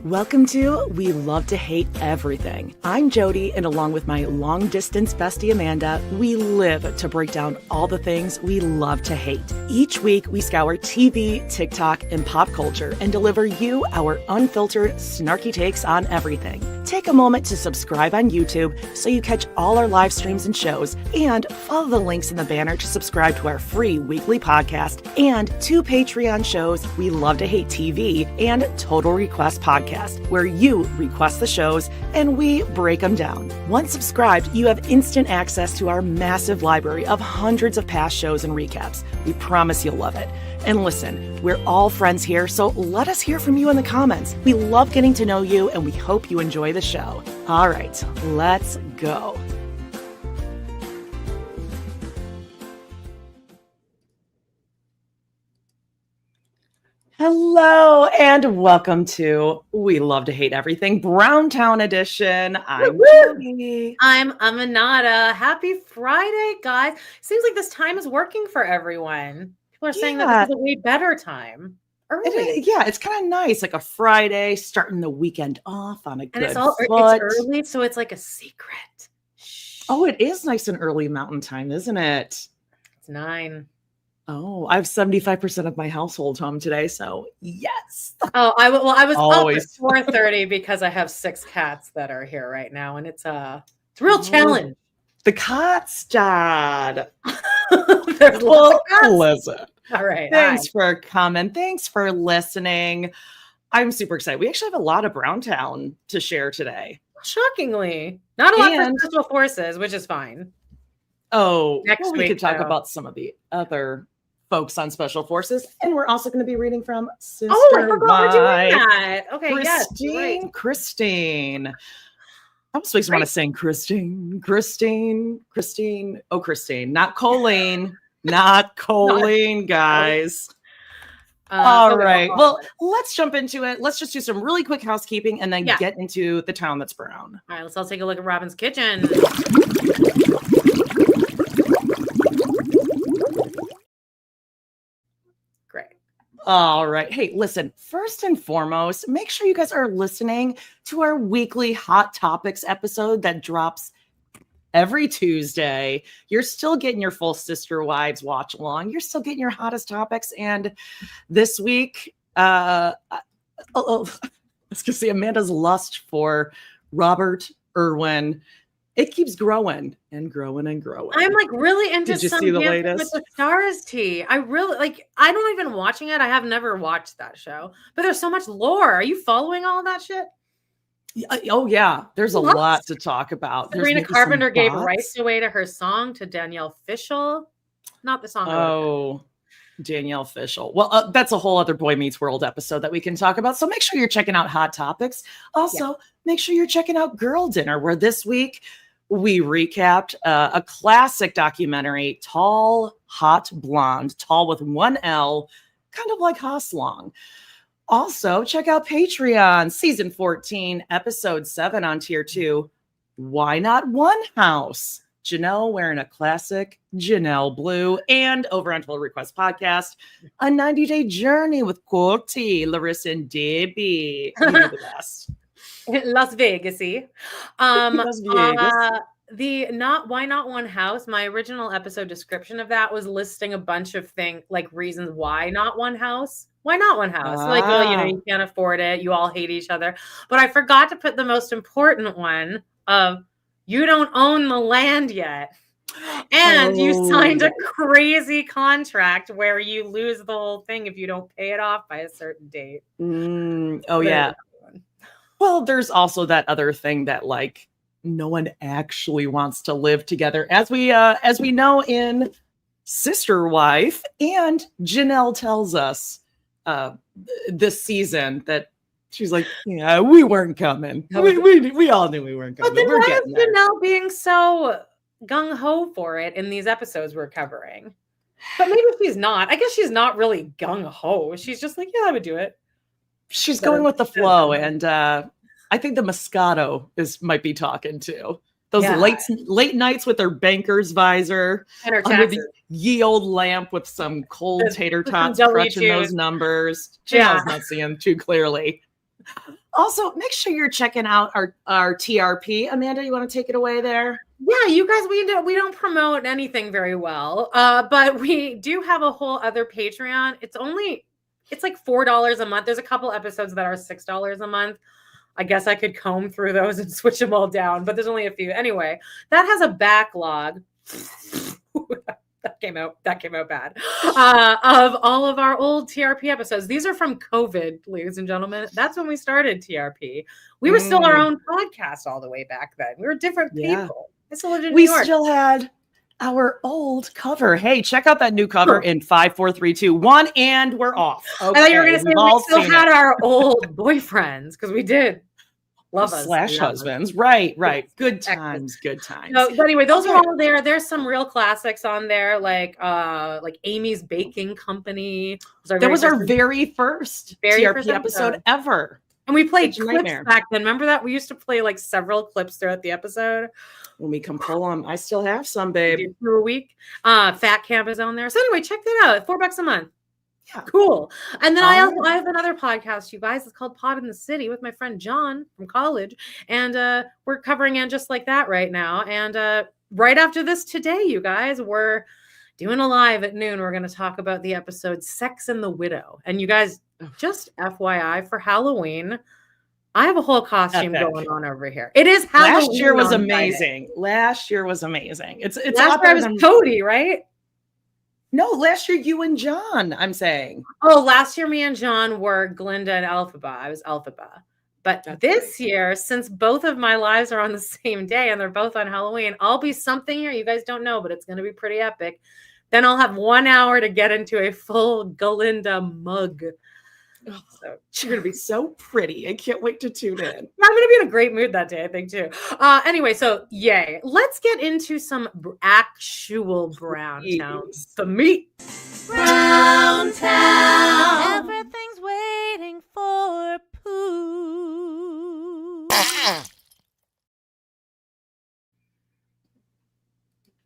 Welcome to We Love to Hate Everything. I'm Jody, and along with my long-distance bestie Amanda, we live to break down all the things we love to hate. Each week, we scour TV, TikTok, and pop culture and deliver you our unfiltered, snarky takes on everything. Take a moment to subscribe on YouTube so you catch all our live streams and shows, and follow the links in the banner to subscribe to our free weekly podcast and 2 Patreon shows, We Love to Hate TV and Total Request Podcast, where you request the shows and we break them down. Once subscribed, you have instant access to our massive library of hundreds of past shows and recaps. We promise you'll love it. And listen, we're all friends here, so let us hear from you in the comments. We love getting to know you, and we hope you enjoy the show. All right, let's go. Hello, and welcome to We Love to Hate Everything, Browntown Edition. I'm Jody. I'm Aminata. Happy Friday, guys. Seems like this time is working for everyone. People are saying that this is a way better time. Early. It's kind of nice, like a Friday, starting the weekend off on a good it's foot. It's early, so it's like a secret. Shh. Oh, it is nice and early mountain time, isn't it? It's 9. Oh, I have 75% of my household home today, so yes. Oh, I was always up at 4:30 because I have 6 cats that are here right now, and it's a real challenge. The cats, Dad. There's lots of cats. Listen. All right. Thanks for coming. Thanks for listening. I'm super excited. We actually have a lot of Browntown to share today. Shockingly. Not a lot for special forces, which is fine. Oh, Next we week, could talk about some of the other folks on special forces. And we're also going to be reading from Sister I forgot we're doing that. Okay, Christine. I was supposed to want to sing Christine. Oh, Christine, not Colleen. Not Colleen, guys. All right. Well, let's jump into it. Let's just do some really quick housekeeping and then get into the town that's brown. All right, let's all take a look at Robin's kitchen. Great. All right. Hey, listen, first and foremost, make sure you guys are listening to our weekly Hot Topics episode that drops every Tuesday. You're still getting your full Sister Wives watch along. You're still getting your hottest topics. And this week, let's just see, Amanda's lust for Robert Irwin. It keeps growing and growing and growing. I'm like really into Did you some see the Dancing latest? with the Stars tea. I really like. I don't even watching it. I have never watched that show, but there's so much lore. Are you following all that shit? Oh yeah, there's a lot to talk about. Sabrina Carpenter gave rights away to her song to Danielle Fishel. Not the song. Oh, Danielle Fishel. Well, that's a whole other Boy Meets World episode that we can talk about. So make sure you're checking out Hot Topics. Also, make sure you're checking out Girl Dinner, where this week we recapped a classic documentary, Tall, Hot Blonde, tall with 1 L, kind of like Hosslong. Also, check out Patreon, season 14, episode 7 on tier 2. Why not one house? Janelle wearing a classic Janelle blue. And over on Total Request Podcast, a 90-day journey with Cody, Larissa, and Debbie. You do the best. Las Vegas-y. Las Vegas. Why not one house? My original episode description of that was listing a bunch of reasons why not one house. Why not one house? Like, you can't afford it. You all hate each other. But I forgot to put the most important one of you don't own the land yet. And you signed a crazy contract where you lose the whole thing if you don't pay it off by a certain date. Well, there's also that other thing that no one actually wants to live together, as we know in Sister Wife, and Janelle tells us this season that she's like, yeah, we weren't coming. We all knew we weren't coming. But then why is Janelle being so gung-ho for it in these episodes we're covering? But maybe she's not. I guess she's not really gung-ho. She's just like, yeah, I would do it. She's going with the flow, and I think the Moscato might be talking too. Those late nights with their banker's visor and her under the ye old lamp with some cold tater tots crunching those numbers. Janelle's not seeing too clearly. Also, make sure you're checking out our TRP. Amanda, you want to take it away there? Yeah, you guys, we don't promote anything very well, but we do have a whole other Patreon. It's like $4 a month. There's a couple episodes that are $6 a month. I guess I could comb through those and switch them all down, but there's only a few. Anyway, that has a backlog. That came out bad. Of all of our old TRP episodes. These are from COVID, ladies and gentlemen. That's when we started TRP. We were still our own podcast all the way back then. We were different people. I still lived in New York. We still had our old cover. Hey, check out that new cover in 5, 4, 3, 2, 1, and we're off. Okay. I thought you were going to say we still had our old boyfriends, because we did. Love us. / husbands. Right. Good times. So, but anyway, those are all there. There's some real classics on there, like Amy's Baking Company. That was our very first TRP episode ever. And we played clips back then. Remember that? We used to play like several clips throughout the episode. When we can pull them. I still have some, babe. For a week. Fat Camp is on there. So anyway, check that out. $4 a month. Yeah, cool. And then I have another podcast, you guys. It's called Pod in the City with my friend John from college. And we're covering And Just Like That right now. And right after this today, you guys, we're doing a live at noon. We're going to talk about the episode Sex and the Widow. And you guys, just FYI, for Halloween, I have a whole costume going on over here. It is Halloween. Last year was amazing. Last year was amazing. It's last year I was Kody, right? No, last year you and John, I'm saying. Oh, last year me and John were Glinda and Elphaba. I was Elphaba. But this year, since both of my lives are on the same day and they're both on Halloween, I'll be something here. You guys don't know, but it's going to be pretty epic. Then I'll have 1 hour to get into a full Glinda mug. Oh, so you're going to be so pretty. I can't wait to tune in. I'm going to be in a great mood that day, I think, too. Anyway, so yay. Let's get into some actual Brown Town. The meat. Brown Town. Everything's waiting for poo.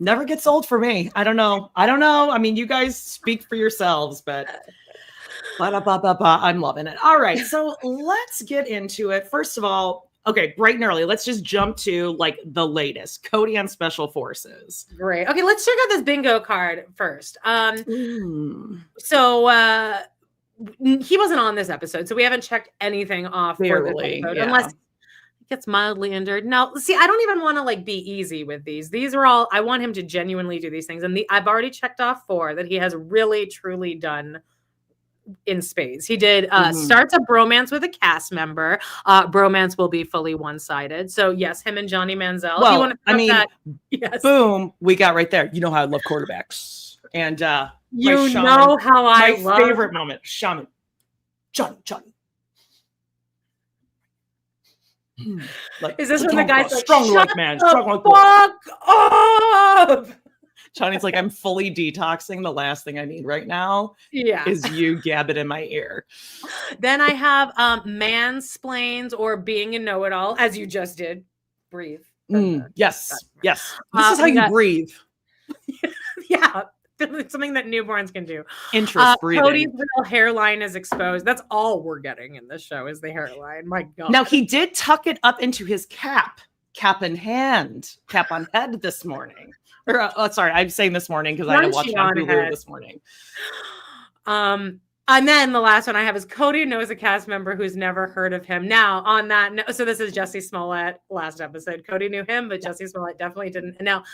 Never gets old for me. I don't know. I mean, you guys speak for yourselves, but... I'm loving it. All right, so let's get into it. First of all, okay, bright and early. Let's just jump to like the latest. Kody on Special Forces. Great. Okay, let's check out this bingo card first. So he wasn't on this episode, so we haven't checked anything off for this episode, unless he gets mildly injured. No, see, I don't even want to like be easy with these. These are all I want him to genuinely do these things, and I've already checked off 4 that he has really truly done in spades. He did starts a bromance with a cast member. Bromance will be fully one-sided. So yes, him and Johnny Manziel. Well, I mean, yes. Boom, we got right there. You know how I love quarterbacks. And you know how I love my favorite moment. Shaman. Johnny. Like, is this when the guy's like, strong like man, strong like fuck up? Johnny's like, I'm fully detoxing. The last thing I need right now is you gabbing in my ear. Then I have mansplains or being a know-it-all, as you just did. Breathe. Yes. This is how you breathe. Yeah. Something that newborns can do. Interest breathing. Cody's real hairline is exposed. That's all we're getting in this show is the hairline. My God. Now, he did tuck it up into his cap in hand, cap on head this morning. Sorry, I'm saying this morning because I had to watch it on Hulu this morning. And then the last one I have is Kody knows a cast member who's never heard of him. Now, on that, so this is Jesse Smollett last episode. Kody knew him, but Jesse Smollett definitely didn't. And now,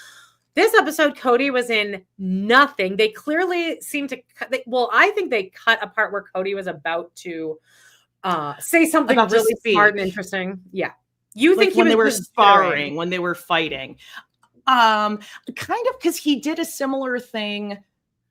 this episode, Kody was in nothing. They clearly seem to cut. I think they cut a part where Kody was about to say something really smart and interesting. Yeah. You think when they were sparring, when they were fighting. Kind of because he did a similar thing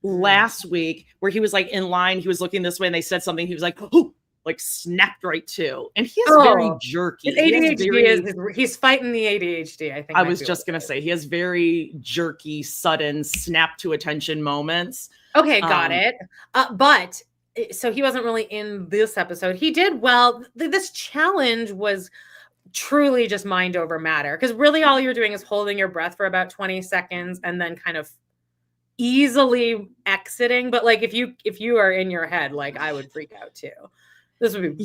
last week where he was like in line, he was looking this way and they said something, he was like, oh, like snapped right to. And he is very jerky. His ADHD he's fighting the ADHD, I think. I was just gonna say he has very jerky, sudden, snap to attention moments. Okay, got it. But so he wasn't really in this episode. He did well. This challenge was truly just mind over matter, because really all you're doing is holding your breath for about 20 seconds and then kind of easily exiting. But like if you are in your head, like I would freak out too. This would be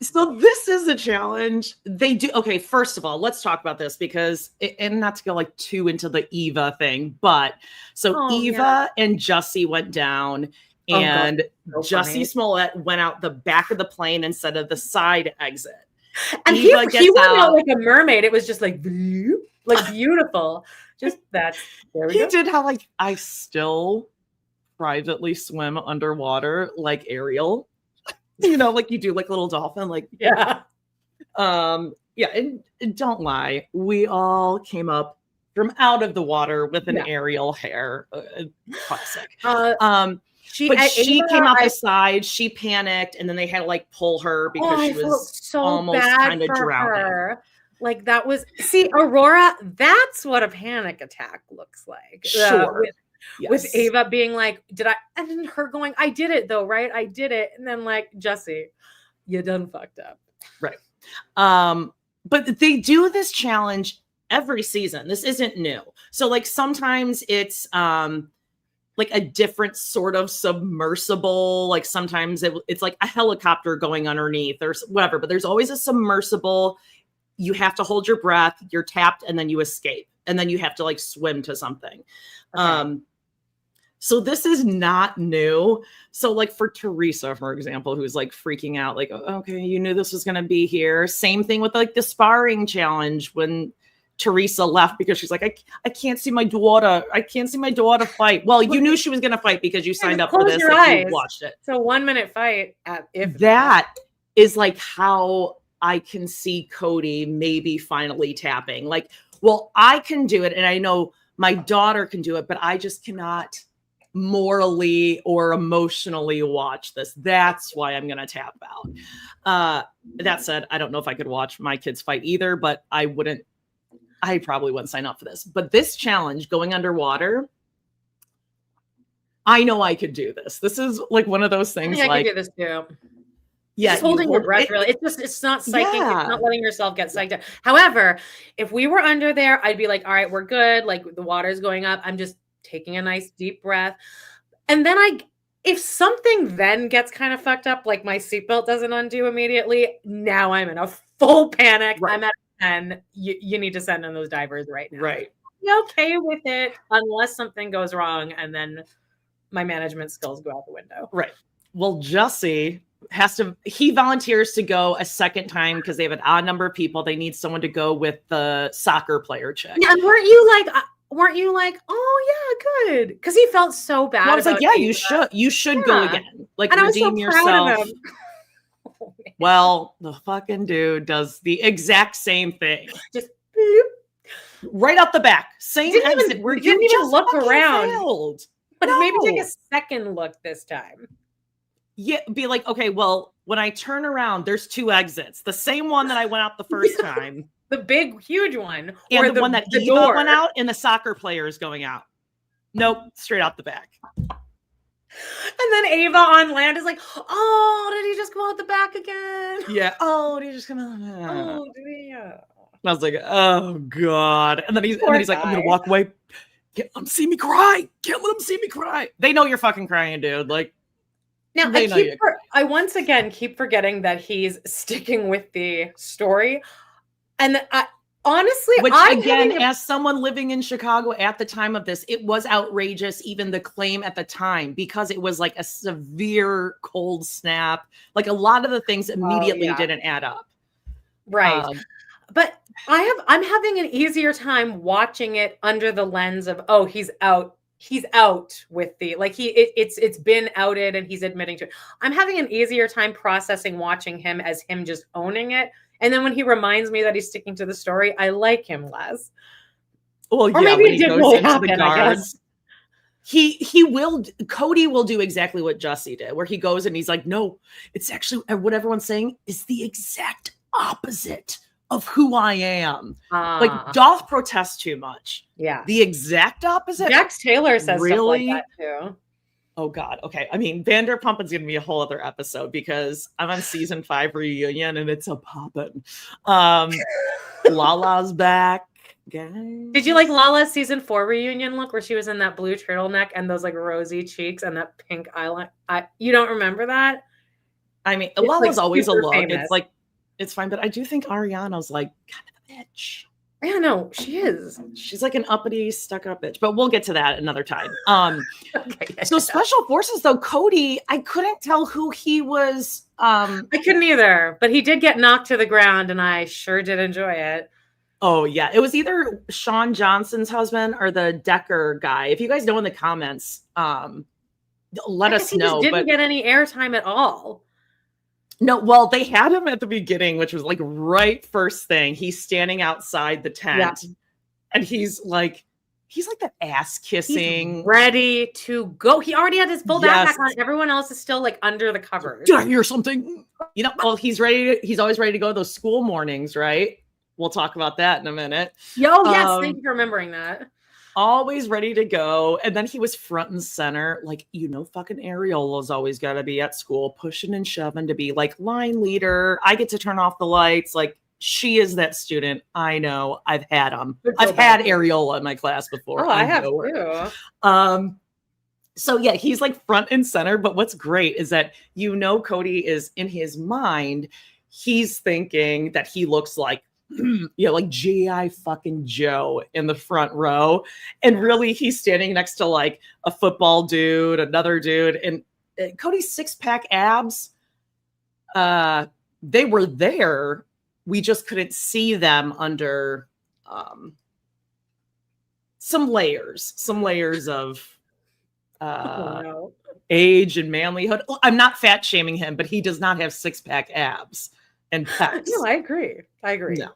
So this is a challenge. They do. Okay, first of all, let's talk about this because, and not to go like too into the Eva thing, but so Eva and Jussie went down, and Jussie Smollett went out the back of the plane instead of the side exit. And he went out like a mermaid. It was just like beautiful. Just that. He did how like I still privately swim underwater like Ariel. You know, like you do, like little dolphin, like yeah. And don't lie, we all came up from out of the water with an Ariel hair, classic. She came out the side, she panicked, and then they had to like pull her because she was so almost kind of drowning. Her. Like that was Aurora. That's what a panic attack looks like. Sure. With Ava being like, and then her going, I did it though, right? I did it. And then like, Jussie, you done fucked up. Right. But they do this challenge every season. This isn't new. So like sometimes it's like a different sort of submersible. Like sometimes it's like a helicopter going underneath or whatever, but there's always a submersible. You have to hold your breath, you're tapped, and then you escape. And then you have to like swim to something. Okay. So this is not new. So like for Teresa, for example, who's like freaking out, like, okay, you knew this was going to be here. Same thing with like the sparring challenge when Teresa left because she's like, I can't see my daughter. I can't see my daughter fight. Well, you knew she was going to fight because you signed up for this. Like, you watched it. It's a 1 minute fight. If that is like how I can see Kody maybe finally tapping. Like, well, I can do it. And I know my daughter can do it, but I just cannot morally or emotionally watch this. That's why I'm going to tap out. That said, I don't know if I could watch my kids fight either, but I probably wouldn't sign up for this. But this challenge, going underwater, I know I could do this. This is like one of those things. I could do this too. Yeah, just holding your breath, really. It's not psychic. Yeah. It's not letting yourself get psyched out. However, if we were under there, I'd be like, all right, we're good. Like the water's going up. I'm just taking a nice deep breath. And then if something then gets kind of fucked up, like my seatbelt doesn't undo immediately, now I'm in a full panic. Right. I'm at 10. You need to send in those divers right now. Right. Be okay with it unless something goes wrong and then my management skills go out the window. Right. Well, Jussie he volunteers to go a second time because they have an odd number of people. They need someone to go with the soccer player chick. Yeah, and weren't you like, oh yeah, good? Because he felt so bad. Well, I was like, yeah, you should go again. Like, and redeem yourself. Well, the fucking dude does the exact same thing. Just bloop. Right out the back. Same exit. You didn't even look around. Failed. But maybe take a second look this time. Yeah, be like, okay, well, when I turn around, there's two exits. The same one that I went out the first time. The big, huge one. And or the one that Eva went out and the soccer player is going out. Nope, straight out the back. And then Ava on land is like, oh, did he just go out the back again? Yeah. Oh, did he just come out? Oh, did he? And I was like, oh, God. And then he's like, I'm going to walk away. Can't let him see me cry. Can't let him see me cry. They know you're fucking crying, dude. Like, now, I once again keep forgetting that he's sticking with the story. And honestly, as someone living in Chicago at the time of this, it was outrageous, even the claim at the time, because it was like a severe cold snap. Like a lot of the things immediately didn't add up. Right. But I'm having an easier time watching it under the lens of, oh, he's out. He's out with it's been outed and he's admitting to it. I'm having an easier time processing watching him as him just owning it. And then when he reminds me that he's sticking to the story, I like him less. Well, or maybe it did really happen, I guess. Kody will do exactly what Jussie did, where he goes and he's like, no, it's actually what everyone's saying is the exact opposite of who I am. Like, doth protest too much. Yeah. The exact opposite. Jax Taylor says stuff like that too. Oh God. Okay. I mean, Vanderpump is going to be a whole other episode because I'm on season 5 reunion and it's a poppin'. Lala's back. Guys. Did you like Lala's season 4 reunion look where she was in that blue turtleneck and those like rosy cheeks and that pink eyeliner? You don't remember that? I mean, It's, Lala's like, always a super look. famous. It's like, it's fine, but I do think Ariana's like kind of a bitch. Yeah, no, she is. She's like an uppity, stuck-up bitch, but we'll get to that another time. Okay. So special forces, though, Kody, I couldn't tell who he was. I couldn't either, but he did get knocked to the ground, and I sure did enjoy it. Oh, yeah. It was either Sean Johnson's husband or the Decker guy. If you guys know in the comments, let us know. He didn't get any airtime at all. No, well, they had him at the beginning, which was like right first thing. He's standing outside the tent, and he's like the ass kissing, he's ready to go. He already had his full backpack on. Everyone else is still like under the covers. Did I hear something? You know, well, he's ready. He's always ready to go to those school mornings, right? We'll talk about that in a minute. Yo, yes, thank you for remembering that. Always ready to go. And then he was front and center. Like, you know, fucking Ariola's always got to be at school, pushing and shoving to be like line leader. I get to turn off the lights. Like, she is that student. I know. I've had them. I've had Ariola in my class before. Oh, I have too. So yeah, he's like front and center. But what's great is that, you know, Kody is in his mind. He's thinking that he looks like, you know, like G.I. fucking Joe in the front row. And really, he's standing next to like a football dude, another dude. And Kody's six-pack abs, they were there. We just couldn't see them under some layers of age and manlyhood. I'm not fat shaming him, but he does not have six-pack abs and pecs. No, I agree. No.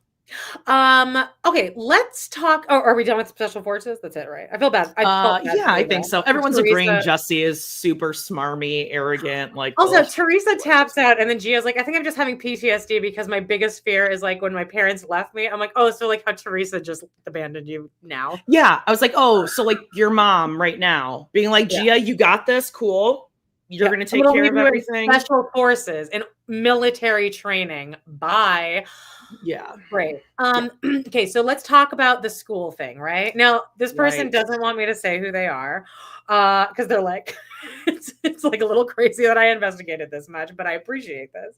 No. Okay, let's talk. Oh, are we done with special forces? That's it, right? I feel bad. I think so. Everyone's agreeing Jesse is super smarmy, arrogant. Like, also, Teresa taps out, and then Gia's like, I think I'm just having PTSD because my biggest fear is like when my parents left me. I'm like, oh, so like how Teresa just abandoned you now. Yeah, I was like, oh, so like your mom right now being like, Gia, you got this, cool. You're going to take care of everything. Special forces and military training. Bye. Yeah. Great. Okay, so let's talk about the school thing, right? Now, this person doesn't want me to say who they are because they're like, it's like a little crazy that I investigated this much, but I appreciate this.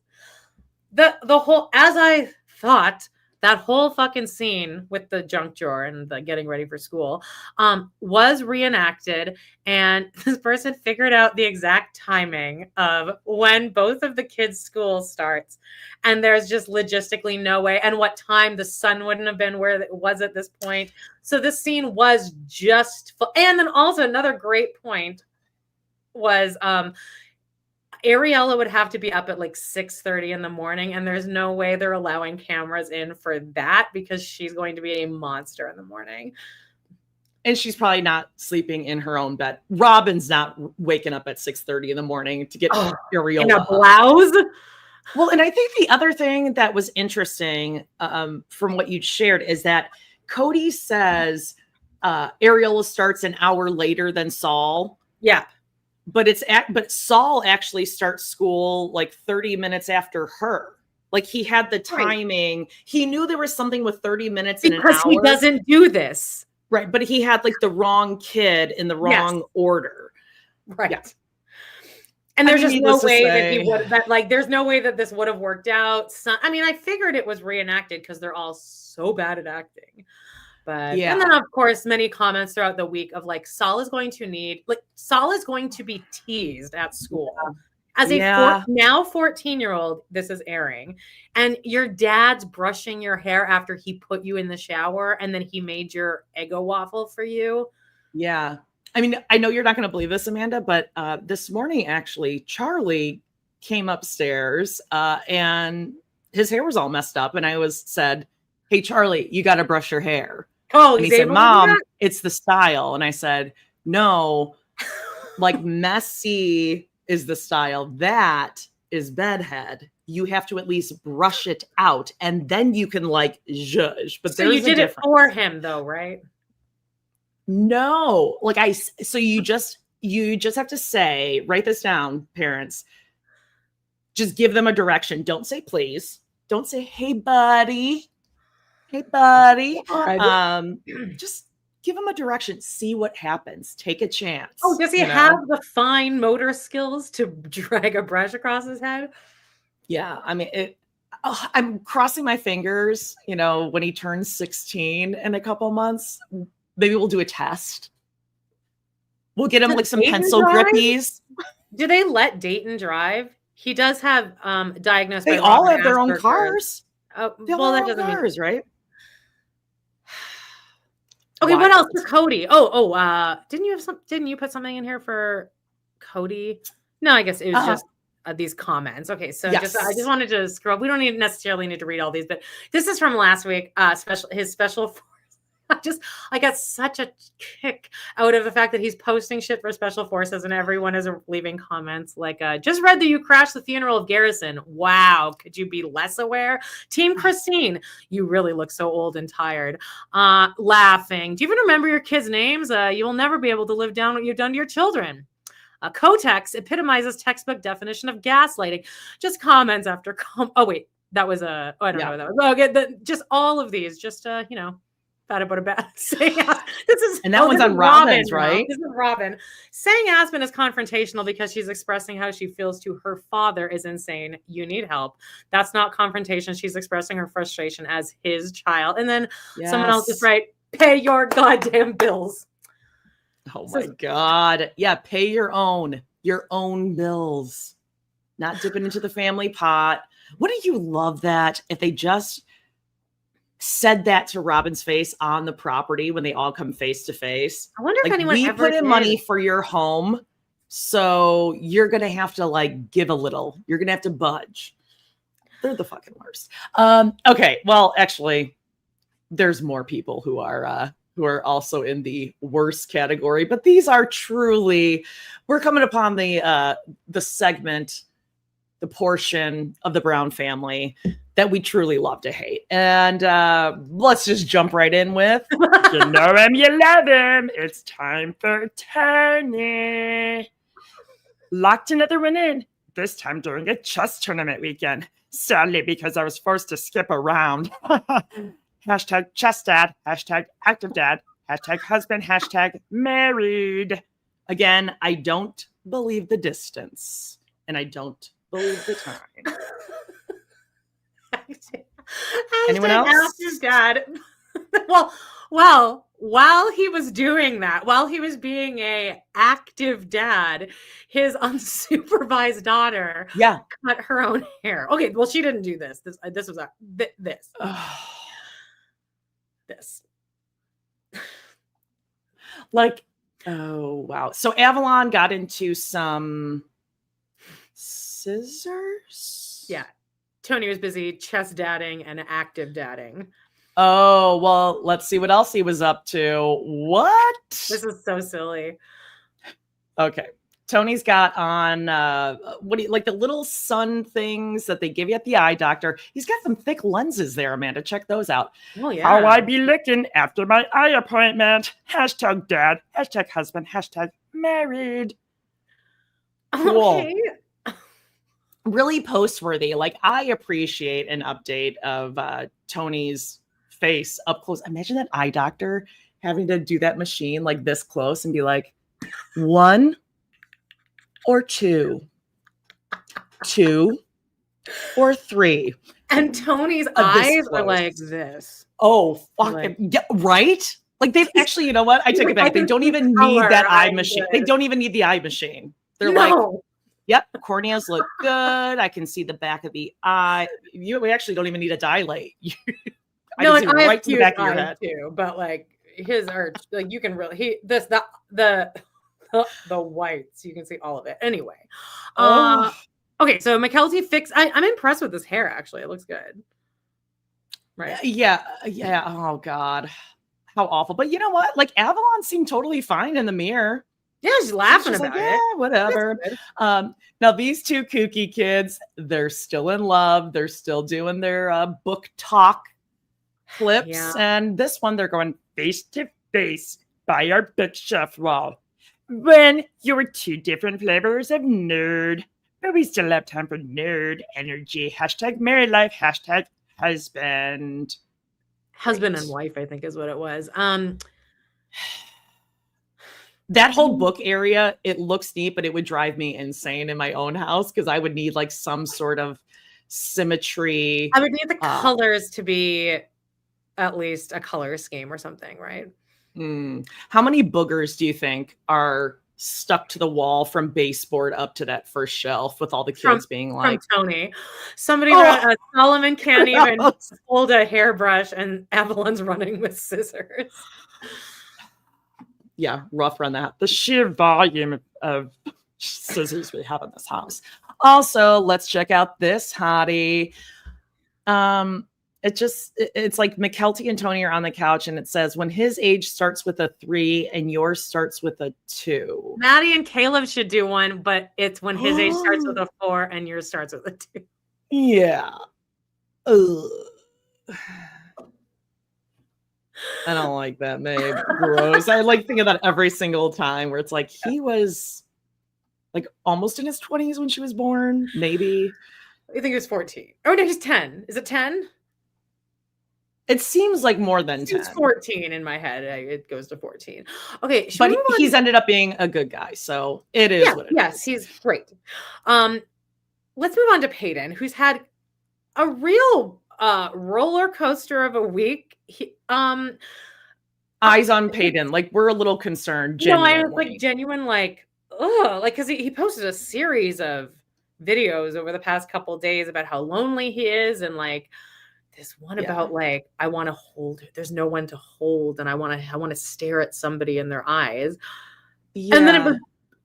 The whole, as I thought, that whole fucking scene with the junk drawer and the getting ready for school was reenacted, and this person figured out the exact timing of when both of the kids' school starts, and there's just logistically no way, and what time the sun wouldn't have been where it was at this point. So this scene was just, and then also another great point was Ariella would have to be up at like 6:30 in the morning, and there's no way they're allowing cameras in for that because she's going to be a monster in the morning. And she's probably not sleeping in her own bed. Robin's not waking up at 6:30 in the morning to get Ariella in a blouse. Well, and I think the other thing that was interesting from what you shared is that Kody says Ariella starts an hour later than Saul. Yeah. But Saul actually starts school like 30 minutes after her. Like he had the timing. Right. He knew there was something with 30 minutes in an hour. Because he doesn't do this. Right. But he had like the wrong kid in the wrong order. Right. Yeah. And there's just no way that he would, that like, there's no way that this would have worked out. I mean, I figured it was reenacted because they're all so bad at acting. But and then of course many comments throughout the week of like Saul is going to be teased at school as a now 14-year-old. This is airing, and your dad's brushing your hair after he put you in the shower, and then he made your Eggo waffle for you. Yeah, I mean, I know you're not going to believe this, Amanda, but this morning actually Charlie came upstairs and his hair was all messed up, and I said, "Hey Charlie, you got to brush your hair." Oh, and he said, "Mom, it's the style." And I said, "No, like messy is the style. That is bedhead. You have to at least brush it out, and then you can like zhuzh." But so you did it for him, though, right? No, like so you just have to say, write this down, parents. Just give them a direction. Don't say please. Don't say, "Hey, buddy." Hey, buddy. Just give him a direction. See what happens. Take a chance. Oh, does he have the fine motor skills to drag a brush across his head? Yeah, I mean, I'm crossing my fingers, when he turns 16 in a couple months, maybe we'll do a test. We'll get him Does like some Dayton pencil drive? grippies. Do they let Dayton drive? He does have diagnosed They by all Robin have their own Asperger's. cars. Oh, They have well, their that own doesn't mean. cars, right? Okay, what else Wild. for Kody? Didn't you put something in here for Kody? No, I guess it was just these comments. Okay, so I just wanted to scroll. We don't necessarily need to read all these, but this is from last week. His special force. I got such a kick out of the fact that he's posting shit for special forces and everyone is leaving comments like, just read that you crashed the funeral of Garrison. Wow. Could you be less aware? Team Christine, you really look so old and tired. Laughing. Do you even remember your kids' names? You will never be able to live down what you've done to your children. Kotex epitomizes textbook definition of gaslighting. Just comments after oh wait, that was I don't know what that was. Okay, just all of these, just bad about a bad saying. This is and that one's on Robin's, right? This is Robin saying Aspen is confrontational because she's expressing how she feels to her father is insane. You need help. That's not confrontation. She's expressing her frustration as his child. And then someone else just write, pay your goddamn bills. Oh my God. Yeah, pay your own bills. Not dipping into the family pot. Wouldn't you love that if they just said that to Robin's face on the property when they all come face to face? I wonder if anyone we ever put in did. money for your home, so you're gonna have to give a little. You're gonna have to budge. They're the fucking worst. Okay, well, actually, there's more people who are also in the worst category, but these are truly. We're coming upon the segment, the portion of the Brown family that we truly love to hate. And let's just jump right in with, you know him, you love him. It's time for Tony. Locked another one in, this time during a chess tournament weekend. Sadly, because I was forced to skip around. Hashtag chess dad, hashtag active dad, hashtag husband, hashtag married. Again, I don't believe the distance, and I don't believe the time. Anyone else? Active dad. well, while he was doing that, while he was being a active dad, his unsupervised daughter cut her own hair. Okay, well, she didn't do this. This was this. This. Oh wow. So Avalon got into some scissors. Yeah. Tony was busy chess dadding and active dadding. Oh, well, let's see what else he was up to. What? This is so silly. Okay. Tony's got on the little sun things that they give you at the eye doctor. He's got some thick lenses there, Amanda. Check those out. Oh yeah. How I be looking after my eye appointment. Hashtag dad. Hashtag husband. Hashtag married. Cool. Okay. Really post-worthy. I appreciate an update of Tony's face up close. Imagine that eye doctor having to do that machine this close and be like, 1 or 2 or 3. And Tony's eyes are like this. Oh, fucking yeah, right? They've actually, you know what? I take it back. They don't even need that eye machine. They don't even need the eye machine. They're yep, corneas look good. I can see the back of the eye. We actually don't even need a dilate. I can see right to the back of your head too. But his are you can really the whites, you can see all of it. Anyway, okay. So McKelty fixed. I'm impressed with this hair. Actually, it looks good. Right? Yeah. Oh God, how awful. But you know what? Avalon seemed totally fine in the mirror. Yeah, she's laughing about it. Yeah, whatever. Now these two kooky kids, they're still in love. They're still doing their book talk clips. And this one, they're going face to face by our bookshelf wall. When you were 2 different flavors of nerd, but we still have time for nerd energy. Hashtag married life. Hashtag husband. Husband and wife, I think is what it was. That whole book area, it looks neat, but it would drive me insane in my own house because I would need some sort of symmetry. I would need the colors to be at least a color scheme or something, right? How many boogers do you think are stuck to the wall from baseboard up to that first shelf with all the kids being like, from Tony? Somebody wrote, Solomon can't even hold a hairbrush and Evelyn's running with scissors. Yeah, rough around that. The sheer volume of scissors we have in this house. Also, let's check out this hottie. It's like McKelty and Tony are on the couch, and it says, when his age starts with a 3 and yours starts with a 2. Maddie and Caleb should do one, but it's when his age starts with a 4 and yours starts with a 2. Yeah. Ugh. I don't like that, babe. Gross. I like think of that every single time where it's like he was like almost in his 20s when she was born, maybe. I think he was 14. Oh no, he's 10. Is it 10? It seems like more than 10. It's 14 in my head. It goes to 14. Okay, but he's ended up being a good guy, so it is what it is. Yes, he's great. Let's move on to Paedon, who's had a real roller coaster of a week. Eyes on Paedon, like we're a little concerned. Genuinely. I was like genuine, like because he posted a series of videos over the past couple of days about how lonely he is, and like this one about like I want to hold. There's no one to hold, and I want to stare at somebody in their eyes. Yeah. And then it was,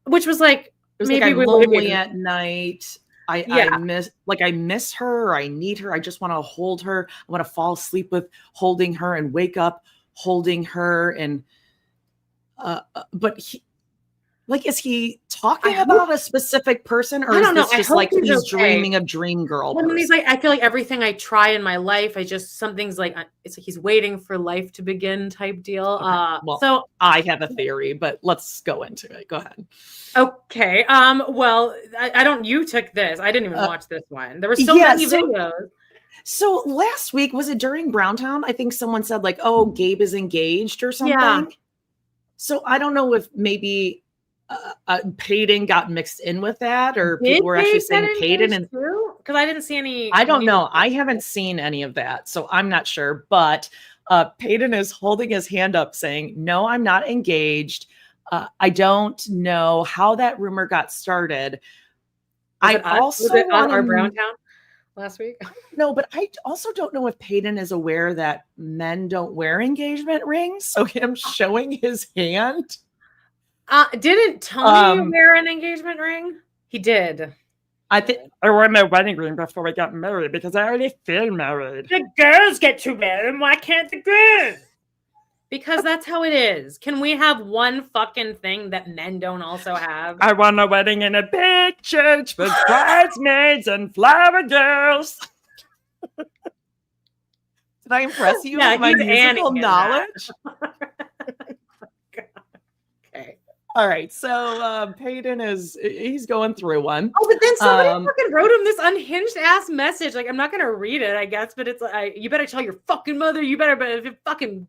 which was like maybe like I'm lonely at night. I miss her, or I need her. I just want to hold her. I want to fall asleep with holding her and wake up holding her. And but he, like, is he talking about a specific person, or is this just like he's dreaming of dream girl? Well, he's like, I feel like everything I try in my life, something's like it's like he's waiting for life to begin type deal. Okay. So I have a theory, but let's go into it. Go ahead. Okay. Well, I don't. You took this. I didn't even watch this one. There were so many videos. So last week, was it during Browntown? I think someone said like, "Oh, Gabe is engaged" or something. Yeah. So I don't know if maybe Paedon got mixed in with that, or people were actually saying Paedon, and because I didn't see any. I don't know. I haven't seen any of that, so I'm not sure. But Paedon is holding his hand up, saying, "No, I'm not engaged." I don't know how that rumor got started. Was it on our Browntown last week? No, but I also don't know if Paedon is aware that men don't wear engagement rings. So him showing his hand. Didn't Tony wear an engagement ring? He did. I think I wore my wedding ring before we got married because I already feel married. The girls get to wear them. Why can't the girls? Because that's how it is. Can we have one fucking thing that men don't also have? I want a wedding in a big church with bridesmaids and flower girls. Did I impress you with my musical knowledge? Okay. All right. So Paedon he's going through one. Oh, but then somebody fucking wrote him this unhinged ass message. Like, I'm not going to read it, I guess, but it's like, you better tell your fucking mother. You better, but if it fucking...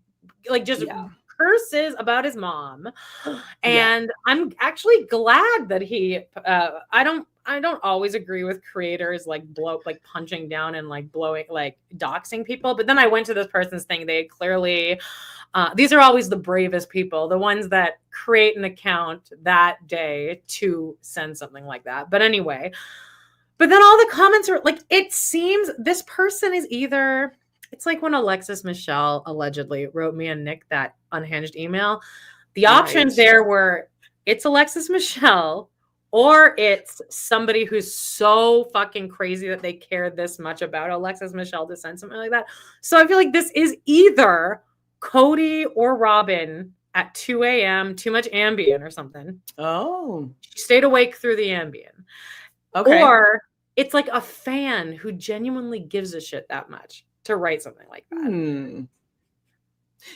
like just curses about his mom. And I'm actually glad that he I don't always agree with creators like punching down and like blowing, like doxing people, but then I went to this person's thing. They clearly these are always the bravest people, the ones that create an account that day to send something like that. But anyway, but then all the comments are like, it seems this person is either... It's like when Alexis Michelle allegedly wrote me and Nick that unhinged email. The options there were it's Alexis Michelle, or it's somebody who's so fucking crazy that they care this much about Alexis Michelle to send something like that. So I feel like this is either Kody or Robin at 2 a.m., too much Ambien or something. Oh. She stayed awake through the Ambien. Okay. Or it's like a fan who genuinely gives a shit that much to write something like that.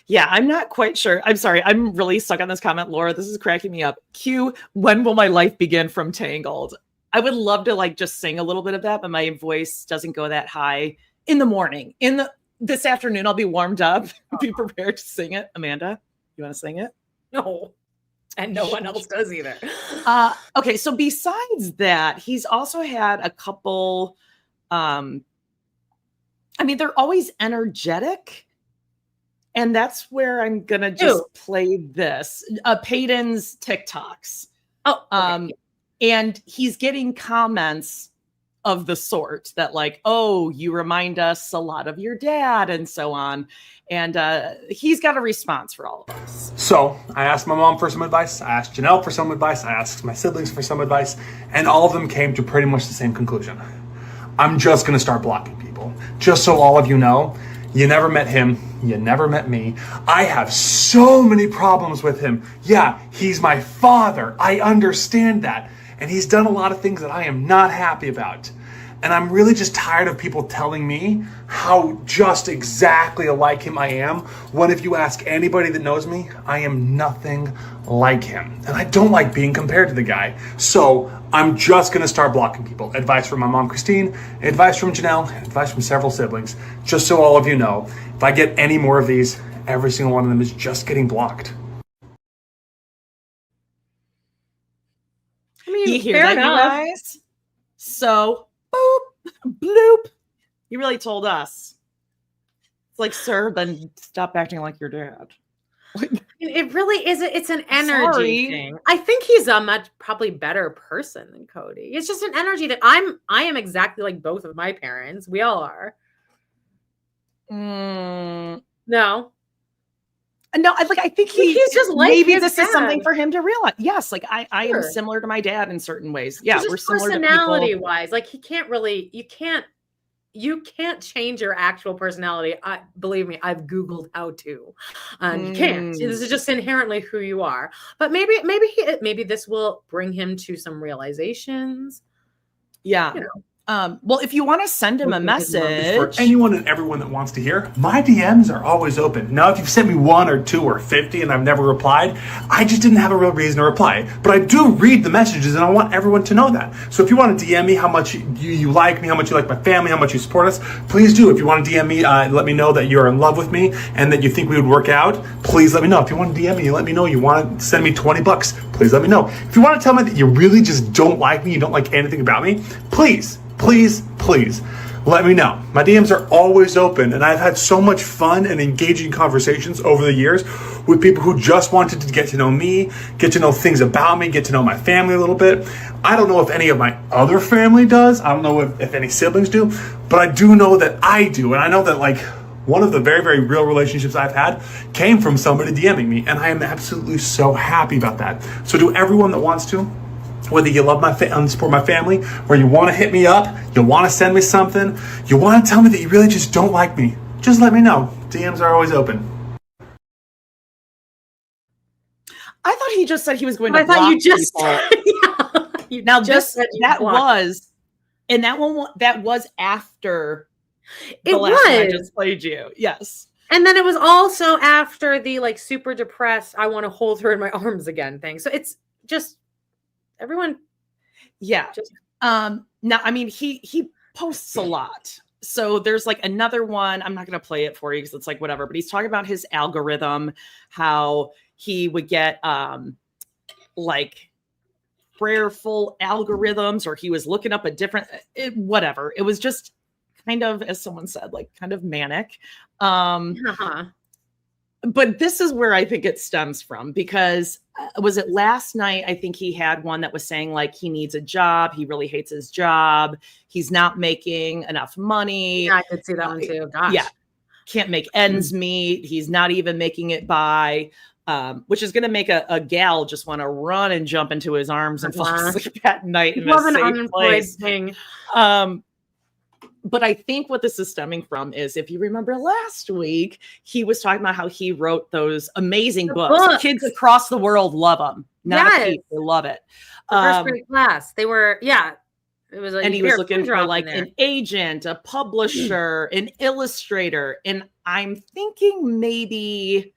Yeah, I'm not quite sure. I'm sorry. I'm really stuck on this comment, Laura. This is cracking me up. Q, when will my life begin from Tangled? I would love to like just sing a little bit of that, but my voice doesn't go that high in the morning. This afternoon, I'll be warmed up. Be prepared to sing it. Amanda, you want to sing it? No. And no one else does either. Okay, so besides that, he's also had a couple I mean, they're always energetic. And that's where I'm going to just play this. Paedon's TikToks. Oh, okay. And he's getting comments of the sort that like, oh, you remind us a lot of your dad and so on. And he's got a response for all of us. So I asked my mom for some advice. I asked Janelle for some advice. I asked my siblings for some advice. And all of them came to pretty much the same conclusion. I'm just going to start blocking people. Just so all of you know, you never met him. You never met me. I have so many problems with him. Yeah, he's my father. I understand that. And he's done a lot of things that I am not happy about. And I'm really just tired of people telling me how just exactly like him I am, when if you ask anybody that knows me, I am nothing like him. And I don't like being compared to the guy. So I'm just gonna start blocking people. Advice from my mom, Christine, advice from Janelle, advice from several siblings. Just so all of you know, if I get any more of these, every single one of them is just getting blocked. I mean, You hear fair that, enough. you guys? So, boop, bloop. You really told us. It's like, sir, then stop acting like your dad. It really is. It's an energy Sorry. thing. I think he's a much probably better person than Kody. It's just an energy that I am exactly like both of my parents. We all are. No. No, I think He's just like maybe his this is something dad. for him to realize. Yes, like I am Sure. similar to my dad in certain ways. Yeah, Just we're similar to personality people. wise. Like he can't really, you can't change your actual personality. Believe me, I've Googled how to. You can't. This is just inherently who you are. But maybe this will bring him to some realizations. Yeah. You know. Well, if you want to send him a For message, anyone and everyone that wants to hear, my DMs are always open. Now, if you've sent me 1 or 2 or 50 and I've never replied, I just didn't have a real reason to reply. But I do read the messages and I want everyone to know that. So if you want to DM me how much you like me, how much you like my family, how much you support us, please do. If you want to DM me, let me know that you're in love with me and that you think we would work out, please let me know. If you want to DM me, let me know you want to send me $20, please let me know. If you want to tell me that you really just don't like me, you don't like anything about me, please let me know. My DMs are always open, and I've had so much fun and engaging conversations over the years with people who just wanted to get to know me, get to know things about me, get to know my family a little bit. I don't know if any of my other family does. I don't know if any siblings do, but I do know that I do. And I know that like one of the very, very real relationships I've had came from somebody DMing me, and I am absolutely so happy about that. So to everyone that wants to, whether you love and support my family, or you want to hit me up, you want to send me something, you want to tell me that you really just don't like me, just let me know. DMs are always open. I thought he just said he was going to I block thought you just people. you Now just said you blocked. that was after It the last time I was. just played you. Yes. And then it was also after the like super depressed, I want to hold her in my arms again thing. So it's just everyone. Yeah. Just Now, I mean, he posts a lot. So there's like another one. I'm not going to play it for you because it's like whatever, but he's talking about his algorithm, how he would get like prayerful algorithms, or he was looking up a different whatever. It was just kind of, as someone said, like kind of manic. But this is where I think it stems from, because was it last night? I think he had one that was saying like he needs a job. He really hates his job. He's not making enough money. Yeah, I could see that one too. Gosh. Yeah. Can't make ends meet. He's not even making it by, which is going to make a gal just want to run and jump into his arms and fall asleep at night in a safe place. Thing. But I think what this is stemming from is, if you remember last week, he was talking about how he wrote those amazing books. Kids across the world love them. Not a peep, they love it. First grade class. They were, yeah. It was like, and he was looking for like an agent, a publisher, an illustrator. And I'm thinking maybe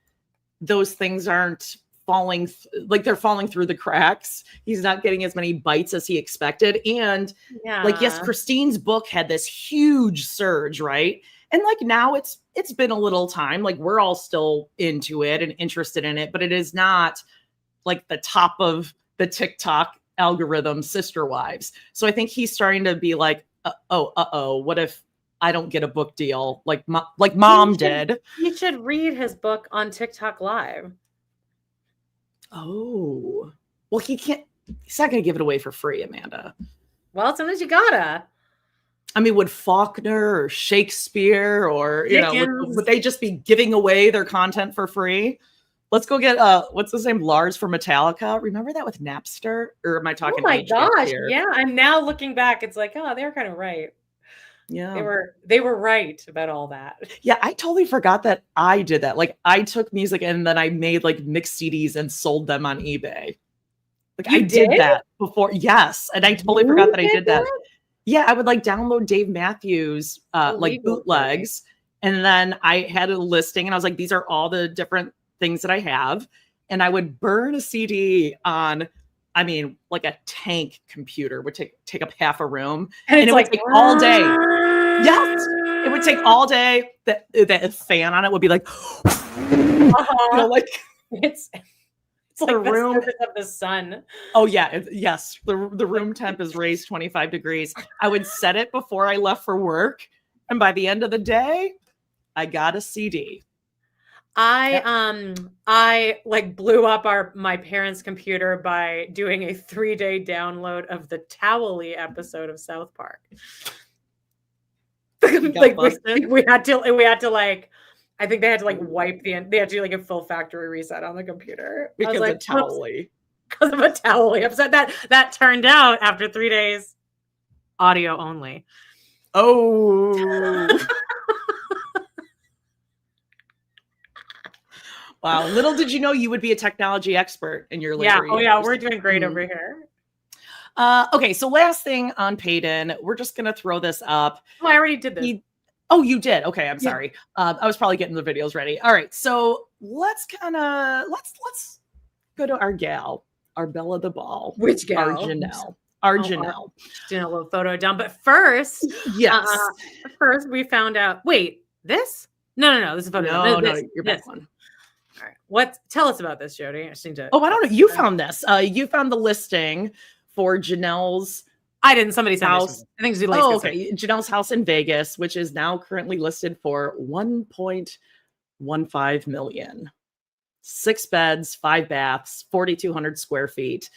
those things aren't falling, like they're falling through the cracks. He's not getting as many bites as he expected. And like, yes, Christine's book had this huge surge, right? And like now it's been a little time, like we're all still into it and interested in it, but it is not like the top of the TikTok algorithm sister wives. So I think he's starting to be like, what if I don't get a book deal like mom did? You should read his book on TikTok Live. Oh, well, he's not going to give it away for free, Amanda. Well, sometimes you gotta. I mean, would Faulkner or Shakespeare or, would they just be giving away their content for free? Let's go get, what's his name? Lars from Metallica. Remember that with Napster? Or am I talking? Oh my gosh. Here? Yeah. I'm now looking back. It's like, oh, they're kind of right. Yeah. They were right about all that. Yeah. I totally forgot that I did that. Like I took music and then I made like mixed CDs and sold them on eBay. Like I did that before. Yes. And I totally forgot that I did that. Yeah, I would like download Dave Matthews like bootlegs. And then I had a listing and I was like, these are all the different things that I have. And I would burn a CD on, I mean, like a tank computer would take up half a room. And it would take all day. Yes. It would take all day. The fan on it would be like, like it's like the room of the sun. Oh yeah, yes. The room temp is raised 25 degrees. I would set it before I left for work, and by the end of the day, I got a CD. I like blew up my parents' computer by doing a 3-day download of the Towley episode of South Park. Like we had to like. I think they had to like wipe they had to do like a full factory reset on the computer because of Towley. Because of a Towley episode that turned out after 3 days, audio only. Oh. Wow. Little did you know you would be a technology expert in your later years. Oh yeah, we're doing great over here. Okay, so last thing on Paedon, we're just gonna throw this up. Oh, I already did this. Oh, you did. Okay, I'm sorry. I was probably getting the videos ready. All right, so let's go to our gal, our belle of the ball. Which gal? Our Janelle. Janelle. Doing a little photo dump, but first, yes. First we found out. Wait, this? No. This is a photo. No, your best one. All right. Tell us about this, Jody. I just need to. Oh, I don't know. You found this. You found the listing for Janelle's. I didn't. Somebody sent house. I think it's okay. Janelle's house in Vegas, which is now currently listed for $1.15 million. 6 beds, 5 baths, 4,200 square feet.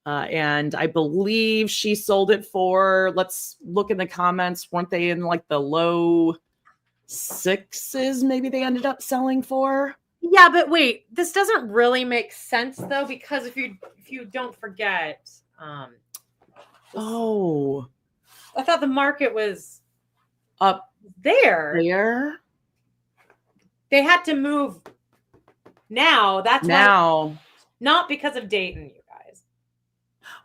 And I believe she sold it for, let's look in the comments. Weren't they in like the low 6s? Maybe they ended up selling for. Yeah, but wait, this doesn't really make sense though, because if you don't forget, I thought the market was up there. Where? They had to move now. That's now. Why, not because of Dayton, you guys.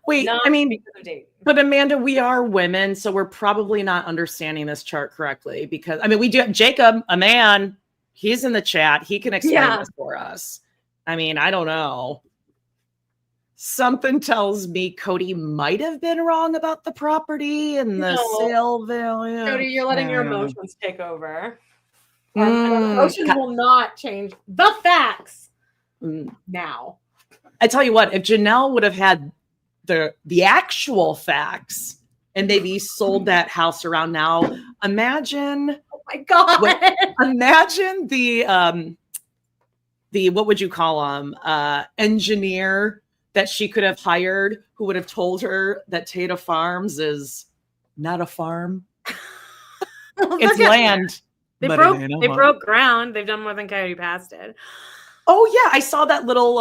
Wait, not I mean, because of Dayton. But Amanda, we are women, so we're probably not understanding this chart correctly because I mean, we do have Jacob, a man. He's in the chat. He can explain this for us. I mean, I don't know. Something tells me Kody might have been wrong about the property and the sale value. Kody, you're letting your emotions take over. Emotions will not change the facts now. I tell you what, if Janelle would have had the actual facts and maybe sold that house around now, imagine. Oh my God. Imagine the what would you call them? Engineer that she could have hired who would have told her that Tata Farms is not a farm. It's land. They broke ground. They've done more than Coyote Pass did. Oh yeah, I saw that little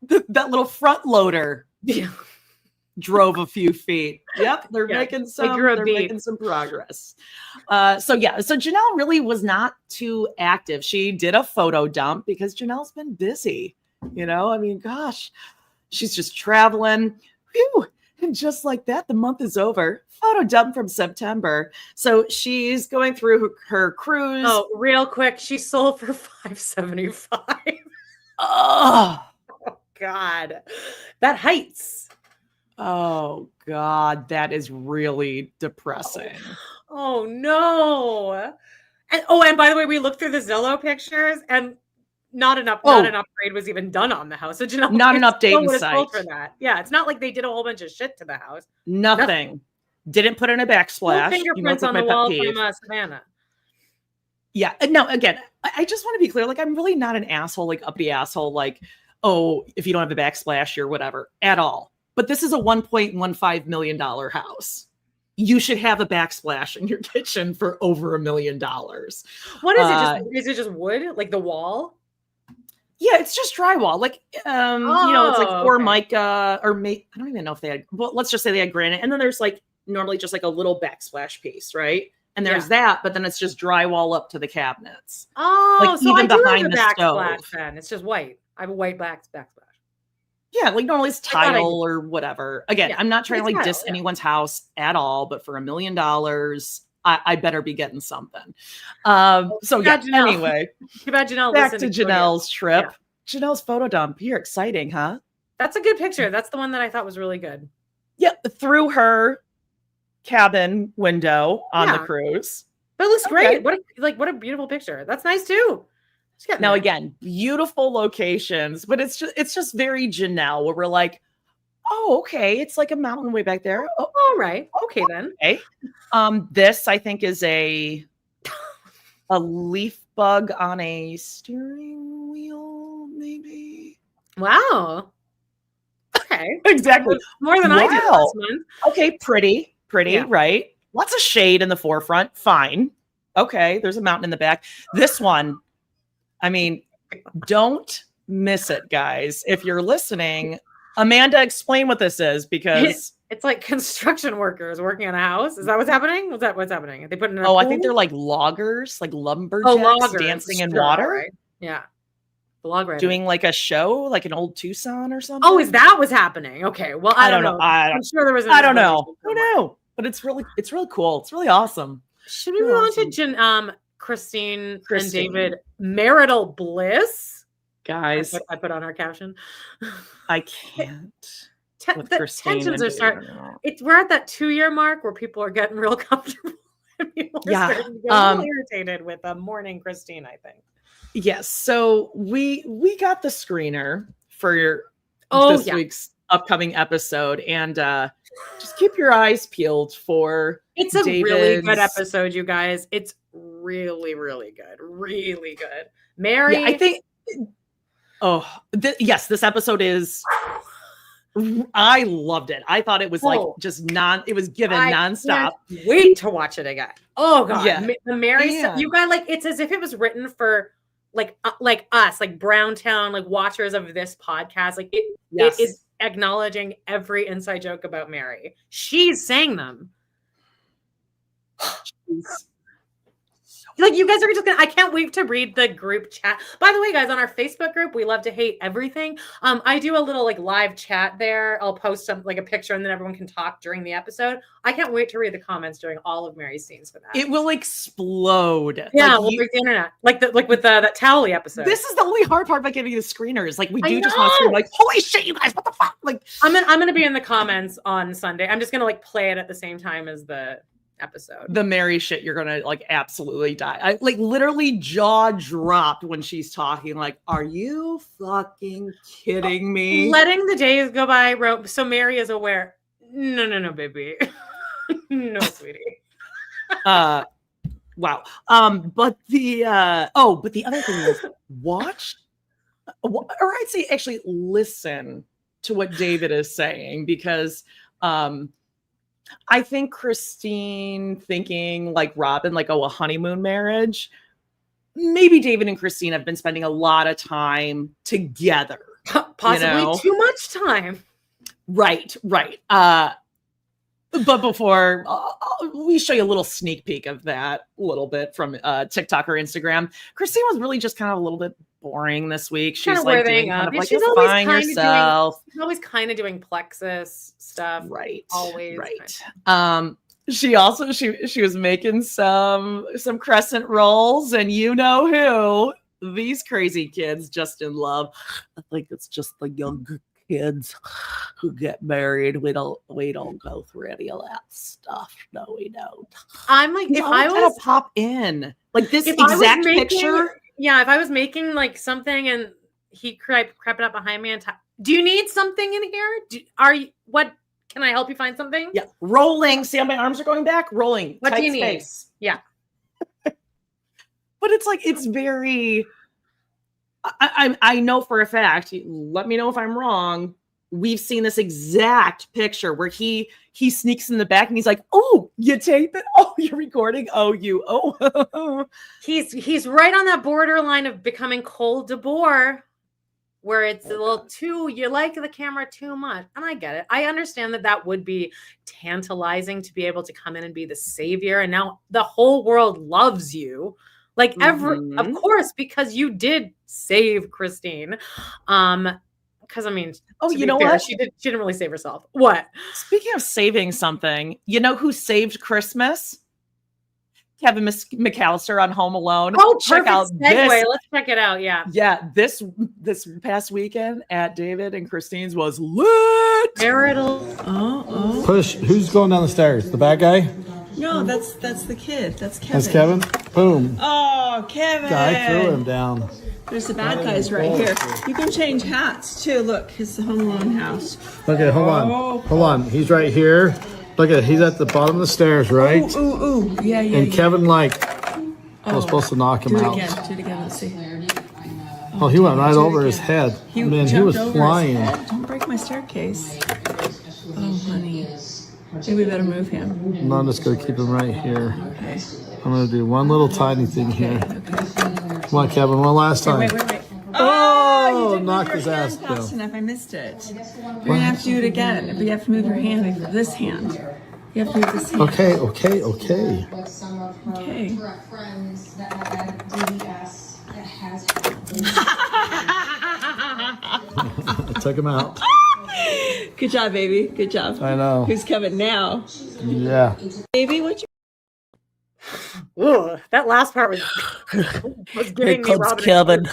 that little front loader drove a few feet. Yep, they're making some progress. So Janelle really was not too active. She did a photo dump because Janelle's been busy. You know, I mean, gosh, she's just traveling. Whew. And just like that, the month is over. Photo dump from September. So she's going through her cruise. Oh, real quick. She sold for $575. Oh God. That heights. Oh God, that is really depressing. Oh no. And by the way, we looked through the Zillow pictures and not an upgrade was even done on the house. So not an update in sight for that. Yeah, it's not like they did a whole bunch of shit to the house. Nothing. Didn't put in a No backsplash. fingerprints on my the pet wall peeve. from Savannah. Yeah. No, again, I just want to be clear. Like, I'm really not an asshole, like uppity asshole. Like, oh, if you don't have a backsplash, you're whatever at all. But this is a $1.15 million house. You should have a backsplash in your kitchen for over $1 million. What is it? Is it just wood? Like the wall? Yeah, it's just drywall. Like, it's like Formica or I don't even know if they had, well, let's just say they had granite. And then there's like normally just like a little backsplash piece, right? And there's that, but then it's just drywall up to the cabinets. Oh, like so even I do behind have a the backsplash stove. then. It's just white. I have a white backsplash. Yeah, like normally it's tile or whatever. Again, I'm not trying to like diss anyone's house at all, but for $1 million, I better be getting something. So yeah, anyway, Janelle back to Janelle's trip. Yeah. Janelle's photo dump. You're exciting, huh? That's a good picture. That's the one that I thought was really good. Yeah, through her cabin window on the cruise. But it looks great. What a beautiful picture. That's nice too. Now again, beautiful locations, but it's just very Janelle where we're like, oh, okay, it's like a mountain way back there. Oh, all right. Okay then. Okay. This I think is a leaf bug on a steering wheel, maybe. Wow. Okay. Exactly. More than I did last month. Okay, pretty, right? Lots of shade in the forefront. Fine. Okay, there's a mountain in the back. This one, I mean, don't miss it, guys. If you're listening, Amanda, explain what this is, because it's like construction workers working on a house. Is that what's happening? What's happening? Are they putting in a pool? I think they're like loggers, like lumberjacks dancing in water. Right. Yeah. The log rider. Doing like a show, like an old Tucson or something. Oh, is that what's happening? Okay. Well, I don't know. I'm sure there was. I don't know. Who knows? But it's really cool. It's really awesome. Should we move on to Christine and David marital bliss? Guys, I put on our caption. I can't. The tensions are starting. We're at that 2-year mark where people are getting real comfortable. And people are starting to get a little irritated with morning Christine, I think. Yes. So we got the screener for this week's upcoming episode, and just keep your eyes peeled for it's a really good episode, you guys. It's really, really good. Really good. Meri. Yeah, I think this episode is I loved it. I thought it was like just it was given nonstop. Wait to watch it again. Oh god. Yeah. The Meri stuff, you got like it's as if it was written for like us, like Browntown, like watchers of this podcast. Like it is acknowledging every inside joke about Meri. She's saying them. Like you guys are just I can't wait to read the group chat. By the way, guys, on our Facebook group, we love to hate everything. I do a little like live chat there. I'll post some like a picture and then everyone can talk during the episode. I can't wait to read the comments during all of Meri's scenes for that. It will explode. Yeah, we'll break the internet. Like with that Towley episode. This is the only hard part about giving you the screeners. Like we do just want to scream like, holy shit, you guys, what the fuck? Like I'm gonna be in the comments on Sunday. I'm just gonna like play it at the same time as the episode. The Meri shit, you're gonna like absolutely die. I like literally jaw dropped when she's talking. Like, are you fucking kidding me? Letting the days go by. So Meri is aware. No, baby. No, sweetie. Wow. But the other thing is watch, or I'd say actually listen to what David is saying, because I think Christine thinking like Robin, like, a honeymoon marriage. Maybe David and Christine have been spending a lot of time together. Possibly too much time. Right. But before we show you a little sneak peek of that a little bit from TikTok or Instagram, Christine was really just kind of a little bit boring this week. She's like doing kind of like she's find yourself. She's always kind of doing plexus stuff. Right. Always. Right. She also she was making some crescent rolls, and you know who, these crazy kids just in love. I think it's just the younger kids who get married. We don't go through any of that stuff. No, we don't. I'm like, if I was to pop in like this exact picture. Yeah, if I was making like something and he crept up behind me and do you need something in here? Can I help you find something? Yeah. Rolling. See how my arms are going back? Rolling. What Tight do you need? space. Yeah. But it's like, it's very, I know for a fact, let me know if I'm wrong. We've seen this exact picture where he sneaks in the back and he's like, oh, you tape it? Oh, you're recording? Oh, He's right on that borderline of becoming Cold DeBoer, where it's a little too, you like the camera too much. And I get it. I understand that would be tantalizing to be able to come in and be the savior. And now the whole world loves you. Like of course, because you did save Christine. Because I mean, you know what? She didn't really save herself. What? Speaking of saving something, you know who saved Christmas? Kevin McAllister on Home Alone. Oh, check out segue. This. Let's check it out. Yeah. Yeah. This past weekend at David and Christine's was lit. Marital. Push. Who's going down the stairs? The bad guy? No, that's the kid. That's Kevin. That's Kevin? Boom. Oh, Kevin. Guy threw him down. There's the bad guys right here. You can change hats too. Look, it's the Home Alone house. Look at, hold on. He's right here. Look at, he's at the bottom of the stairs, right? Ooh. Yeah. And Kevin, like, was supposed to knock him out. Do it again. Let's see. Oh, he went right over his head. Man, he was flying. Don't break my staircase. Oh, honey. Maybe we better move him. No, I'm just going to keep him right here. Okay. I'm going to do one little tiny thing here. Come on, Kevin, one last time. Wait. Oh, you didn't knocked move his your ass hand fast down. enough. I missed it. You're going to have to do it again. But you have to move your hand with this hand. You have to move this hand. Okay. But some of her Okay. friends that have had DBS that has I took him out. Good job, baby. Good job. I know. Who's Kevin now? Yeah. Baby, what you... Ooh, that last part was giving me Robin. Kevin.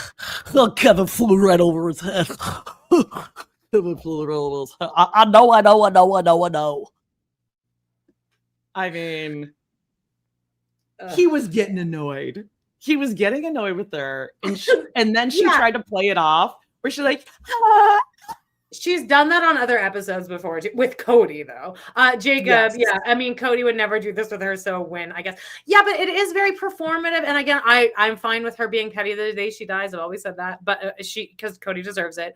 Oh, Kevin flew right over his head. Kevin flew right over his head. I know. I mean, he was getting annoyed. He was getting annoyed with her, and then she tried to play it off, where she's like, ah. She's done that on other episodes before too, with Kody though. Jacob, Yes. yeah. I mean, Kody would never do this with her, so when I guess, yeah, but it is very performative. And again, I'm fine with her being petty the day she dies. I've always said that, but because Kody deserves it.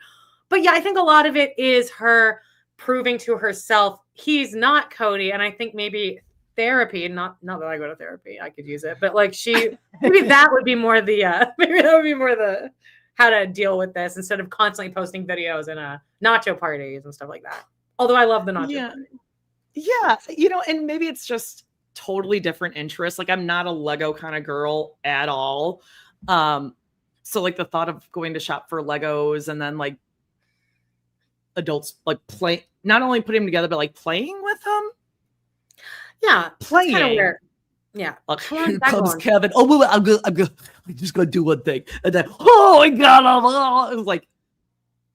But yeah, I think a lot of it is her proving to herself he's not Kody, and I think maybe therapy. Not that I go to therapy, I could use it, but like maybe that would be more the how to deal with this instead of constantly posting videos and nacho parties and stuff like that. Although I love the nacho party. Yeah, and maybe it's just totally different interests. Like, I'm not a Lego kind of girl at all. So like the thought of going to shop for Legos and then like adults like play, not only putting them together, but like playing with them. Yeah, playing. Kind of weird. Yeah. Here comes Kevin. Oh, wait, I'm just gonna do one thing, and then my God, it was like,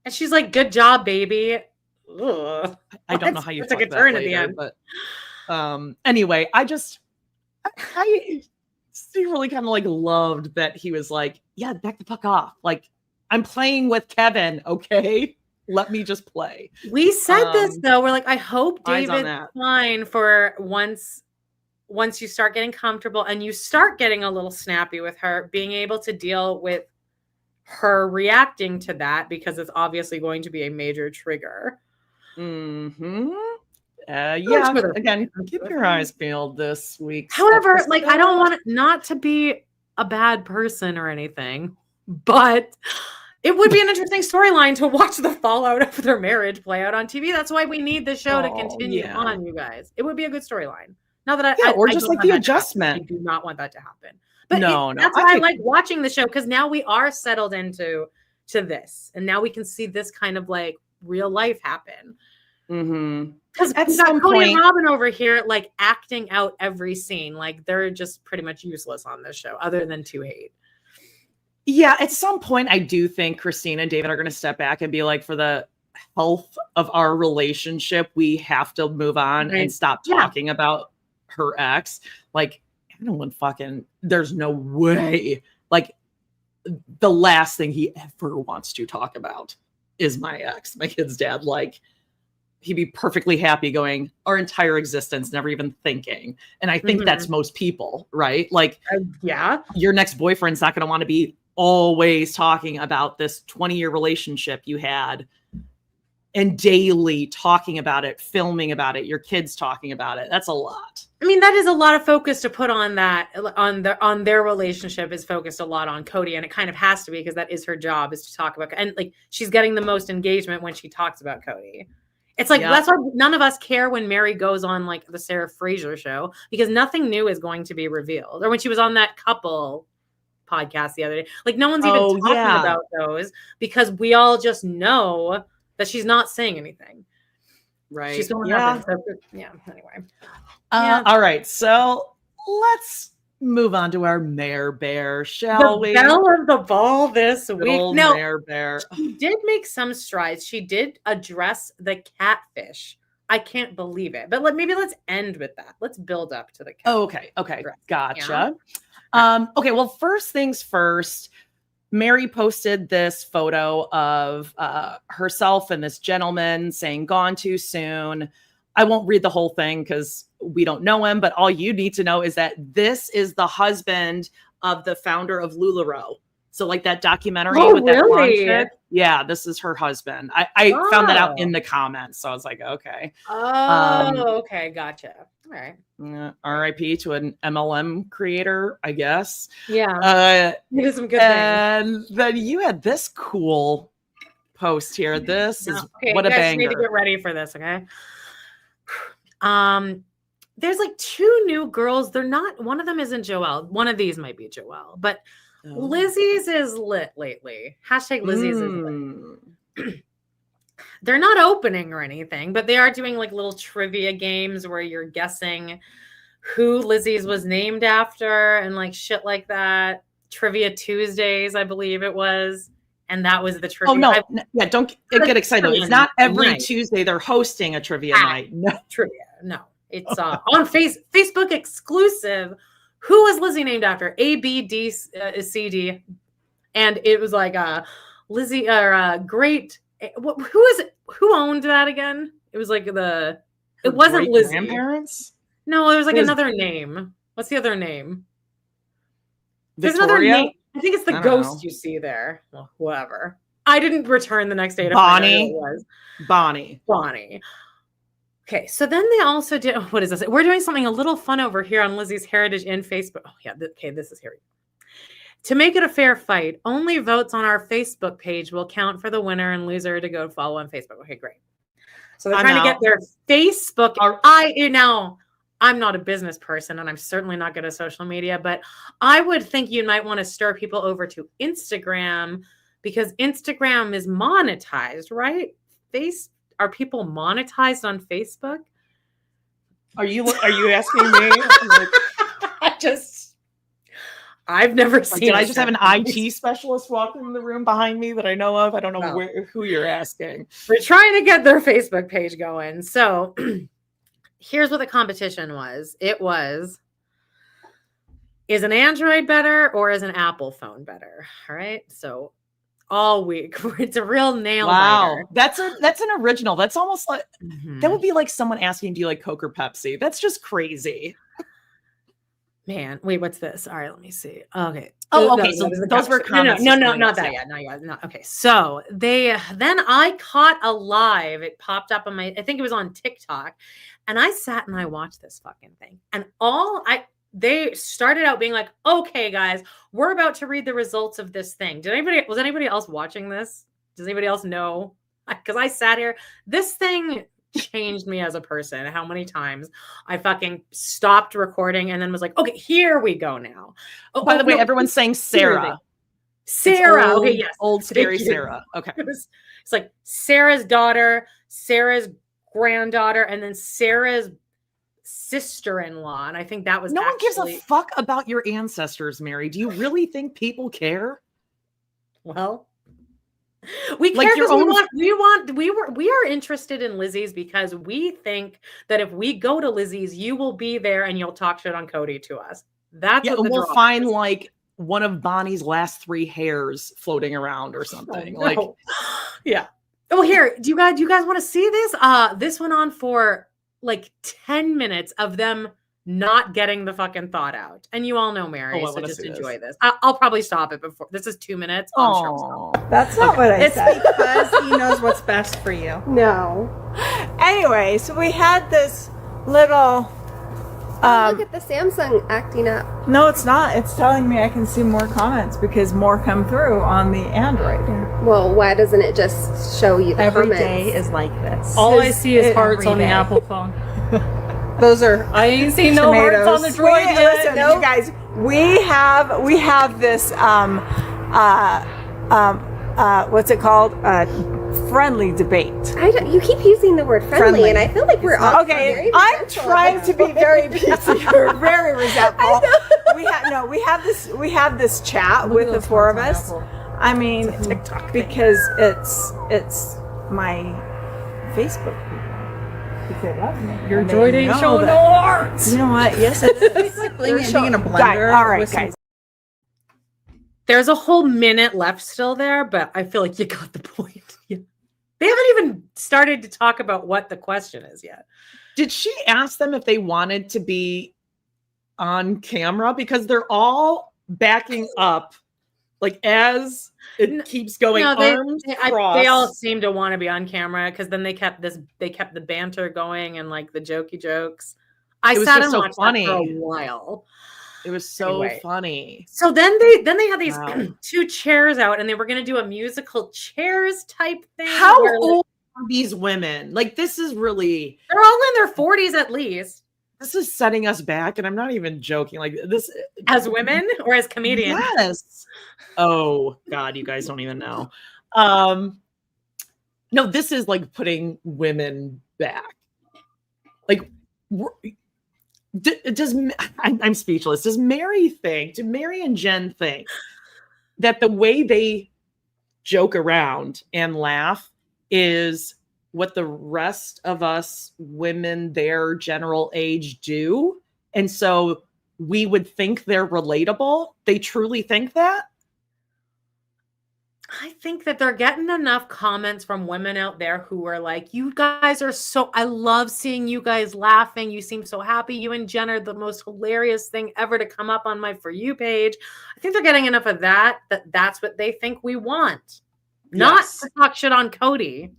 and she's like, "Good job, baby." Ugh. I don't know how you took a that turn later, at the end, but anyway, I really kind of like loved that he was like, "Yeah, back the fuck off." Like, I'm playing with Kevin, okay? Let me just play. We said this though. We're like, I hope David's that. fine for once you start getting comfortable and you start getting a little snappy with her, being able to deal with her reacting to that, because it's obviously going to be a major trigger. Mm-hmm. Yeah. Again, keep your eyes peeled this week. However, like, I don't want it not to be a bad person or anything, but it would be an interesting storyline to watch the fallout of their marriage play out on TV. That's why we need the show to continue on, you guys. It would be a good storyline. Not that or just like the adjustment. I do not want that to happen. But no. That's why I like watching the show, because now we are settled into this, and now we can see this kind of like real life happen. Because at we got some Kody point, and Robin over here like acting out every scene, like they're just pretty much useless on this show, other than to hate. Yeah, at some point, I do think Christine and David are going to step back and be like, for the health of our relationship, we have to move on and stop talking about her ex. Like, everyone there's no way. Like, the last thing he ever wants to talk about is my ex, my kid's dad. Like, he'd be perfectly happy going our entire existence, never even thinking. And I think that's most people, right? Like, yeah, your next boyfriend's not going to want to be always talking about this 20-year relationship you had and daily talking about it, filming about it, your kids talking about it. That's a lot. I mean, that is a lot of focus to put on that, on their relationship is focused a lot on Kody, and it kind of has to be because that is her job, is to talk about, and like she's getting the most engagement when she talks about Kody. It's like, that's why none of us care when Meri goes on like the Sarah Fraser show, because nothing new is going to be revealed. Or when she was on that couple podcast the other day, like no one's even talking about those because we all just know that she's not saying anything. Right. She's going to happen. So, anyway. All right. So let's move on to our Mare Bear, shall we? Belle of the ball this week. No, Mare Bear. She did make some strides. She did address the catfish. I can't believe it. But maybe let's end with that. Let's build up to the catfish. Oh, okay. Gotcha. Yeah. Okay. Well, first things first. Meri posted this photo of herself and this gentleman saying gone too soon. I won't read the whole thing because we don't know him, but all you need to know is that this is the husband of the founder of LuLaRoe. So like that documentary with that blonde chick. Yeah, this is her husband. I found that out in the comments. So I was like, okay. Okay. Gotcha. All right. RIP to an MLM creator, I guess. Yeah. He did some good things. And then you had this cool post here. This is what a banger. Need to get ready for this, okay? There's like two new girls. They're not, one of them isn't Joelle. One of these might be Joelle, but Lizzie's is lit lately. # Lizzie's is lit. They're not opening or anything, but they are doing like little trivia games where you're guessing who Lizzie's was named after and like shit like that. Trivia Tuesdays, I believe it was. And that was the trivia. Oh, no. Don't get excited. It's not every Tuesday they're hosting a trivia night. No. Trivia. No. It's on Facebook exclusive. Who was Lizzie named after? ABDCD. And it was like Lizzie or great. Who is it? Who owned that again? It was like it wasn't Lizzie. Grandparents? No, there was like another name. What's the other name? There's Victoria? another name. I think it's the ghost you see there. Well, whoever. I didn't return the next day to Bonnie. find out who it was. Bonnie. Okay, so then they also did. What is this? We're doing something a little fun over here on Lizzie's Heritage in Facebook. Oh yeah. This is here. To make it a fair fight, only votes on our Facebook page will count for the winner and loser to go follow on Facebook. Okay, great. So they're trying to get their Facebook. I'm not a business person and I'm certainly not good at social media, but I would think you might want to stir people over to Instagram because Instagram is monetized, right? Are people monetized on Facebook? Are you asking me? I've never seen. Did I just have an IT specialist walk in the room behind me that I know of? I don't know who you're asking. We're trying to get their Facebook page going. So here's what the competition was. It was, is an Android better or is an Apple phone better? All right. So all week, it's a real nail biter. That's an original. That's almost like that would be like someone asking, do you like Coke or Pepsi? That's just crazy. Man, wait, what's this? All right, let me see. Okay. Oh, okay. So those were comments. No, not that yet. Not yet. No. Okay. So then I caught a live. It popped up on I think it was on TikTok. And I sat and I watched this fucking thing. And they started out being like, okay, guys, we're about to read the results of this thing. Was anybody else watching this? Does anybody else know? Because I sat here. This thing changed me as a person. How many times I fucking stopped recording and then was like, okay, here we go now. By the way, everyone's saying Sarah. Sarah. Okay, yes. Old scary Sarah. Okay. It's like Sarah's daughter, Sarah's granddaughter, and then Sarah's sister-in-law. And I think that was one gives a fuck about your ancestors, Meri. Do you really think people care? Well, we care because we are interested in Lizzie's because we think that if we go to Lizzie's, you will be there and you'll talk shit on Kody to us. That's what we'll find like one of Bonnie's last 3 hairs floating around or something. Yeah. Oh, here, do you guys want to see this? This went on for like 10 minutes of them not getting the fucking thought out. And you all know Meri, so just enjoy this. I'll probably stop it before. This is 2 minutes. I'm sure I'll stop. That's not what I said. It's because he knows what's best for you. No. Anyway, so we had this little. Look at the Samsung acting up. No, it's not. It's telling me I can see more comments because more come through on the Android. Well, why doesn't it just show you the Every comments? day is like this. All I see is hearts every on the day. Apple phone. Those are. I ain't seen no hearts on the Droid yet. Listen, you guys, we have this what's it called? Friendly debate. You keep using the word friendly, and I feel like we're all okay. I'm trying to be very PC. You're very resentful. We have this chat with the four of us. I mean, because it's my Facebook people. Because they love me. Your Droid ain't showing no hearts. You know what? Yes, it is. Being a blender. All right, guys. There's a whole minute left still there, but I feel like you got the point. Yeah. They haven't even started to talk about what the question is yet. Did she ask them if they wanted to be on camera? Because they're all backing up, like as it keeps going. Arms crossed. They all seem to want to be on camera because then they kept the banter going and like the jokey jokes. I sat and watched that for a while. It was so funny. So then they had these two chairs out, and they were going to do a musical chairs type thing. How old are these women? Like, this is really... They're all in their 40s at least. This is setting us back, and I'm not even joking. Like, this... As women or as comedians? Yes. Oh, God, you guys don't even know. No, this is like putting women back. Like... I'm speechless. Does Meri think, do Meri and Jen think that the way they joke around and laugh is what the rest of us women their general age do? And so we would think they're relatable? They truly think that? I think that they're getting enough comments from women out there who are like, you guys are so, I love seeing you guys laughing. You seem so happy. You and Jen are the most hilarious thing ever to come up on my For You page. I think they're getting enough of that's what they think we want. Not to talk shit on Kody,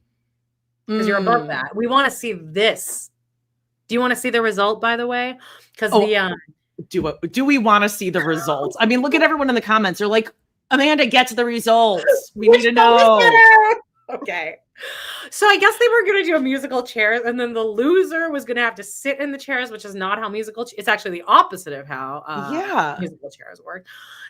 because you're above that. We want to see this. Do you want to see the result, by the way? Because do we want to see the results? I mean, look at everyone in the comments. They're like, Amanda, get to the results. We need to know. Okay. So I guess they were going to do a musical chairs, and then the loser was going to have to sit in the chairs, which is not how it's actually the opposite of how musical chairs work.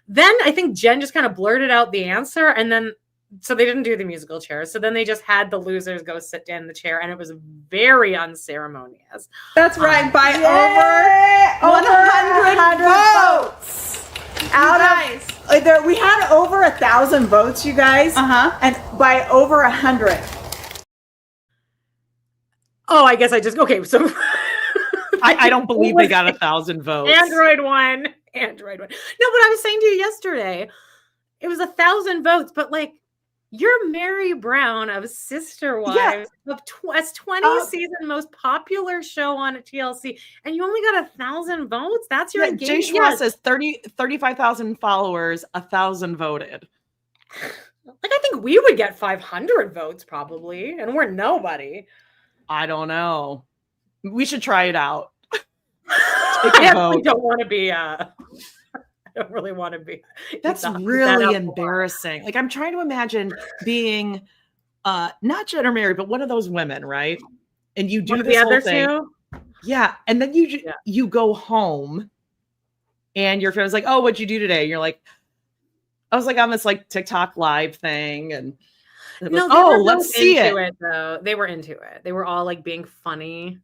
Then I think Jen just kind of blurted out the answer, and then so they didn't do the musical chairs. So then they just had the losers go sit down in the chair, and it was very unceremonious. That's right, by over 100 votes. We had over 1,000 votes, you guys, and by over 100. Oh, I guess so I don't believe they got 1,000 votes. Android one. No, but I was saying to you yesterday, it was 1,000 votes, but like, you're Meri Brown of Sister Wives, of 20 season most popular show on TLC, and you only got 1,000 votes. That's your engagement. Jay Schwa says 35,000 followers, 1,000 voted. Like, I think we would get 500 votes probably, and we're nobody. I don't know. We should try it out. I definitely don't want to be. I don't really want to be. That's really embarrassing. Like, I'm trying to imagine being not Jen or Meri, but one of those women, right? And you do this whole thing. Two? Yeah. And then you go home and your friend's like, oh, what'd you do today? And you're like, I was like on this like TikTok live thing. And let's see it. Though. They were into it. They were all like being funny.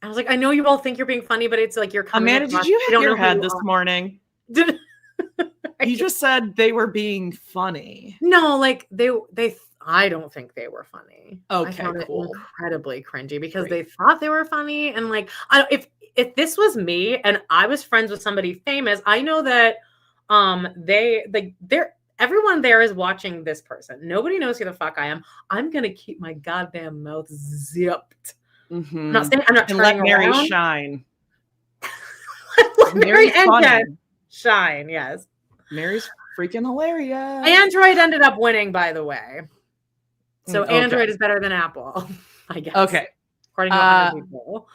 I was like, I know you all think you're being funny, but it's like you're coming. Amanda, did you hit your head this morning? You just said they were being funny. No, like they. I don't think they were funny. Okay, I found cool. it incredibly cringy because they thought they were funny, and like, if this was me and I was friends with somebody famous, I know that they're everyone there is watching this person. Nobody knows who the fuck I am. I'm going to keep my goddamn mouth zipped. Mm-hmm. I'm not saying I'm not and turning let Meri around. shine. Let Meri and funny. Jen shine, yes. Meri's freaking hilarious. Android ended up winning, by the way. So Okay. Android is better than Apple, I guess. Okay. According to 100 people.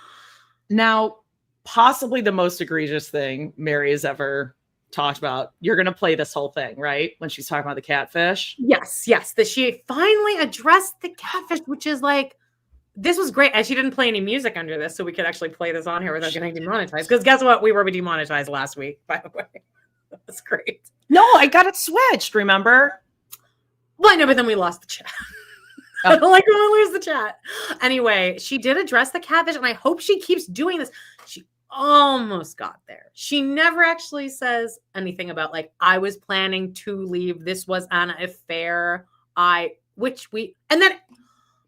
Now, possibly the most egregious thing Meri has ever talked about. You're going to play this whole thing, right? When she's talking about the catfish. Yes. That she finally addressed the catfish, which is like, this was great. And she didn't play any music under this, so we could actually play this on here without getting demonetized. Because guess what? We were demonetized last week, by the way. That's great. No, I got it switched, remember? Well, I know, but then we lost the chat. I don't like when we lose the chat. Anyway, she did address the catfish, and I hope she keeps doing this. She almost got there. She never actually says anything about, like, I was planning to leave. This was an affair. And then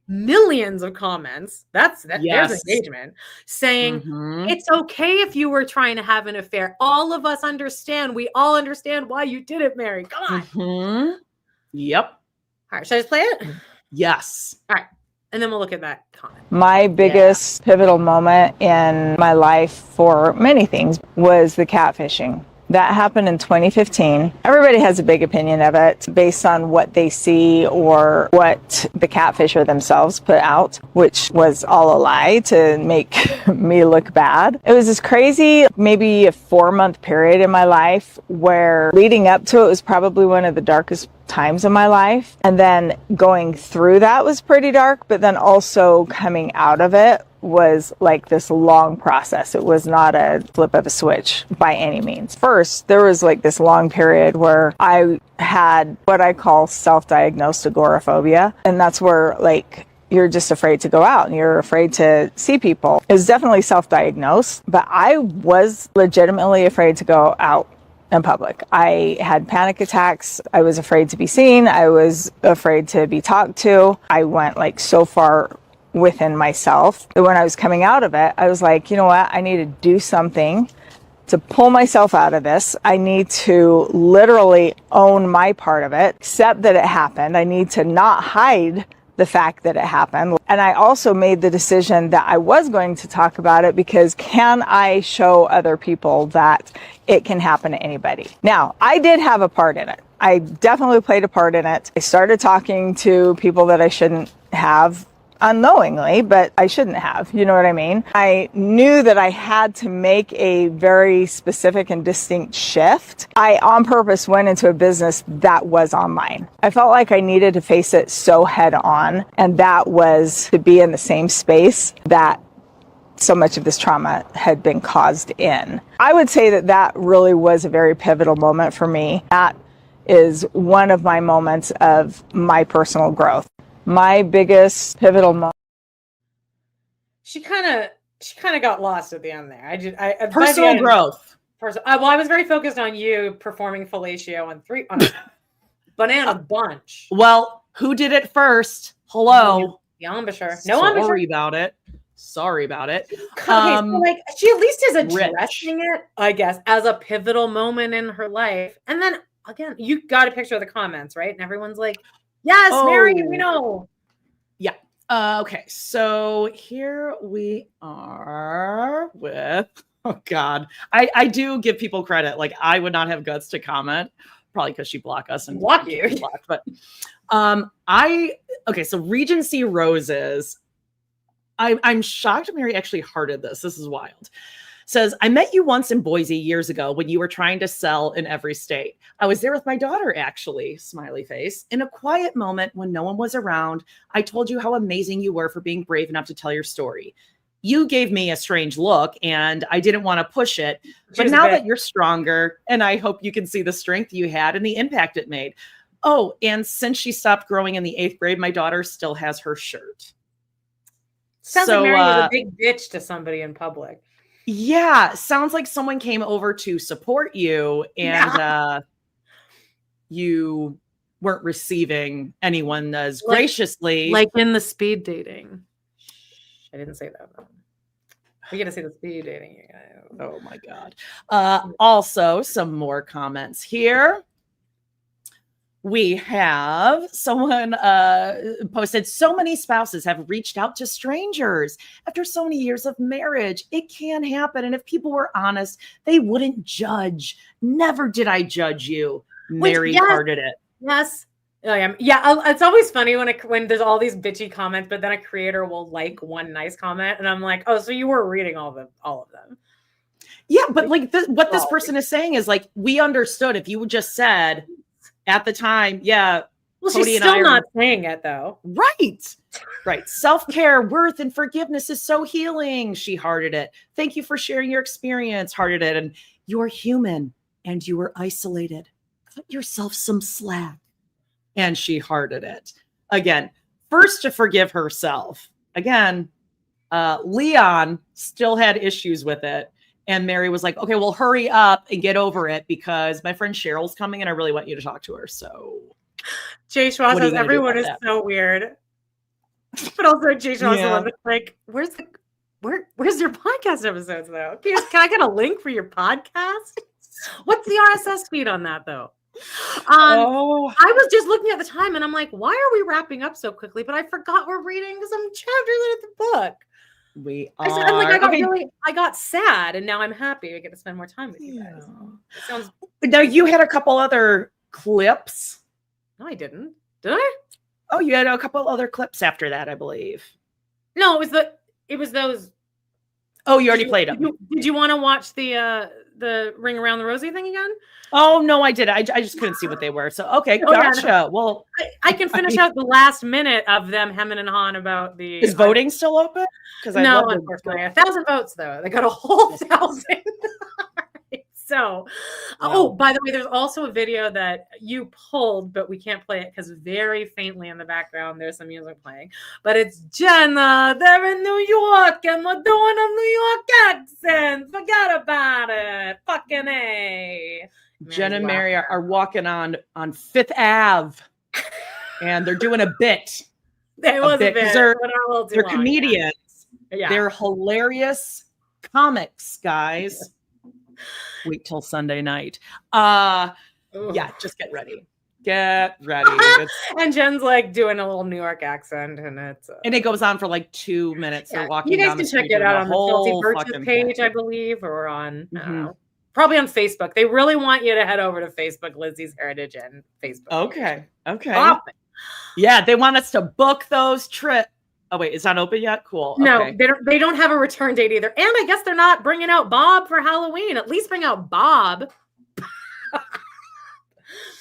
millions of comments. There's engagement saying it's okay if you were trying to have an affair. All of us understand. We all understand why you did it, Meri. God. Yep. All right. Should I just play it? Yes. All right. And then we'll look at that comment. My biggest pivotal moment in my life for many things was the catfishing. That happened in 2015. Everybody has a big opinion of it based on what they see or what the catfisher themselves put out, which was all a lie to make me look bad. It was this crazy, maybe a 4-month period in my life where leading up to it was probably one of the darkest times of my life. And then going through that was pretty dark, but then also coming out of it was like this long process. It was not a flip of a switch by any means. First, there was like this long period where I had what I call self-diagnosed agoraphobia. And that's where like you're just afraid to go out and you're afraid to see people. It was definitely self-diagnosed, but I was legitimately afraid to go out in public. I had panic attacks. I was afraid to be seen. I was afraid to be talked to. I went like so far within myself that when I was coming out of it, I was like, you know what? I need to do something to pull myself out of this. I need to literally own my part of it, accept that it happened. I need to not hide the fact that it happened. And I also made the decision that I was going to talk about it because can I show other people that it can happen to anybody? Now, I did have a part in it. I definitely played a part in it. I started talking to people that I shouldn't have unknowingly, but I shouldn't have, you know what I mean? I knew that I had to make a very specific and distinct shift. I on purpose went into a business that was online. I felt like I needed to face it so head on, and that was to be in the same space that so much of this trauma had been caused in. I would say that that really was a very pivotal moment for me. That is one of my moments of my personal growth. My biggest pivotal moment. She kind of got lost at the end there. Personal growth. Well, I was very focused on you performing fellatio on a banana bunch. Well, who did it first? Hello. The embouchure. Sorry about it. Okay, so like she at least is addressing it, I guess, as a pivotal moment in her life. And then again, you got a picture of the comments, right? And everyone's like, yes, Meri, we know. Yeah. Okay. So here we are with, oh God. I do give people credit. Like I would not have guts to comment, probably because she blocked us and block you. But okay. So Regency Roses. I'm shocked Meri actually hearted this. This is wild. Says, I met you once in Boise years ago when you were trying to sell in every state. I was there with my daughter, actually, smiley face. In a quiet moment when no one was around, I told you how amazing you were for being brave enough to tell your story. You gave me a strange look and I didn't want to push it. But now that you're stronger, and I hope you can see the strength you had and the impact it made. Oh, and since she stopped growing in the 8th grade, my daughter still has her shirt. Sounds like Meri was a big bitch to somebody in public. Yeah, sounds like someone came over to support you and you weren't receiving anyone as graciously. Like in the speed dating. I didn't say that. We got to say the speed dating, you guys. Oh my God. Also, some more comments here. We have someone posted, so many spouses have reached out to strangers after so many years of marriage. It can happen. And if people were honest, they wouldn't judge. Never did I judge you. Meri hearted it. Yes. Yeah, it's always funny when there's all these bitchy comments, but then a creator will like one nice comment, and I'm like, oh, so you were reading all of them. Yeah, but like what this person is saying is like, we understood if you just said at the time, yeah. Well, Cody she's still not saying it though. Right. Self-care, worth, and forgiveness is so healing. She hearted it. Thank you for sharing your experience. Hearted it. And you're human and you were isolated. Cut yourself some slack. And she hearted it. Again, first to forgive herself. Again, Leon still had issues with it. And Meri was like, okay, well, hurry up and get over it because my friend Cheryl's coming and I really want you to talk to her. So Jay Schwa says everyone is so weird. But also Jay Schwa is like, where's your podcast episodes though? Can I get a link for your podcast? What's the RSS feed on that though? I was just looking at the time and I'm like, why are we wrapping up so quickly? But I forgot we're reading some chapters in the book. We are. I got sad and now I'm happy. I get to spend more time with you guys. Now you had a couple other clips. No, I didn't. Did I? Oh, you had a couple other clips after that, I believe. No, it was those. Oh, you already played them. Did you want to watch the Ring Around the Rosie thing again? Oh no, I did. I just couldn't see what they were. So okay, gotcha. Yeah. Well, I can finish out the last minute of them hemming and hawing about the. Is voting still open? Because no, unfortunately, 1,000 votes though. They got a whole 1,000. So, by the way, there's also a video that you pulled, but we can't play it because very faintly in the background there's some music playing. But it's Jenna. They're in New York and we're doing a New York accent. Forget about it. Fucking A. Jen and Meri are walking on Fifth Ave, and they're doing a bit. It was a bit. They're comedians. Yeah. They're hilarious comics, guys. Wait till Sunday night. Yeah, just get ready. Get ready. And Jen's like doing a little New York accent, and it goes on for like 2 minutes. They're walking. You guys can check it out on the Filthy Virtues page, I believe, or on I don't know. Probably on Facebook. They really want you to head over to Facebook, Lizzie's Heritage and Facebook. Okay. Yeah, they want us to book those trips. Oh, wait, it's not open yet? Cool. No, okay. They don't have a return date either. And I guess they're not bringing out Bob for Halloween. At least bring out Bob.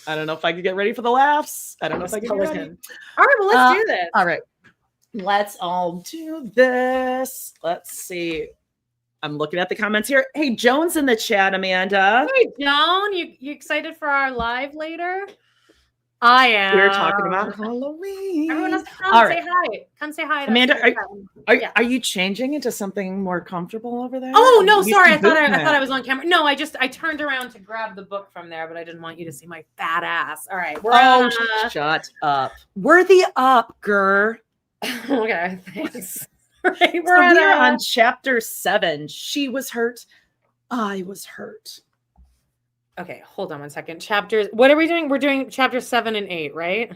I don't know if I could get ready for the laughs. I don't know if I can get ready. All right, well, let's do this. All right. Let's all do this. Let's see. I'm looking at the comments here. Hey, Joan's in the chat, Amanda. Hey, Joan. You excited for our live later? I am. We're talking about Halloween. Everyone else come say hi. Come say hi. Amanda, are you changing into something more comfortable over there? Oh no, sorry. I thought I was on camera. No, I turned around to grab the book from there, but I didn't want you to see my fat ass. All right. Shut up. Worthy up, girl. Okay, thanks. Right, we're on chapter 7. She was hurt. I was hurt. Okay, hold on one second. What are we doing? We're doing chapter 7 and 8, right?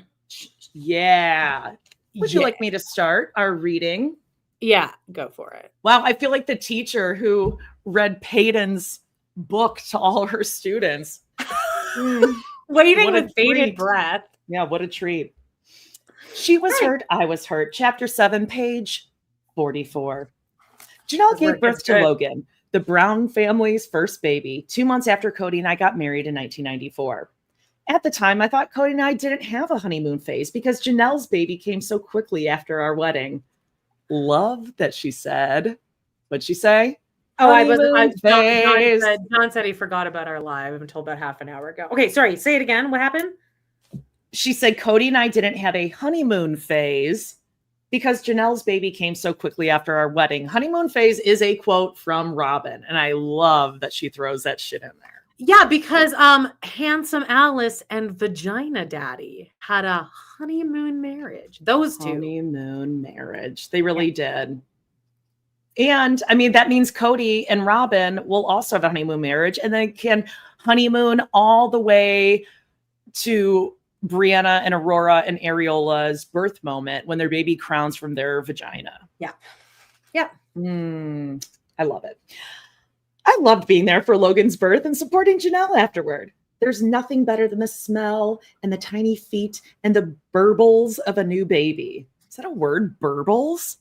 Yeah. Would you like me to start our reading? Yeah, go for it. Wow, I feel like the teacher who read Paedon's book to all her students. Waiting with bated breath. Yeah, what a treat. She was hurt. I was hurt. Chapter 7, page 44. Janelle gave birth to Logan, the Brown family's first baby, 2 months after Kody and I got married in 1994. At the time, I thought Kody and I didn't have a honeymoon phase because Janelle's baby came so quickly after our wedding. Love that she said. What'd she say? Oh, John said he forgot about our live until about half an hour ago. Okay, sorry. Say it again. What happened? She said Kody and I didn't have a honeymoon phase because Janelle's baby came so quickly after our wedding. Honeymoon phase is a quote from Robin, and I love that she throws that shit in there. Yeah, because Handsome Alice and Vagina Daddy had a honeymoon marriage. Those two. Honeymoon marriage. They really did. And I mean, that means Kody and Robin will also have a honeymoon marriage, and they can honeymoon all the way to Brianna and Aurora and Ariola's birth moment when their baby crowns from their vagina. Yeah. Yeah. I love it. I loved being there for Logan's birth and supporting Janelle afterward. There's nothing better than the smell and the tiny feet and the burbles of a new baby. Is that a word? Burbles?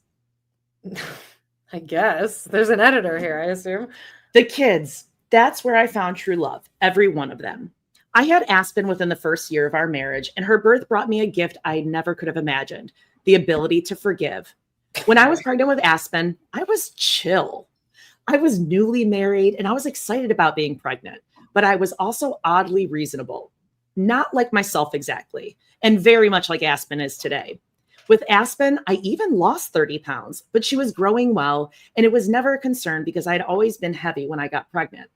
I guess. There's an editor here, I assume. The kids. That's where I found true love. Every one of them. I had Aspen within the first year of our marriage, and her birth brought me a gift I never could have imagined. The ability to forgive. When I was pregnant with Aspen, I was chill. I was newly married, and I was excited about being pregnant. But I was also oddly reasonable. Not like myself exactly, and very much like Aspen is today. With Aspen, I even lost 30 pounds, but she was growing well, and it was never a concern because I'd always been heavy when I got pregnant.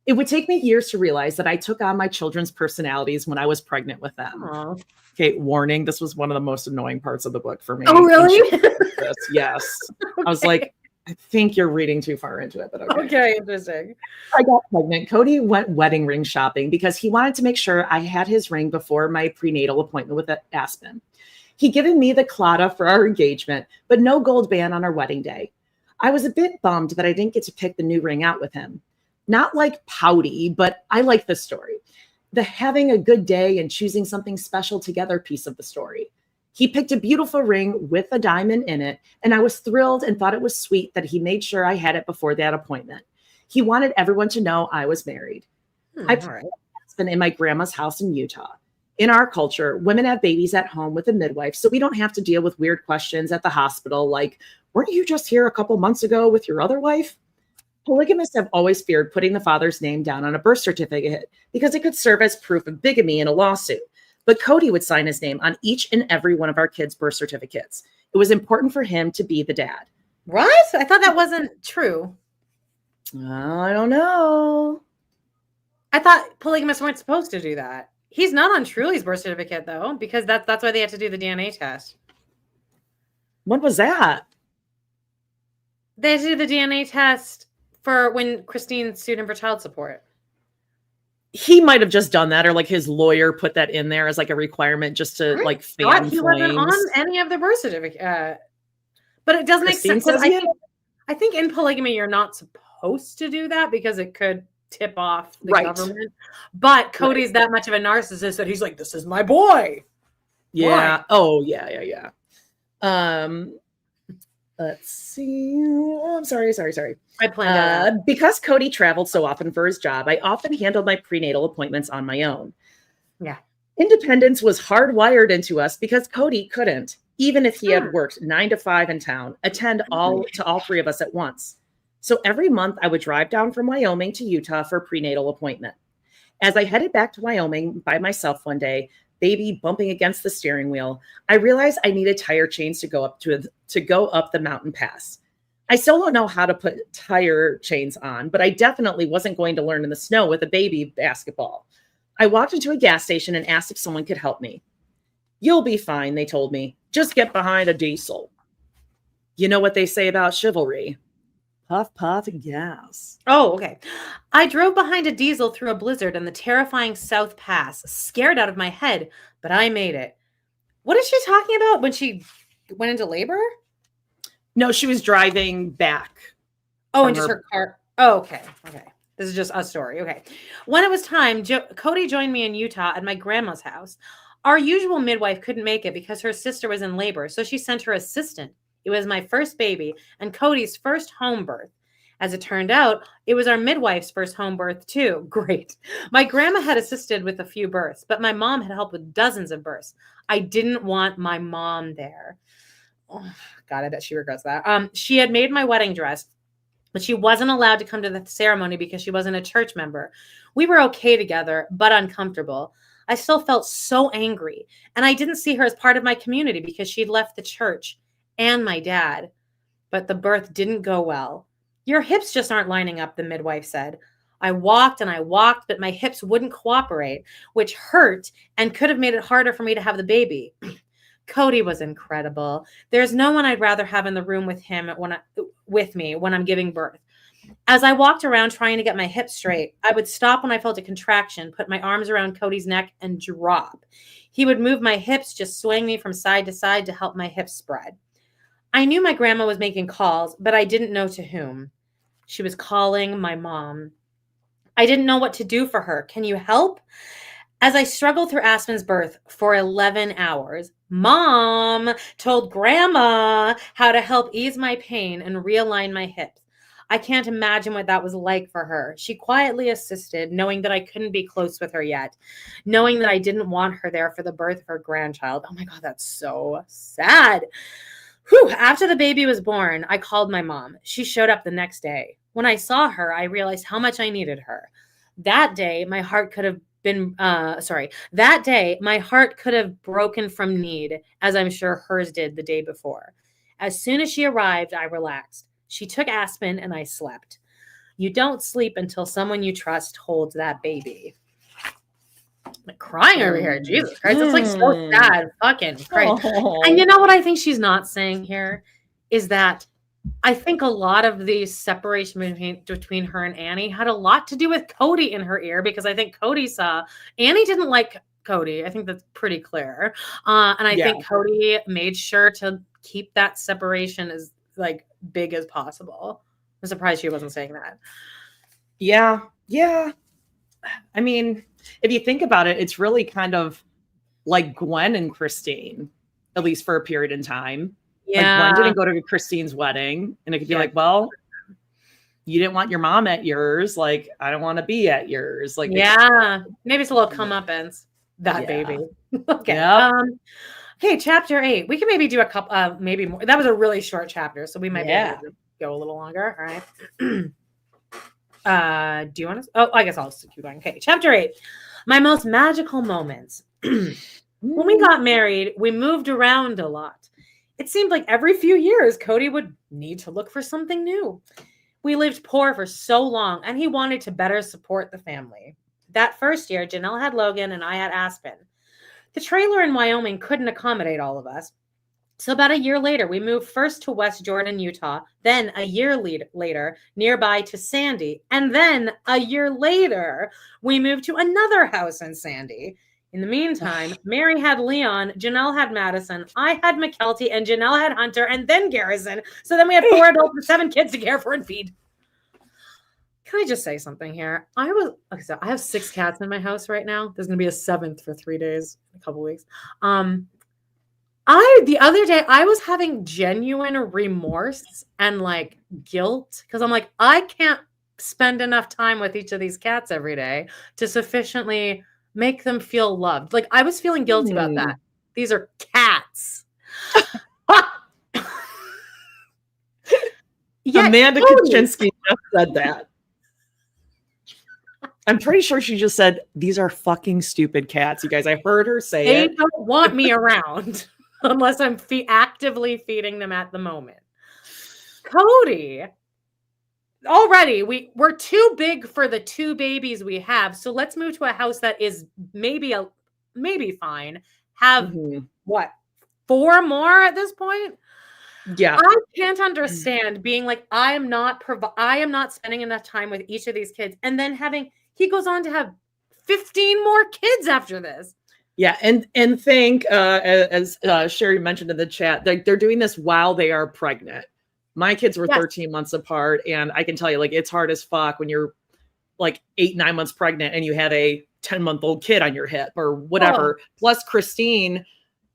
It would take me years to realize that I took on my children's personalities when I was pregnant with them. Aww. Okay, warning, this was one of the most annoying parts of the book for me. Oh, really? Yes. Okay. I was like, I think you're reading too far into it, but okay. Okay, interesting. I got pregnant. Kody went wedding ring shopping because he wanted to make sure I had his ring before my prenatal appointment with Aspen. He'd given me the Claddagh for our engagement, but no gold band on our wedding day. I was a bit bummed that I didn't get to pick the new ring out with him. Not like pouty, but I like this story. The having a good day and choosing something special together piece of the story. He picked a beautiful ring with a diamond in it, and I was thrilled and thought it was sweet that he made sure I had it before that appointment. He wanted everyone to know I was married. I put Aspen in my grandma's house in Utah. In our culture, women have babies at home with a midwife, so we don't have to deal with weird questions at the hospital like, weren't you just here a couple months ago with your other wife? Polygamists have always feared putting the father's name down on a birth certificate because it could serve as proof of bigamy in a lawsuit. But Kody would sign his name on each and every one of our kids' birth certificates. It was important for him to be the dad. What? I thought that wasn't true. I don't know. I thought polygamists weren't supposed to do that. He's not on Truly's birth certificate, though, because that's why they had to do the DNA test. When was that? They had to do the DNA test for when Christine sued him for child support. He might have just done that, or like his lawyer put that in there as like a requirement just to like fan He wasn't on any of the birth certificate. But it does make sense. I think in polygamy, you're not supposed to do that because it could tip off the government. But Kody's that much of a narcissist that he's like, this is my boy. Yeah. Boy. Oh, yeah. Let's see. Oh, I'm sorry. I planned because Kody traveled so often for his job, I often handled my prenatal appointments on my own. Yeah. Independence was hardwired into us because Kody couldn't, even if he had worked 9 to 5 in town, attend all 3 of us at once. So every month I would drive down from Wyoming to Utah for a prenatal appointment. As I headed back to Wyoming by myself one day, baby bumping against the steering wheel, I realized I needed tire chains to go up the mountain pass. I still don't know how to put tire chains on, but I definitely wasn't going to learn in the snow with a baby basketball. I walked into a gas station and asked if someone could help me. You'll be fine, they told me. Just get behind a diesel. You know what they say about chivalry? Puff, puff, gas. Oh, okay. I drove behind a diesel through a blizzard in the terrifying South Pass, scared out of my head, but I made it. What is she talking about when she went into labor? No, she was driving back. Oh, and just her car. Oh, okay. This is just a story. Okay. When it was time, Kody joined me in Utah at my grandma's house. Our usual midwife couldn't make it because her sister was in labor, so she sent her assistant. It was my first baby and Kody's first home birth. As it turned out, it was our midwife's first home birth too. Great. My grandma had assisted with a few births, but my mom had helped with dozens of births. I didn't want my mom there. Oh, God, I bet she regrets that. She had made my wedding dress, but she wasn't allowed to come to the ceremony because she wasn't a church member. We were okay together, but uncomfortable. I still felt so angry, and I didn't see her as part of my community because she'd left the church and my dad. But the birth didn't go well. Your hips just aren't lining up, the midwife said. I walked, but my hips wouldn't cooperate, which hurt and could have made it harder for me to have the baby. Kody was incredible. There's no one I'd rather have in the room with me when I'm giving birth. As I walked around trying to get my hips straight, I would stop when I felt a contraction, put my arms around Kody's neck, and drop. He would move my hips, just swaying me from side to side to help my hips spread. I knew my grandma was making calls, but I didn't know to whom. She was calling my mom. I didn't know what to do for her. Can you help? As I struggled through Aspen's birth for 11 hours, Mom told Grandma how to help ease my pain and realign my hips. I can't imagine what that was like for her. She quietly assisted, knowing that I couldn't be close with her yet, knowing that I didn't want her there for the birth of her grandchild. Oh my God, that's so sad. Whew. After the baby was born, I called my mom. She showed up the next day. When I saw her, I realized how much I needed her. That day, my heart could have broken from need, as I'm sure hers did the day before. As soon as she arrived, I relaxed. She took Aspen and I slept. You don't sleep until someone you trust holds that baby. I'm like crying over here. Jesus Christ. It's like so sad. Fucking Christ. Oh. And you know what I think she's not saying here is that I think a lot of the separation between her and Annie had a lot to do with Kody in her ear, because I think Kody saw Annie didn't like Kody. I think that's pretty clear. And I think Kody made sure to keep that separation as like big as possible. I'm surprised she wasn't saying that. Yeah. I mean, if you think about it, it's really kind of like Gwen and Christine, at least for a period in time. Yeah. Like Gwen didn't go to Christine's wedding, and it could be like, well, you didn't want your mom at yours. Like, I don't want to be at yours. Like, maybe it's a little comeuppance. That baby. Okay. Yep. Okay, chapter 8. We can maybe do a couple, maybe more. That was a really short chapter, so we might be able to go a little longer. All right. Do you want to? Oh, I guess I'll just keep going. Okay, chapter 8. My most magical moments. When we got married, we moved around a lot. It seemed like every few years, Kody would need to look for something new. We lived poor for so long, and he wanted to better support the family. That first year, Janelle had Logan, and I had Aspen. The trailer in Wyoming couldn't accommodate all of us. So about a year later, we moved first to West Jordan, Utah, then a year later, nearby to Sandy. And then a year later, we moved to another house in Sandy. In the meantime, Meri had Leon, Janelle had Madison, I had McKelty, and Janelle had Hunter, and then Garrison. So then we had 4 adults and 7 kids to care for and feed. Can I just say something here? I have 6 cats in my house right now. There's going to be a 7th for 3 days, a couple weeks. The other day, I was having genuine remorse and like guilt, because I'm like, I can't spend enough time with each of these cats every day to sufficiently make them feel loved. Like, I was feeling guilty about that. These are cats. Amanda Kaczynski just said that. I'm pretty sure she just said, these are fucking stupid cats. You guys, I heard her say it. They don't want me around unless I'm actively feeding them at the moment. Kody, already we're too big for the 2 babies we have. So let's move to a house that is maybe fine. Have what, 4 more at this point? Yeah. I can't understand being like, I am not spending enough time with each of these kids, and then he goes on to have 15 more kids after this. Yeah, and think, as Sherry mentioned in the chat, they're doing this while they are pregnant. My kids were 13 months apart, and I can tell you, like, it's hard as fuck when you're like 8-9 months pregnant and you have a 10-month-old kid on your hip or whatever. Plus Christine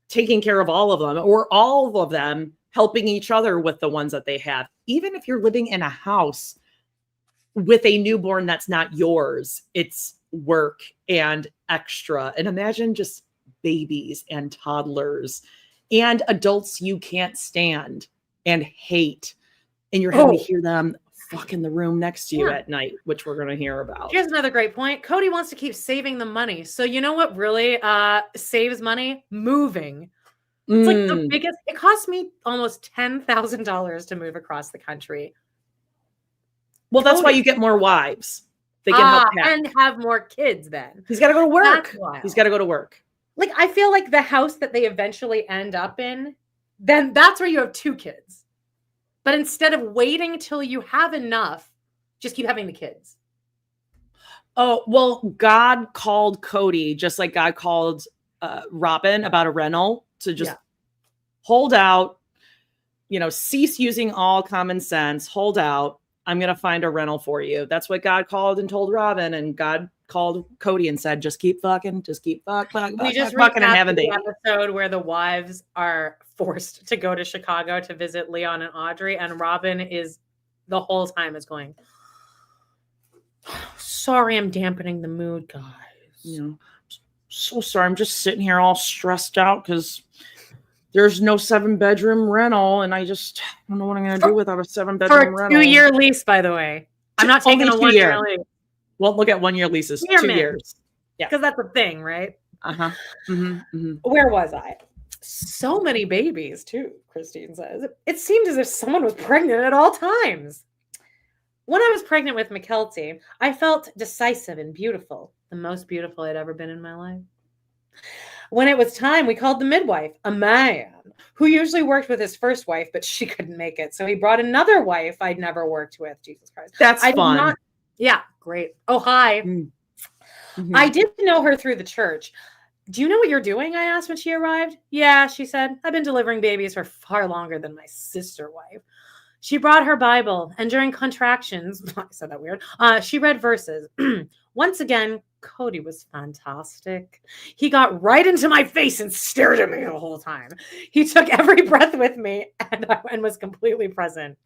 taking care of all of them, or all of them helping each other with the ones that they have. Even if you're living in a house with a newborn that's not yours, it's work and extra. And imagine just babies and toddlers and adults you can't stand and hate, and you're having to hear them fuck in the room next to you at night, which we're going to hear about. Here's another great point. Kody wants to keep saving the money. So you know what really saves money? Moving. It's like the biggest. It cost me almost $10,000 to move across the country. Well, that's why you get more wives. They can help and have more kids then. He's got to go to work. He's got to go to work. Like, I feel like the house that they eventually end up in, then that's where you have 2 kids. But instead of waiting till you have enough Just keep having the kids. Oh, well, God called Kody, just like God called Robin about a rental, to just hold out, cease using all common sense, hold out. I'm going to find a rental for you. That's what God called and told Robin, and God called Kody and said, just keep fucking, just keep fucking and having the baby. episode where the wives are forced to go to Chicago to visit Leon and Audrey, and Robin is the whole time is going, sorry, I'm dampening the mood, guys. So sorry. I'm just sitting here all stressed out because there's no 7-bedroom rental, and I don't know what I'm going to do without a 7-bedroom rental. For a 2-year lease, by the way. I'm not taking a 1-year lease. Well, look at 1-year leases, 2 years. Yeah, because that's a thing, right? Uh-huh. Where was I? So many babies, too, Christine says. It seemed as if someone was pregnant at all times. When I was pregnant with Mykelti, I felt decisive and beautiful, the most beautiful I'd ever been in my life. When it was time, we called the midwife, a man who usually worked with his first wife, but she couldn't make it. So he brought another wife I'd never worked with. Jesus Christ. That's fun. Yeah, great. Oh, hi. Mm-hmm. I didn't know her through the church. Do you know what you're doing? I asked when she arrived. Yeah, she said, I've been delivering babies for far longer than my sister wife. She brought her Bible, and during contractions, I said that weird, she read verses. Once again, Kody was fantastic. He got right into my face and stared at me the whole time. He took every breath with me and was completely present.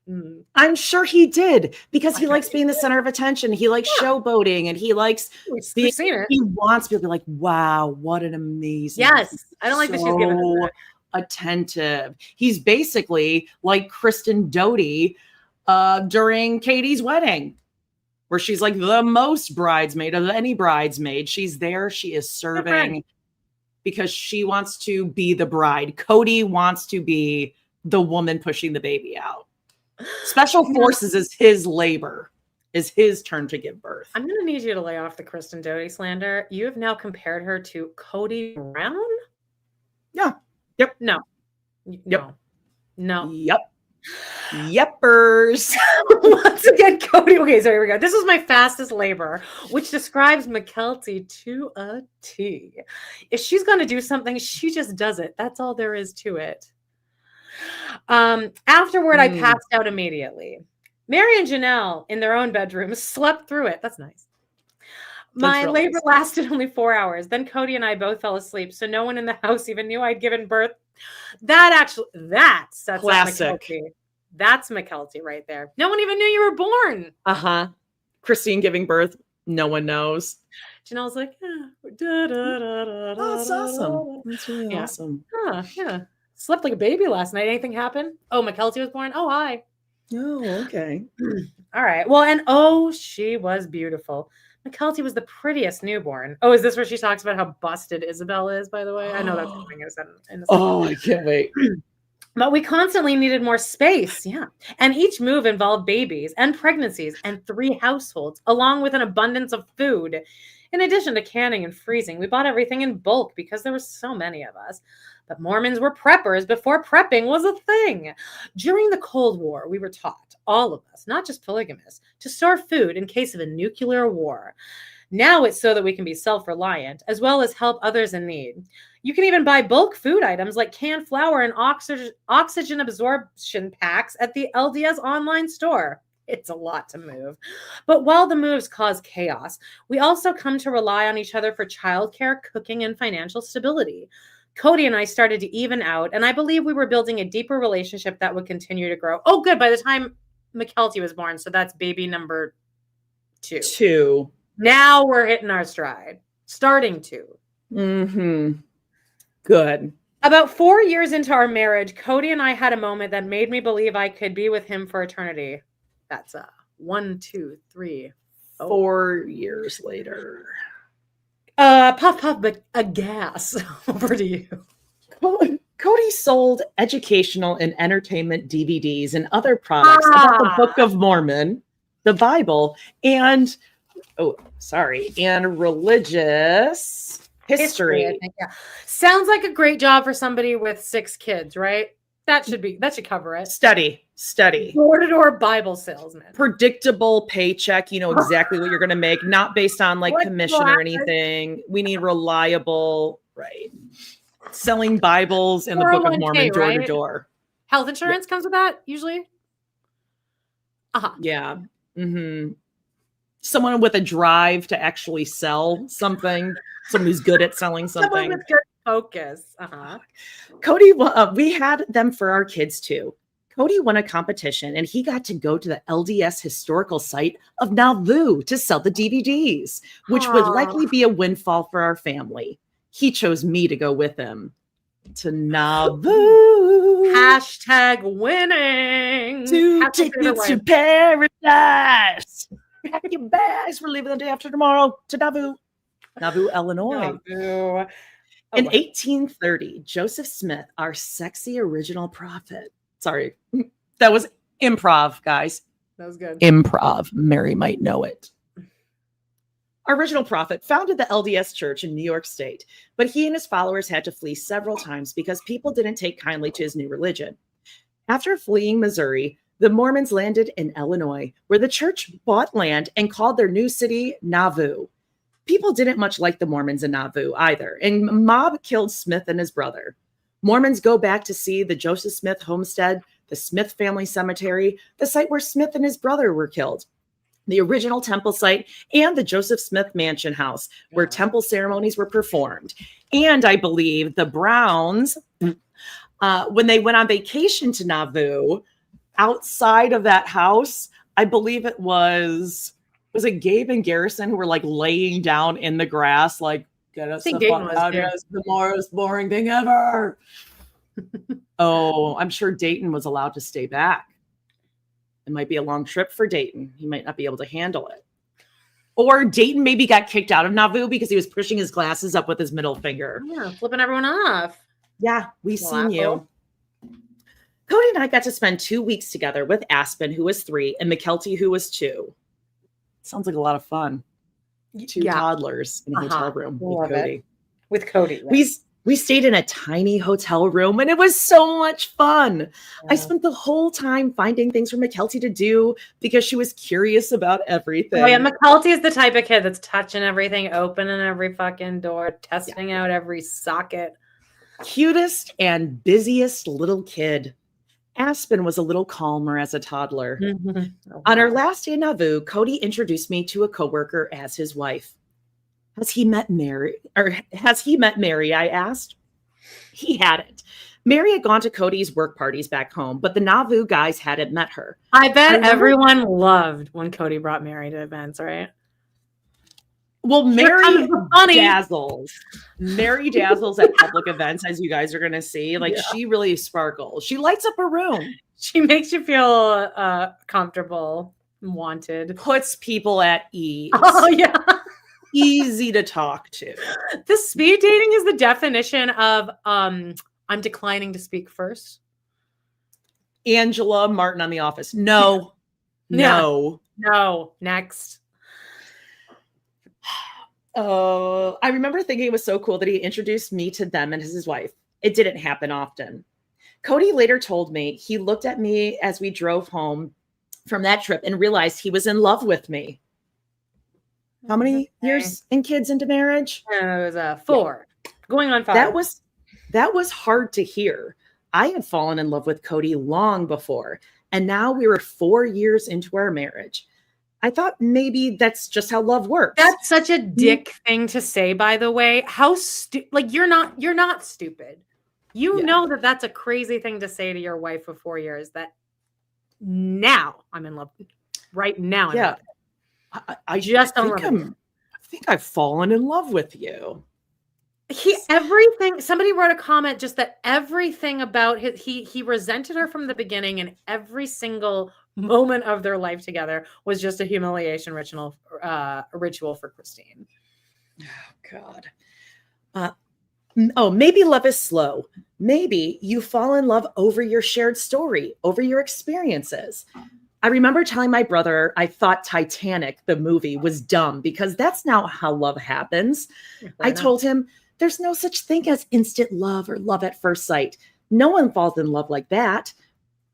I'm sure he did, because he likes being the center of attention. He likes showboating, and he likes We've seen it. He wants people to be like, wow, what an amazing. Yes. I don't like that she's giving us that. Attentive. He's basically like Kristen Doty during Katie's wedding, where she's like the most bridesmaid of any bridesmaid. She's there. She is serving because she wants to be the bride. Kody wants to be the woman pushing the baby out. Special Forces is his labor, is his turn to give birth. I'm going to need you to lay off the Kristen Doty slander. You have now compared her to Kody Brown? Yeah. Yep. No. Yep. No. Yep. Yeppers. Once again, Kody. Okay, so here we go. This is my fastest labor, which describes Mykelti to a T. If she's going to do something, she just does it. That's all there is to it. Afterward, I passed out immediately. Meri and Janelle, in their own bedrooms, slept through it. That's nice. My labor lasted only 4 hours. Then Kody and I both fell asleep, so no one in the house even knew I'd given birth. That sets classic. Up Mykelti. That's Mykelti right there. No one even knew you were born. Uh-huh. Christine giving birth, no one knows. Janelle's like, that's awesome. That's really awesome. Yeah. Slept like a baby last night. Anything happened? Oh, Mykelti was born? Oh, hi. Oh, okay. All right. Well, and she was beautiful. Mykelti was the prettiest newborn. Oh, is this where she talks about how busted Isabel is, by the way? I know that's something I said in the I can't wait. But we constantly needed more space. Yeah. And each move involved babies and pregnancies and 3 households, along with an abundance of food. In addition to canning and freezing, we bought everything in bulk because there were so many of us. But Mormons were preppers before prepping was a thing. During the Cold War, we were taught, all of us, not just polygamists, to store food in case of a nuclear war. Now it's so that we can be self-reliant, as well as help others in need. You can even buy bulk food items like canned flour and oxygen absorption packs at the LDS online store. It's a lot to move. But while the moves cause chaos, we also come to rely on each other for childcare, cooking, and financial stability. Kody and I started to even out, and I believe we were building a deeper relationship that would continue to grow. Oh, good. By the time Mykelti was born, so that's baby number 2. Now we're hitting our stride. Starting to. Mm-hmm. Good. About 4 years into our marriage, Kody and I had a moment that made me believe I could be with him for eternity. That's 1, 2, 3, 4 years later. Puff, but a gas. Over to you. Kody sold educational and entertainment DVDs and other products about the Book of Mormon, the Bible, and religious history. I think, yeah. Sounds like a great job for somebody with 6 kids, right? That should cover it. Study. steady. Door-to-door Bible salesman. Predictable paycheck. You know exactly what you're going to make, not based on like commission or anything. We need reliable, right? Selling Bibles in the Book of Mormon door to door. Health insurance comes with that usually. Yeah. Mm-hmm. Someone with a drive to actually sell something. Someone who's good at selling something. Someone with good focus. Kody, we had them for our kids too. Kody won a competition and he got to go to the LDS historical site of Nauvoo to sell the DVDs, which would likely be a windfall for our family. He chose me to go with him to Nauvoo. Hashtag winning. 2 tickets to paradise. Pack your bags. We're leaving the day after tomorrow to Nauvoo, Illinois. Nauvoo. In 1830, Joseph Smith, our sexy original prophet. Sorry, that was improv, guys. That was good. Improv. Meri might know it. Our original prophet founded the LDS Church in New York State, but he and his followers had to flee several times because people didn't take kindly to his new religion. After fleeing Missouri, the Mormons landed in Illinois, where the church bought land and called their new city Nauvoo. People didn't much like the Mormons in Nauvoo either, and a mob killed Smith and his brother. Mormons go back to see the Joseph Smith homestead, the Smith family cemetery, the site where Smith and his brother were killed, the original temple site, and the Joseph Smith mansion house where temple ceremonies were performed. And I believe the Browns, when they went on vacation to Nauvoo, outside of that house, I believe it was it Gabe and Garrison who were like laying down in the grass, like, get us the fuck out of here. It's the most boring thing ever. Oh, I'm sure Dayton was allowed to stay back. It might be a long trip for Dayton. He might not be able to handle it. Or Dayton maybe got kicked out of Nauvoo because he was pushing his glasses up with his middle finger. Yeah, flipping everyone off. Yeah, we've seen you. Kody and I got to spend 2 weeks together with Aspen, who was 3, and McKelty, who was 2. Sounds like a lot of fun. 2 toddlers in a hotel room with Kody. With Kody. Yeah. We stayed in a tiny hotel room and it was so much fun. Yeah. I spent the whole time finding things for McKelty to do because she was curious about everything. Oh yeah, McKelty is the type of kid that's touching everything, opening every fucking door, testing out every socket. Cutest and busiest little kid. Aspen was a little calmer as a toddler. Mm-hmm. On our last day in Nauvoo, Kody introduced me to a coworker as his wife. Has he met Meri? I asked. He hadn't. Meri had gone to Kody's work parties back home, but the Nauvoo guys hadn't met her. I bet everyone loved when Kody brought Meri to events, right? Well, Meri dazzles. Meri dazzles at public events, as you guys are going to see. Like, she really sparkles. She lights up a room. She makes you feel comfortable, wanted. Puts people at ease. Oh, yeah. Easy to talk to. The speed dating is the definition of I'm declining to speak first. Angela Martin on The Office. No. No. No. Next. Oh, I remember thinking it was so cool that he introduced me to them and his wife. It didn't happen often. Kody later told me he looked at me as we drove home from that trip and realized he was in love with me. How many years and kids into marriage? It was 4. Yeah. Going on 5. That was hard to hear. I had fallen in love with Kody long before, and now we were 4 years into our marriage. I thought maybe that's just how love works. That's such a dick thing to say, by the way. How you're not stupid. You know that that's a crazy thing to say to your wife of 4 years. That now I'm in love. Right now, I'm in love. I think I've fallen in love with you. Somebody wrote a comment just that everything about he resented her from the beginning, and every single moment of their life together was just a humiliation ritual for Christine. Oh God. Maybe love is slow. Maybe you fall in love over your shared story, over your experiences. I remember telling my brother I thought Titanic, the movie, was dumb because that's not how love happens. I told him there's no such thing as instant love or love at first sight. No one falls in love like that.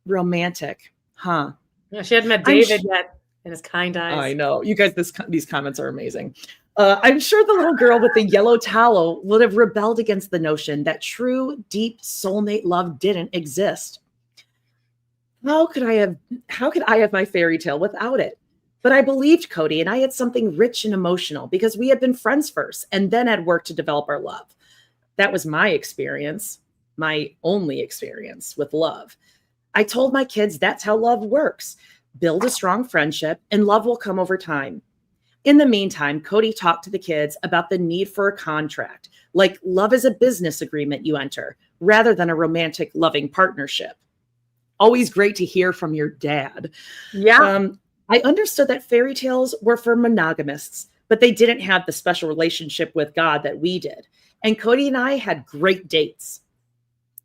Romantic. Huh. Yeah, she hadn't met David yet in his kind eyes. I know. You guys, these comments are amazing. I'm sure the little girl with the yellow towel would have rebelled against the notion that true, deep soulmate love didn't exist. How could I have my fairy tale without it? But I believed Kody, and I had something rich and emotional because we had been friends first and then had worked to develop our love. That was my experience, my only experience with love. I told my kids that's how love works. Build a strong friendship and love will come over time. In the meantime, Kody talked to the kids about the need for a contract, like love is a business agreement you enter, rather than a romantic loving partnership. Always great to hear from your dad. Yeah. I understood that fairy tales were for monogamists, but they didn't have the special relationship with God that we did. And Kody and I had great dates.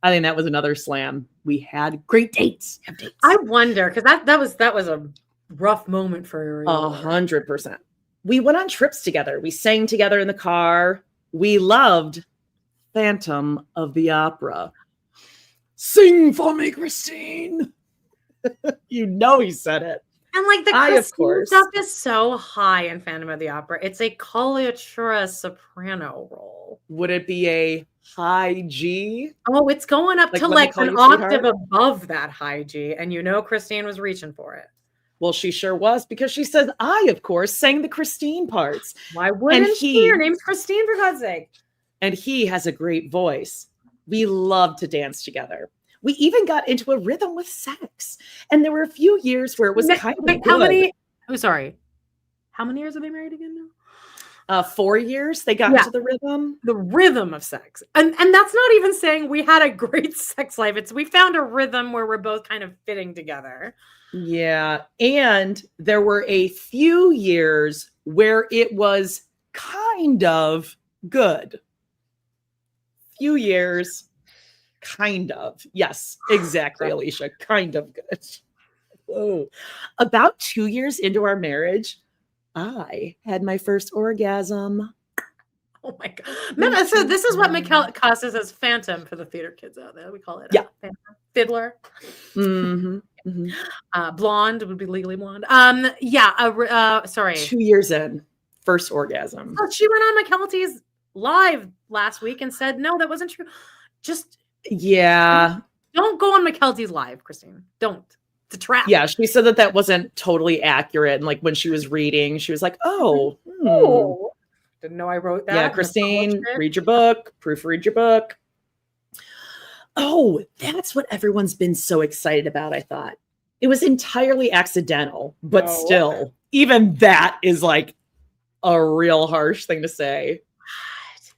I think that was another slam. We had great dates. I wonder, because that was a rough moment for her. 100%. We went on trips together. We sang together in the car. We loved Phantom of the Opera. Sing for me, Christine. You know he said it. And like the Christine stuff is so high in Phantom of the Opera. It's a coloratura soprano role. Would it be a high G? Oh, it's going up to like an octave above that high G. And you know Christine was reaching for it. Well, she sure was, because she says, I, of course, sang the Christine parts. Why wouldn't she? Her name's Christine, for God's sake. And he has a great voice. We love to dance together. We even got into a rhythm with sex. And there were a few years where it was kind of good. How many? Oh, sorry. How many years are they married again now? 4 years. They got into the rhythm. The rhythm of sex. And that's not even saying we had a great sex life. It's we found a rhythm where we're both kind of fitting together. Yeah. And there were a few years where it was kind of good. Few years. Kind of. Yes, exactly, Alicia. Kind of good. Oh. About 2 years into our marriage, I had my first orgasm. Oh my God. Remember, so this is what Mikkel causes as Phantom for the theater kids out there. We call it Phantom. Fiddler. Mm-hmm. Mm-hmm. Blonde would be Legally Blonde. Sorry. 2 years in, first orgasm. Oh, she went on McKelty's live last week and said, no, that wasn't true. Just don't go on McKelty's live, Christine. Don't. It's a trap. Yeah, she said that wasn't totally accurate. And like when she was reading, she was like, oh. Didn't know I wrote that. Yeah, Christine, read your book, proofread your book. Oh, that's what everyone's been so excited about, I thought. It was entirely accidental, but still, even that is like a real harsh thing to say.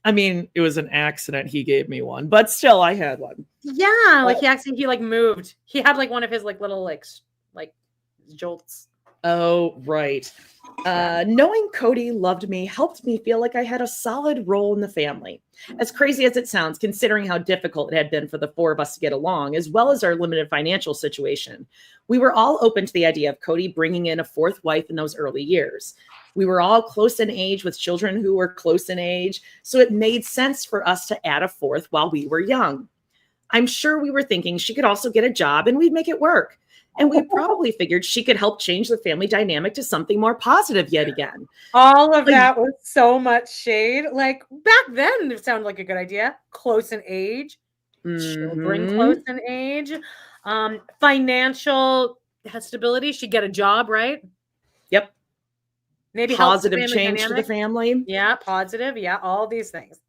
I mean, it was an accident. He gave me one, but still I had one. Yeah, like he moved. He had like one of his like little like jolts. Oh, right. Knowing Kody loved me helped me feel like I had a solid role in the family. As crazy as it sounds, considering how difficult it had been for the four of us to get along, as well as our limited financial situation, we were all open to the idea of Kody bringing in a fourth wife in those early years. We were all close in age with children who were close in age, so it made sense for us to add a fourth while we were young. I'm sure we were thinking she could also get a job and we'd make it work. And we probably figured she could help change the family dynamic to something more positive yet again. All of that was so much shade. Like back then, it sounded like a good idea. Close in age, children close in age, financial stability. She'd get a job, right? Yep. Maybe positive change to the family. Yeah, positive. Yeah, all these things.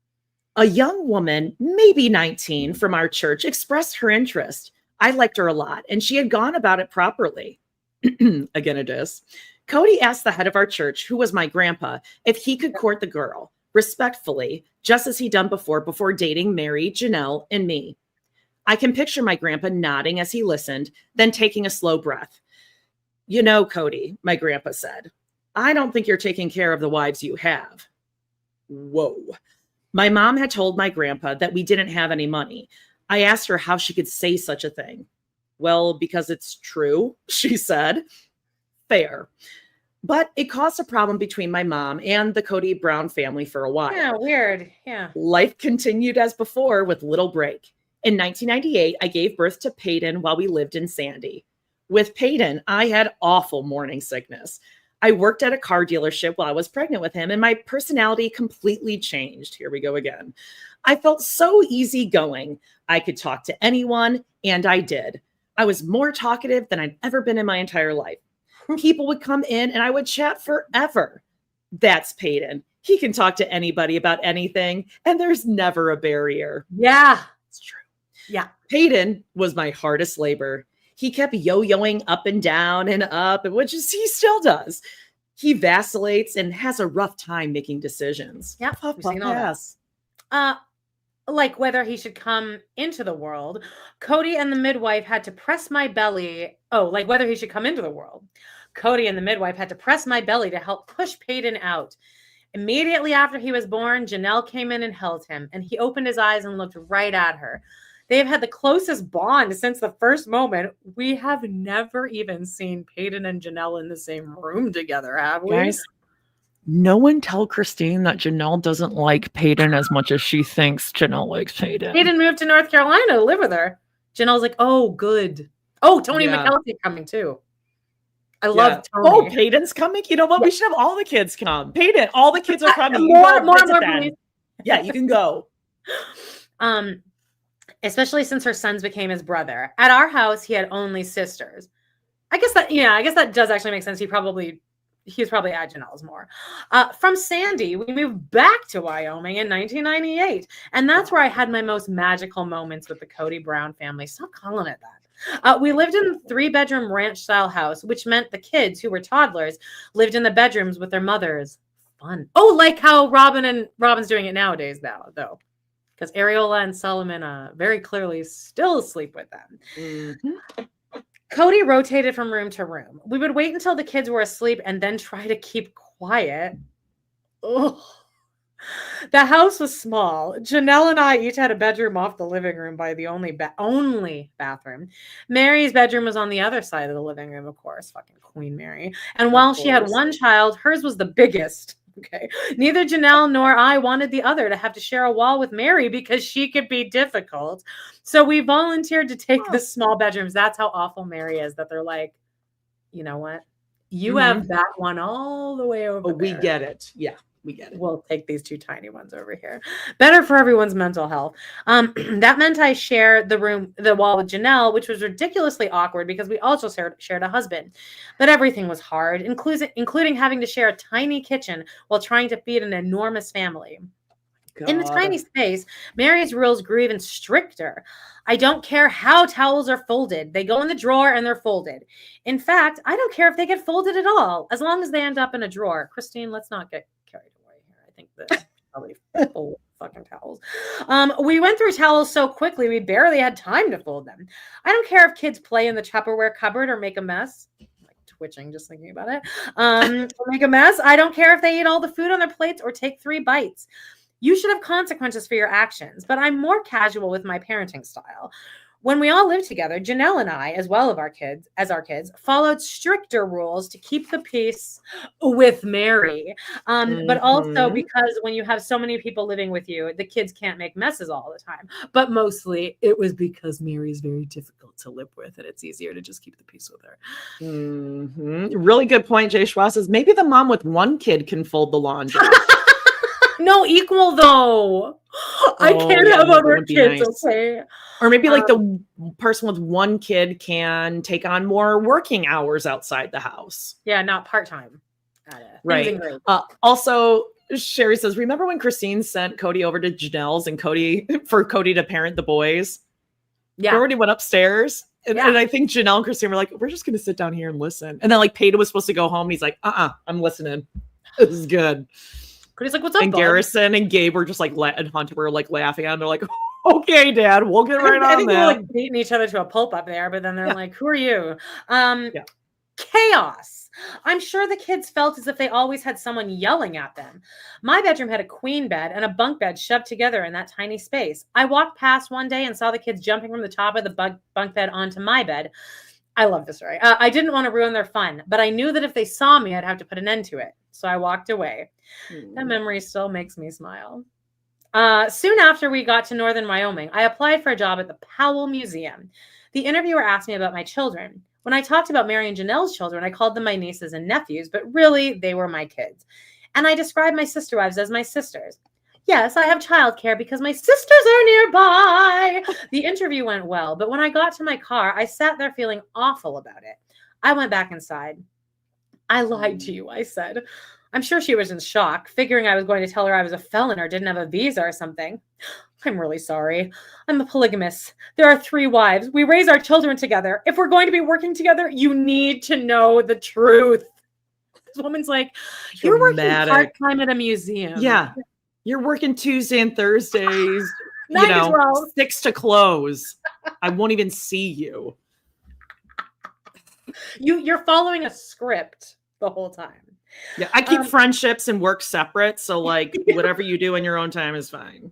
A young woman, maybe 19, from our church expressed her interest. I liked her a lot, and she had gone about it properly. Again, it is. Kody asked the head of our church, who was my grandpa, if he could court the girl, respectfully, just as he'd done before dating Meri, Janelle, and me. I can picture my grandpa nodding as he listened, then taking a slow breath. You know, Kody, my grandpa said, I don't think you're taking care of the wives you have. Whoa. My mom had told my grandpa that we didn't have any money. I asked her how she could say such a thing. Well, because it's true, she said. Fair. But it caused a problem between my mom and the Kody Brown family for a while. Yeah, weird. Yeah. Life continued as before with little break. In 1998, I gave birth to Paedon while we lived in Sandy. With Paedon, I had awful morning sickness. I worked at a car dealership while I was pregnant with him, and my personality completely changed. Here we go again. I felt so easygoing. I could talk to anyone, and I did. I was more talkative than I'd ever been in my entire life. People would come in, and I would chat forever. That's Paedon. He can talk to anybody about anything, and there's never a barrier. Yeah. It's true. Yeah. Paedon was my hardest labor. He kept yo-yoing up and down and up, which is he still does. He vacillates and has a rough time making decisions. Yeah, Yes. Like whether he should come into the world. Kody and the midwife had to press my belly. Oh, like whether he should come into the world. Kody and the midwife had to press my belly to help push Paedon out. Immediately after he was born, Janelle came in and held him, and he opened his eyes and looked right at her. They have had the closest bond since the first moment. We have never even seen Paedon and Janelle in the same room together, have we? Guys, no one tell Christine that Janelle doesn't like Paedon as much as she thinks Janelle likes Paedon. Paedon moved to North Carolina to live with her. Janelle's like, oh, good. Oh, Tony McKelty coming too. I love Tony. Oh, Paedon's coming? You know what? We should have all the kids come. Paedon, all the kids are coming. more, Yeah, you can go. Especially since her sons became his brother. At our house, he had only sisters. I guess that does actually make sense. He was probably at Janelle's more. From Sandy, we moved back to Wyoming in 1998. And that's where I had my most magical moments with the Kody Brown family. Stop calling it that. We lived in a 3-bedroom ranch-style house, which meant the kids, who were toddlers, lived in the bedrooms with their mothers. Fun. Oh, like how Robin's doing it nowadays, though. Because Areola and Solomon very clearly still sleep with them. Mm-hmm. Kody rotated from room to room. We would wait until the kids were asleep and then try to keep quiet. Ugh. The house was small. Janelle and I each had a bedroom off the living room by the only bathroom. Mary's bedroom was on the other side of the living room, of course. Fucking Queen Meri. And while she had one child, hers was the biggest. Okay. Neither Janelle nor I wanted the other to have to share a wall with Meri because she could be difficult. So we volunteered to take the small bedrooms. That's how awful Meri is, that they're like, you know what? You have that one all the way over there. We get it. Yeah, we get it. We'll take these 2 tiny ones over here. Better for everyone's mental health. That meant I shared the wall with Janelle, which was ridiculously awkward because we also shared a husband. But everything was hard, including having to share a tiny kitchen while trying to feed an enormous family. God. In the tiny space, Mary's rules grew even stricter. I don't care how towels are folded. They go in the drawer and they're folded. In fact, I don't care if they get folded at all, as long as they end up in a drawer. Christine, let's not get carried away here. I think that's probably full fucking towels. We went through towels so quickly, we barely had time to fold them. I don't care if kids play in the Tupperware cupboard or make a mess. Twitching just thinking about it. Make a mess. I don't care if they eat all the food on their plates or take 3 bites. You should have consequences for your actions, but I'm more casual with my parenting style. When we all lived together, Janelle and I, as well as our kids, followed stricter rules to keep the peace with Meri. But also because when you have so many people living with you, the kids can't make messes all the time. But mostly it was because Meri's very difficult to live with, and it's easier to just keep the peace with her. Really good point. Jay Schwa says maybe the mom with 1 kid can fold the laundry. No, equal though. I can't have other kids, nice. Okay. Or maybe like the person with 1 kid can take on more working hours outside the house. Yeah, not part-time. Right. Also, Sherry says, remember when Christine sent Kody over to Janelle's and for Kody to parent the boys? Yeah. They already went upstairs. And I think Janelle and Christine were like, we're just going to sit down here and listen. And then like Paedon was supposed to go home. And he's like, I'm listening. This is good. He's like, what's up, and bud? Garrison and Gabe were just like, and Hunter were like laughing at him. They're like, okay, Dad, we'll get right on that. I think they're like beating each other to a pulp up there, but then they're like, who are you? Chaos. I'm sure the kids felt as if they always had someone yelling at them. My bedroom had a queen bed and a bunk bed shoved together in that tiny space. I walked past one day and saw the kids jumping from the top of the bunk bed onto my bed. I love this story. I didn't want to ruin their fun, but I knew that if they saw me, I'd have to put an end to it. So I walked away. That memory still makes me smile. Soon after we got to Northern Wyoming, I applied for a job at the Powell Museum. The interviewer asked me about my children. When I talked about Meri and Janelle's children, I called them my nieces and nephews, but really they were my kids. And I described my sister wives as my sisters. Yes, I have childcare because my sisters are nearby. The interview went well, but when I got to my car, I sat there feeling awful about it. I went back inside. I lied to you, I said. I'm sure she was in shock, figuring I was going to tell her I was a felon or didn't have a visa or something. I'm really sorry. I'm a polygamist. There are 3 wives. We raise our children together. If we're going to be working together, you need to know the truth. This woman's like, you're working part-time at a museum. Yeah. You're working Tuesday and Thursdays, 6 to close. I won't even see you. You're following a script the whole time. Yeah, I keep friendships and work separate. So like whatever you do in your own time is fine.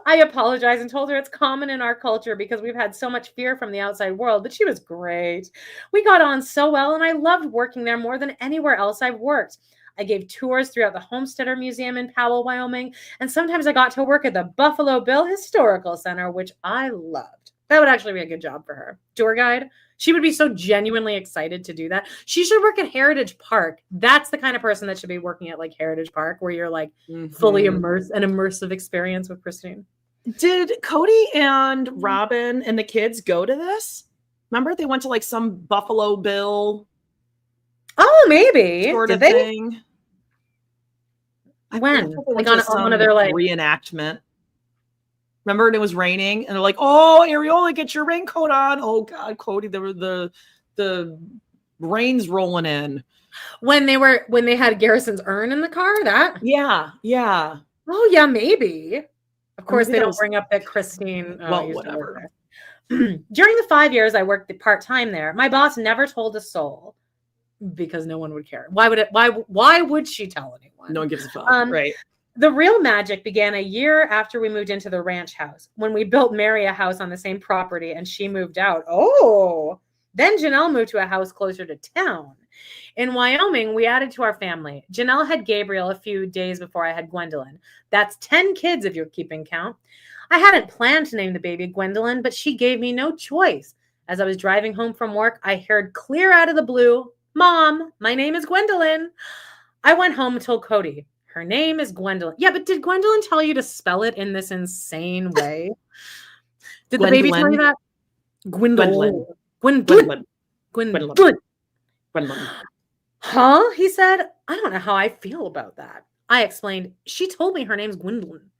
I apologized and told her it's common in our culture because we've had so much fear from the outside world, but she was great. We got on so well, and I loved working there more than anywhere else I've worked. I gave tours throughout the Homesteader Museum in Powell, Wyoming, and sometimes I got to work at the Buffalo Bill Historical Center, which I loved. That would actually be a good job for her. Tour guide. She would be so genuinely excited to do that. She should work at Heritage Park. That's the kind of person that should be working at like Heritage Park, where you're like fully immersed, an immersive experience with Christine. Did Kody and Robin and the kids go to this? Remember they went to like some Buffalo Bill. Oh, maybe. Sort of thing. When? Like on one of their like reenactment. Remember, and it was raining, and they're like, "Oh, Ariola, get your raincoat on!" Oh God, Kody, there were the rain's rolling in. When they had Garrison's urn in the car. That yeah. Oh yeah, maybe. Of course, they don't bring up that Christine. Well, whatever. During the 5 years I worked part time there, my boss never told a soul because no one would care. Why would it? Why would she tell anyone? No one gives a fuck, right? The real magic began a year after we moved into the ranch house, when we built Meri a house on the same property and she moved out. Oh, then Janelle moved to a house closer to town. In Wyoming, we added to our family. Janelle had Gabriel a few days before I had Gwendolyn. That's 10 kids if you're keeping count. I hadn't planned to name the baby Gwendolyn, but she gave me no choice. As I was driving home from work, I heard clear out of the blue, "Mom, my name is Gwendolyn." I went home and told Kody, her name is Gwendolyn. Yeah, but did Gwendolyn tell you to spell it in this insane way? Did the baby tell you that? Gwendolyn. Gwendolyn. Huh? He said, I don't know how I feel about that. I explained, she told me her name's Gwendolyn.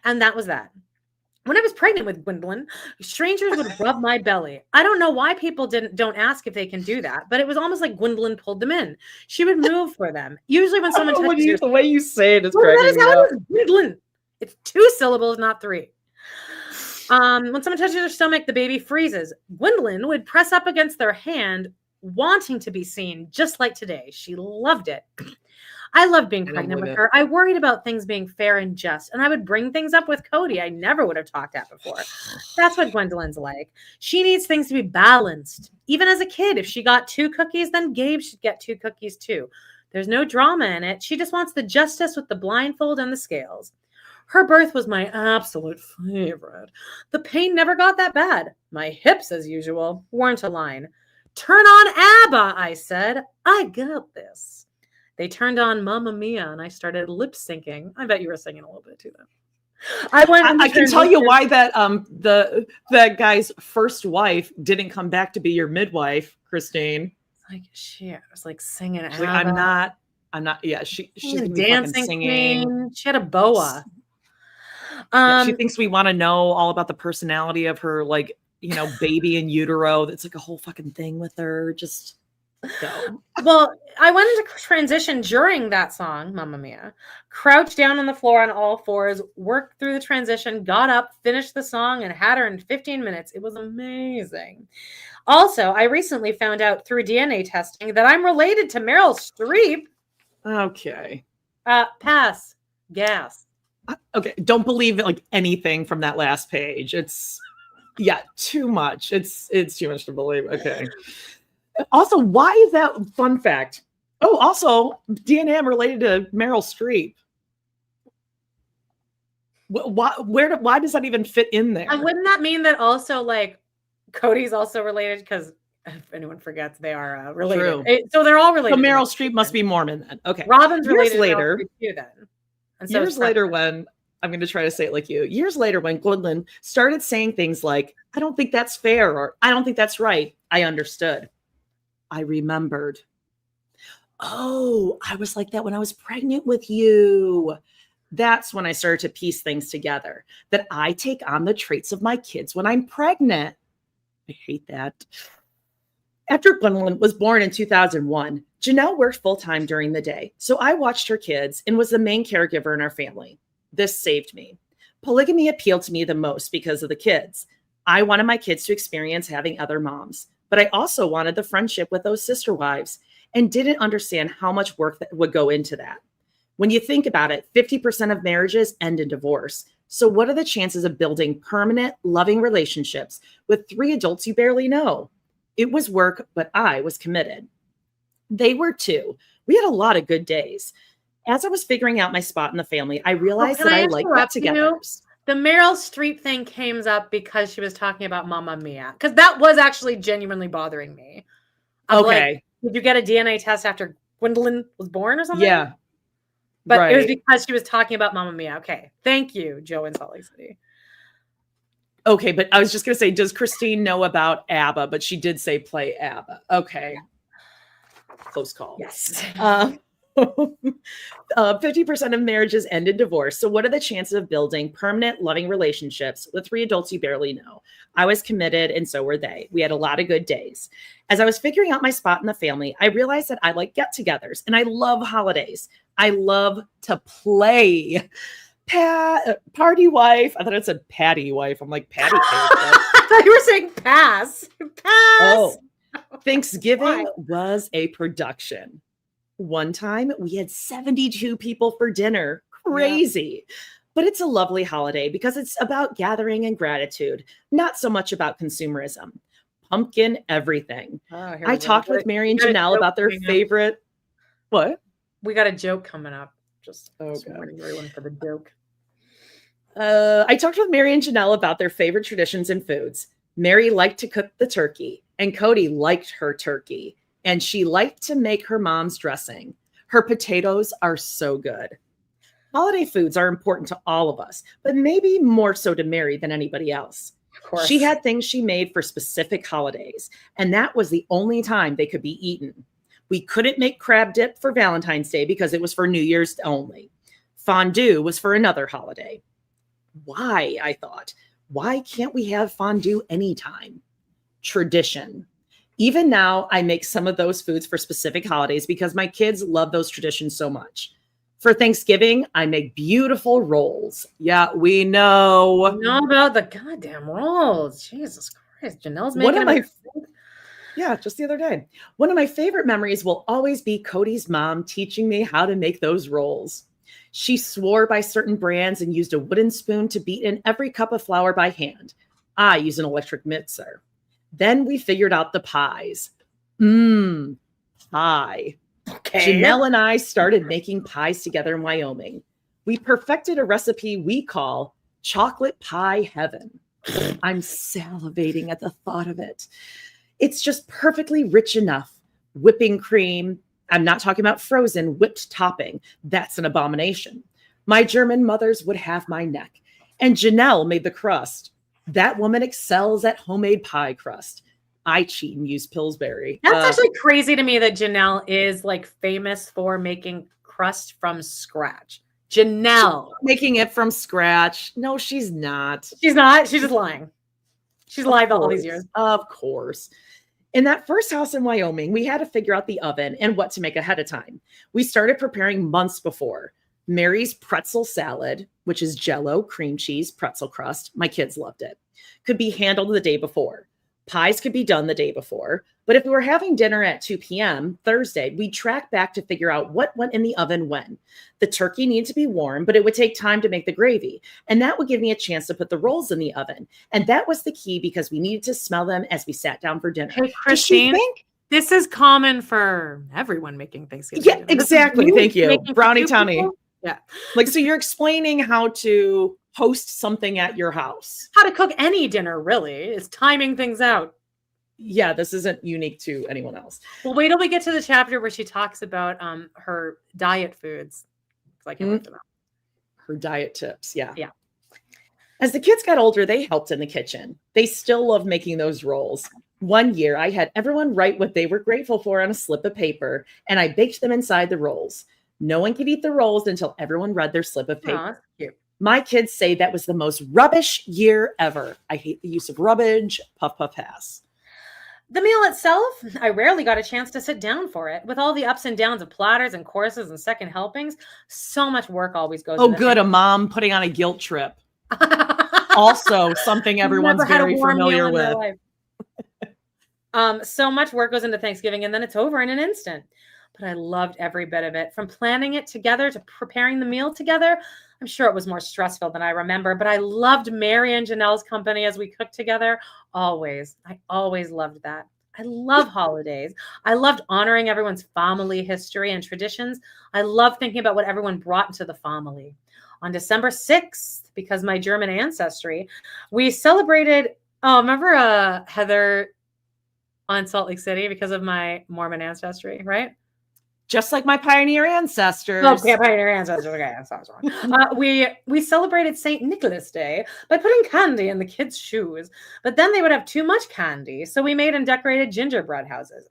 And that was that. When I was pregnant with Gwendolyn, strangers would rub my belly. I don't know why people don't ask if they can do that, but it was almost like Gwendolyn pulled them in. She would move for them. Usually when someone touches you, the way you say it is that is how it is. Gwendolyn. It's 2 syllables, not 3. When someone touches their stomach, the baby freezes. Gwendolyn would press up against their hand, wanting to be seen, just like today. She loved it. I loved being pregnant with her. I worried about things being fair and just, and I would bring things up with Kody I never would have talked at before. That's what Gwendolyn's like. She needs things to be balanced. Even as a kid, if she got 2 cookies, then Gabe should get 2 cookies too. There's no drama in it. She just wants the justice with the blindfold and the scales. Her birth was my absolute favorite. The pain never got that bad. My hips, as usual, weren't aligned. Turn on ABBA, I said. I got this. They turned on Mamma Mia, and I started lip syncing. I bet you were singing a little bit too, though. I can tell you why that that guy's first wife didn't come back to be your midwife, Christine. Like she was like singing. She's like, I'm not. Yeah, she's dancing, singing. She had a boa. Yeah, she thinks we want to know all about the personality of her, like, baby in utero. That's like a whole fucking thing with her. Just go. Well, I went into transition during that song, Mamma Mia, crouched down on the floor on all fours, worked through the transition, got up, finished the song, and had her in 15 minutes. It was amazing. Also, I recently found out through DNA testing that I'm related to Meryl Streep. Okay. Pass. Gas. Okay. Don't believe like anything from that last page. It's too much. It's too much to believe. Okay. Also, why is that fun fact? Oh, also, DNA I'm related to Meryl Streep. Why does that even fit in there? And wouldn't that mean that also like Kody's also related because If anyone forgets, they are related. True. So they're all related. So Meryl Streep must be Mormon then. Okay. Robin's related years later, to Meryl Streep too then. And so years later when, I'm going to try to say it like you, years later when Gwendolyn started saying things like, I don't think that's fair, or I don't think that's right, I understood. I remembered. Oh, I was like that when I was pregnant with you. That's when I started to piece things together, that I take on the traits of my kids when I'm pregnant. I hate that. After Gwendolyn was born in 2001, Janelle worked full-time during the day, so I watched her kids and was the main caregiver in our family. This saved me. Polygamy appealed to me the most because of the kids. I wanted my kids to experience having other moms, but I also wanted the friendship with those sister wives and didn't understand how much work that would go into that. When you think about it, 50% of marriages end in divorce. So what are the chances of building permanent, loving relationships with 3 adults you barely know? It was work, but I was committed. They were too. We had a lot of good days. As I was figuring out my spot in the family, I realized that I like get-togethers. The Meryl Streep thing came up because she was talking about Mamma Mia. Because that was actually genuinely bothering me. Okay. Like, did you get a DNA test after Gwendolyn was born or something? Yeah. But it was because she was talking about Mamma Mia. Okay. Thank you, Joe in Salt Lake City. Okay, but I was just going to say, does Christine know about ABBA? But she did say play ABBA. Okay. Close call. Yes. 50% of marriages end in divorce. So what are the chances of building permanent, loving relationships with 3 adults you barely know? I was committed, and so were they. We had a lot of good days. As I was figuring out my spot in the family, I realized that I like get-togethers, and I love holidays. I love to play. Party wife. I thought it said patty wife. I'm like, patty cake. I thought you were saying pass. Pass. Oh, Thanksgiving was a production. One time we had 72 people for dinner. Crazy. Yeah. But it's a lovely holiday because it's about gathering and gratitude, not so much about consumerism. Pumpkin everything. I talked with Meri and Janelle about their favorite. What? We got a joke coming up. Just warning everyone for the joke. I talked with Meri and Janelle about their favorite traditions and foods. Meri liked to cook the turkey, and Kody liked her turkey, and she liked to make her mom's dressing. Her potatoes are so good. Holiday foods are important to all of us, but maybe more so to Meri than anybody else. Of course. She had things she made for specific holidays, and that was the only time they could be eaten. We couldn't make crab dip for Valentine's Day because it was for New Year's only. Fondue was for another holiday. Why, I thought, why can't we have fondue anytime? Tradition. Even now, I make some of those foods for specific holidays because my kids love those traditions so much. For Thanksgiving, I make beautiful rolls. Yeah, we know. We know about the goddamn rolls. Jesus Christ. Janelle's making them. Yeah, just the other day. One of my favorite memories will always be Kody's mom teaching me how to make those rolls. She swore by certain brands and used a wooden spoon to beat in every cup of flour by hand. I use an electric mixer. Then we figured out the pies. Pie. Okay. Janelle and I started making pies together in Wyoming. We perfected a recipe we call chocolate pie heaven. I'm salivating at the thought of it. It's just perfectly rich enough. Whipping cream. I'm not talking about frozen, whipped topping. That's an abomination. My German mothers would have my neck. And Janelle made the crust. That woman excels at homemade pie crust. I cheat and use Pillsbury. That's actually crazy to me that Janelle is like famous for making crust from scratch. Janelle. Making it from scratch. No, she's not. She's not. She's just lying. She's lied all these years. Of course. In that first house in Wyoming, we had to figure out the oven and what to make ahead of time. We started preparing months before. Meri's pretzel salad, which is Jell-O, cream cheese, pretzel crust. My kids loved it. Could be handled the day before. Pies could be done the day before. But if we were having dinner at 2 p.m. Thursday, we'd track back to figure out what went in the oven when. The turkey needed to be warm, but it would take time to make the gravy. And that would give me a chance to put the rolls in the oven. And that was the key because we needed to smell them as we sat down for dinner. Hey, Christine, this is common for everyone making Thanksgiving dinner. Yeah, exactly. Thank you. Brownie Townie. Yeah. Like, so you're explaining how to host something at your house. How to cook any dinner, really. Is timing things out. yeah, this isn't unique to anyone else. Well, wait till we get to the chapter where she talks about her diet foods. I can't wait for that. Her diet tips. Yeah. Yeah. As the kids got older, they helped in the kitchen. They still love making those rolls. One year, I had everyone write what they were grateful for on a slip of paper, and I baked them inside the rolls. No one could eat the rolls until everyone read their slip of paper. Oh, that's cute. My kids say that was the most rubbish year ever. I hate the use of rubbish. Puff, puff, pass. The meal itself, I rarely got a chance to sit down for it. With all the ups and downs of platters and courses and second helpings, so much work always goes. Oh, good. A mom putting on a guilt trip. Also, something everyone's very familiar with. So much work goes into Thanksgiving, and then it's over in an instant. But I loved every bit of it. From planning it together to preparing the meal together. I'm sure it was more stressful than I remember, but I loved Meri and Janelle's company as we cooked together. Always. I always loved that. I love holidays. I loved honoring everyone's family history and traditions. I love thinking about what everyone brought into the family. On December 6th, because my German ancestry, we celebrated, remember Heather on Salt Lake City because of my Mormon ancestry, right? Just like my pioneer ancestors. Okay, pioneer ancestors. Okay, I was wrong. We celebrated St. Nicholas Day by putting candy in the kids' shoes, but then they would have too much candy, so we made and decorated gingerbread houses.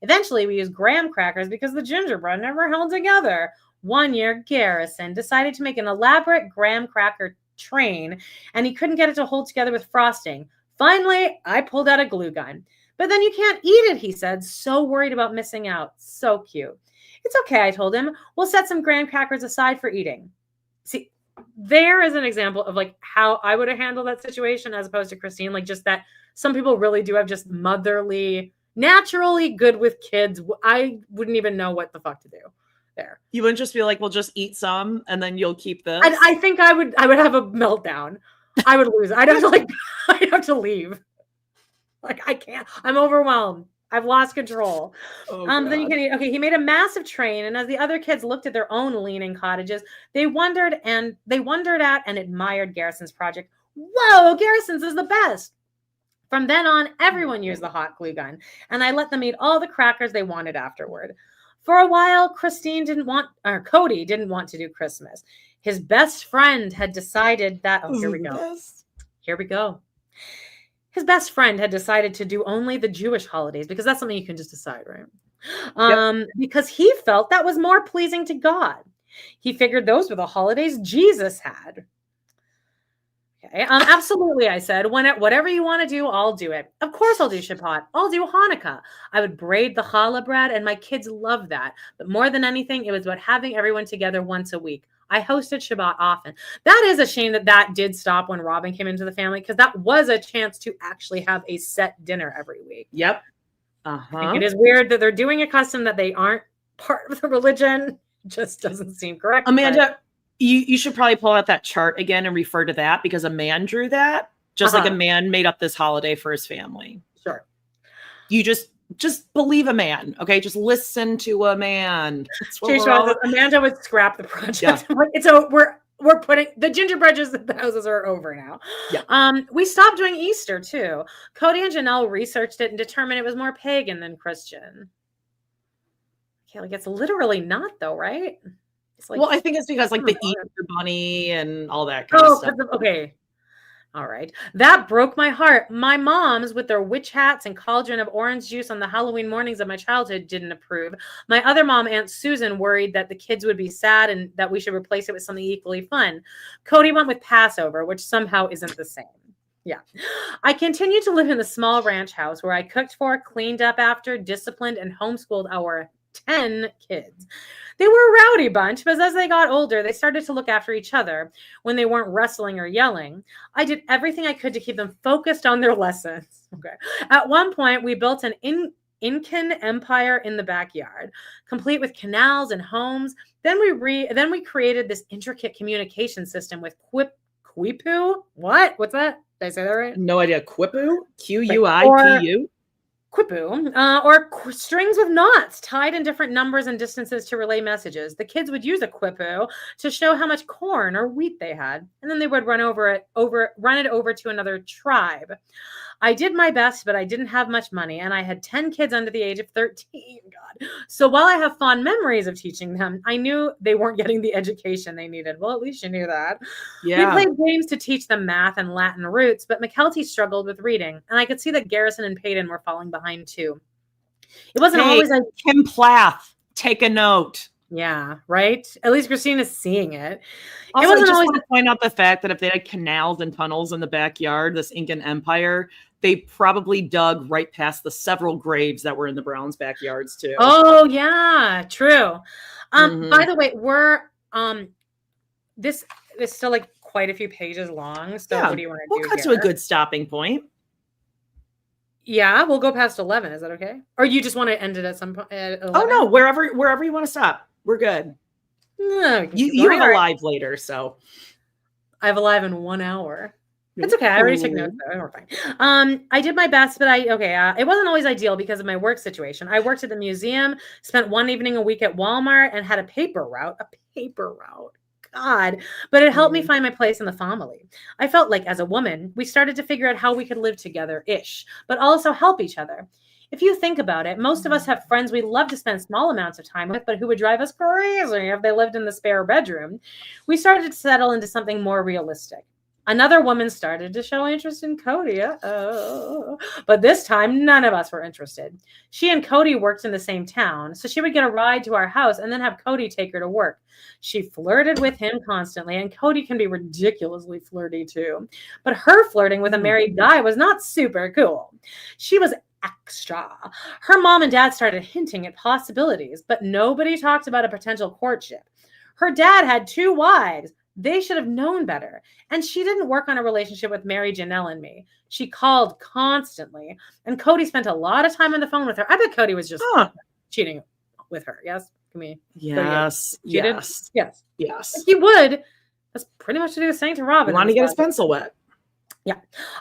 Eventually, we used graham crackers because the gingerbread never held together. One year, Garrison decided to make an elaborate graham cracker train, and he couldn't get it to hold together with frosting. Finally, I pulled out a glue gun. But then you can't eat it, he said, so worried about missing out. So cute. It's okay, I told him. We'll set some graham crackers aside for eating. See, there is an example of like how I would have handled that situation as opposed to Christine. Like just that some people really do have just motherly, naturally good with kids. I wouldn't even know what the fuck to do there. You wouldn't just be like, well, just eat some and then you'll keep this. I think I would have a meltdown. I would lose. I'd have to leave. Like I can't. I'm overwhelmed. I've lost control. Then you can eat. Okay, he made a massive train, and as the other kids looked at their own leaning cottages, they wondered at and admired Garrison's project. Whoa, Garrison's is the best. From then on, everyone used the hot glue gun, and I let them eat all the crackers they wanted afterward. For a while, Cody didn't want to do Christmas. His best friend had decided that. Oh, here we go. Here we go. His best friend had decided to do only the Jewish holidays because that's something you can just decide, right? Because he felt that was more pleasing to God. He figured those were the holidays Jesus had. Okay, absolutely, I said. Whatever you want to do, I'll do it. Of course I'll do Shabbat. I'll do Hanukkah. I would braid the challah bread, and my kids love that. But more than anything, it was about having everyone together once a week. I hosted Shabbat often. That is a shame that did stop when Robin came into the family because that was a chance to actually have a set dinner every week. Yep. It is weird that they're doing a custom that they aren't part of the religion. Just doesn't seem correct. Amanda, you should probably pull out that chart again and refer to that because a man drew that. Just like a man made up this holiday for his family. Sure. You just believe a man, okay? Just listen to a man. Amanda would scrap the project. Yeah. So we're putting the gingerbread houses are over now. Yeah. We stopped doing Easter too. Kody and Janelle researched it and determined it was more pagan than Christian. Okay, like it's literally not though, right? It's like, well, I think it's because like the Easter bunny and all that kind of stuff. Okay. All right. That broke my heart. My moms, with their witch hats and cauldron of orange juice on the Halloween mornings of my childhood, didn't approve. My other mom, Aunt Susan, worried that the kids would be sad and that we should replace it with something equally fun. Kody went with Passover, which somehow isn't the same. Yeah. I continued to live in the small ranch house where I cooked for, cleaned up after, disciplined, and homeschooled our 10 kids. They were a rowdy bunch, but as they got older, they started to look after each other when they weren't wrestling or yelling. I did everything I could to keep them focused on their lessons. Okay. At one point, we built an Incan empire in the backyard, complete with canals and homes. Then we created this intricate communication system with Quipu. What's that? Did I say that right? No idea. Quipu? Q-U-I-P-U? Quipu, or strings with knots tied in different numbers and distances to relay messages. The kids would use a quipu to show how much corn or wheat they had, and then they would run it over to another tribe. I did my best, but I didn't have much money, and I had 10 kids under the age of 13. God. So while I have fond memories of teaching them, I knew they weren't getting the education they needed. Well, at least you knew that. Yeah. We played games to teach them math and Latin roots, but McKelty struggled with reading, and I could see that Garrison and Paedon were falling behind too. It wasn't always like Kim Plath. Take a note. Yeah, right. At least Christina's seeing it. Also, it wasn't I just always want to point out the fact that if they had canals and tunnels in the backyard, this Incan Empire, they probably dug right past the several graves that were in the Browns' backyards too. Oh yeah, true. By the way, we're this is still like quite a few pages long. So what do you want to do? We'll cut to a good stopping point. Yeah, we'll go past 11. Is that okay? Or you just want to end it at some point? Oh no, wherever you want to stop, we're good. No, you have a live later, so I have a live in 1 hour. It's okay. I already took notes. Though. We're fine. I did my best, but it wasn't always ideal because of my work situation. I worked at the museum, spent one evening a week at Walmart, and had a paper route. God, but it helped me find my place in the family. I felt like as a woman, we started to figure out how we could live together-ish, but also help each other. If you think about it, most of us have friends we love to spend small amounts of time with, but who would drive us crazy if they lived in the spare bedroom. We started to settle into something more realistic. Another woman started to show interest in Kody. But this time, none of us were interested. She and Kody worked in the same town, so she would get a ride to our house and then have Kody take her to work. She flirted with him constantly, and Kody can be ridiculously flirty too. But her flirting with a married guy was not super cool. She was extra. Her mom and dad started hinting at possibilities, but nobody talked about a potential courtship. Her dad had 2 wives. They should have known better. And she didn't work on a relationship with Meri, Janelle, and me. She called constantly. And Kody spent a lot of time on the phone with her. I bet Kody was just cheating with her. Yes? Can we? Yes. Yes. Yes. Yes. If he would. That's pretty much what he was saying to Robin. Want to get his pencil wet. Yeah.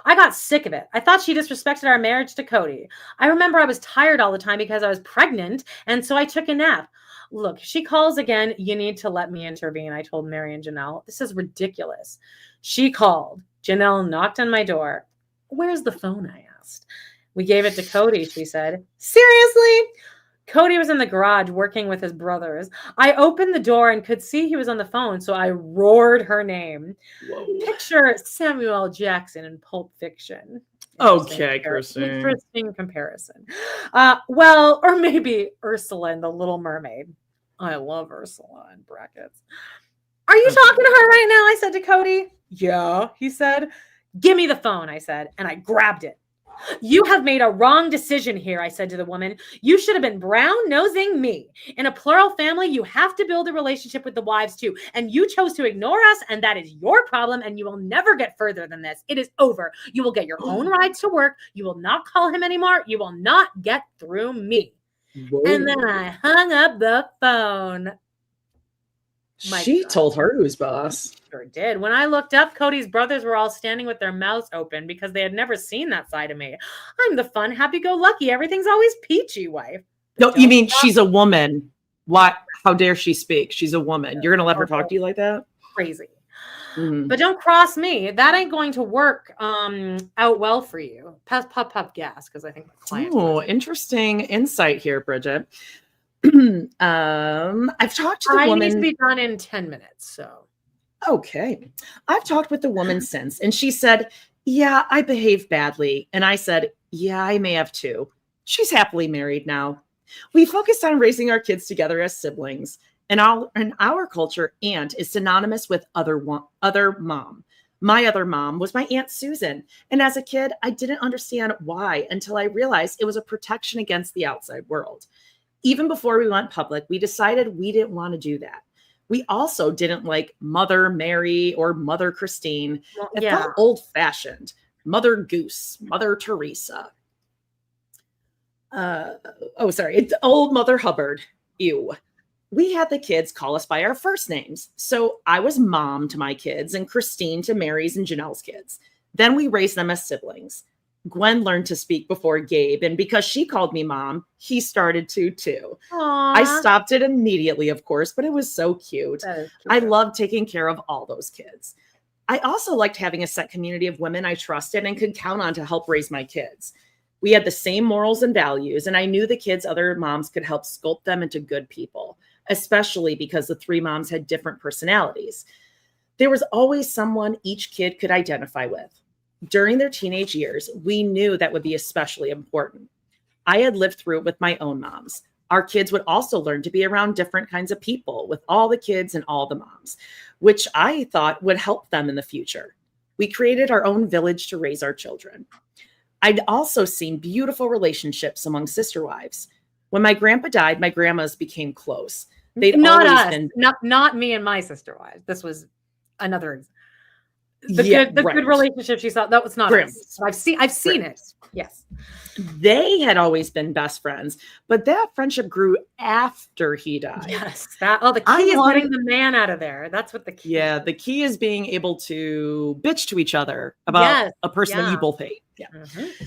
I got sick of it. I thought she disrespected our marriage to Kody. I remember I was tired all the time because I was pregnant. And so I took a nap. Look, she calls again. You need to let me intervene. I told Meri and Janelle. This is ridiculous. She called. Janelle knocked on my door. Where's the phone? I asked. We gave it to Kody, she said. Seriously? Kody was in the garage working with his brothers. I opened the door and could see he was on the phone, so I roared her name. Whoa. Picture Samuel L. Jackson in Pulp Fiction. Okay, Kristen. Interesting comparison. Well, or maybe Ursula in The Little Mermaid. I love Ursula in brackets. Are you talking to her right now? I said to Kody. Yeah, he said. Give me the phone, I said, and I grabbed it. You have made a wrong decision here, I said to the woman. You should have been brown-nosing me. In a plural family, you have to build a relationship with the wives too. And you chose to ignore us, and that is your problem, and you will never get further than this. It is over. You will get your own rides to work. You will not call him anymore. You will not get through me. Whoa. And then I hung up the phone. She told her who's boss. Sure did. When I looked up, Kody's brothers were all standing with their mouths open because they had never seen that side of me. I'm the fun, happy-go-lucky, everything's always peachy wife. No, you mean she's a woman. What? How dare she speak? She's a woman. You're going to let her talk to you like that? Crazy. Mm-hmm. But don't cross me. That ain't going to work out well for you. Puff gas, because I think the client. Oh, interesting insight here, Bridget. I've talked to the woman. Needs to be done in 10 minutes. So, okay, I've talked with the woman since, and she said, "Yeah, I behaved badly," and I said, "Yeah, I may have too." She's happily married now. We focused on raising our kids together as siblings. In our culture, aunt is synonymous with other mom. My other mom was my Aunt Susan, and as a kid, I didn't understand why until I realized it was a protection against the outside world. Even before we went public, we decided we didn't want to do that. We also didn't like Mother Meri or Mother Christine. It felt old-fashioned. Mother Goose, Mother Teresa. It's old Mother Hubbard. Ew. We had the kids call us by our first names. So I was mom to my kids and Christine to Meri's and Janelle's kids. Then we raised them as siblings. Gwen learned to speak before Gabe, and because she called me mom, he started to too. Aww. I stopped it immediately, of course, but it was so cute. That is cute. I love taking care of all those kids. I also liked having a set community of women I trusted and could count on to help raise my kids. We had the same morals and values, and I knew the kids' other moms could help sculpt them into good people, especially because the 3 moms had different personalities. There was always someone each kid could identify with. During their teenage years, we knew that would be especially important. I had lived through it with my own moms. Our kids would also learn to be around different kinds of people with all the kids and all the moms, which I thought would help them in the future. We created our own village to raise our children. I'd also seen beautiful relationships among sister wives. When my grandpa died, my grandmas became close. They'd not always us, been not me and my sister wives. This was another good relationship she saw. That was not us. I've seen it. Yes. They had always been best friends, but that friendship grew after he died. Yes. The key is getting the man out of there. That's what the key. Yeah, the key is being able to bitch to each other about a person that you both hate. Yeah. Mm-hmm.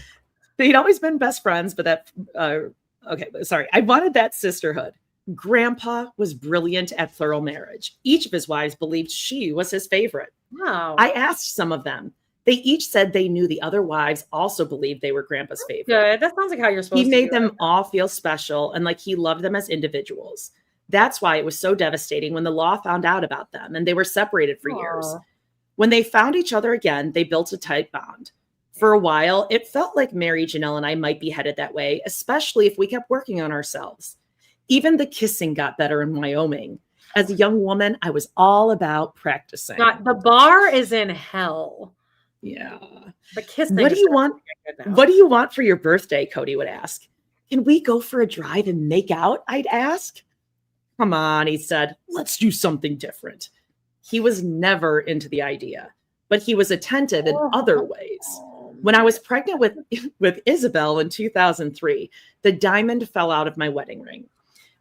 They'd always been best friends, but that I wanted that sisterhood. Grandpa was brilliant at plural marriage. Each of his wives believed she was his favorite. Wow. I asked some of them. They each said they knew the other wives also believed they were Grandpa's favorite. Good. That sounds like how you're supposed to. He made them all feel special and like he loved them as individuals. That's why it was so devastating when the law found out about them and they were separated for years. When they found each other again, they built a tight bond. For a while, it felt like Meri, Janelle, and I might be headed that way, especially if we kept working on ourselves. Even the kissing got better in Wyoming. As a young woman, I was all about practicing. The bar is in hell. Yeah. The kissing. What do you want? What do you want for your birthday? Kody would ask. Can we go for a drive and make out? I'd ask. Come on, he said. Let's do something different. He was never into the idea, but he was attentive in other ways. When I was pregnant with Isabel in 2003, the diamond fell out of my wedding ring.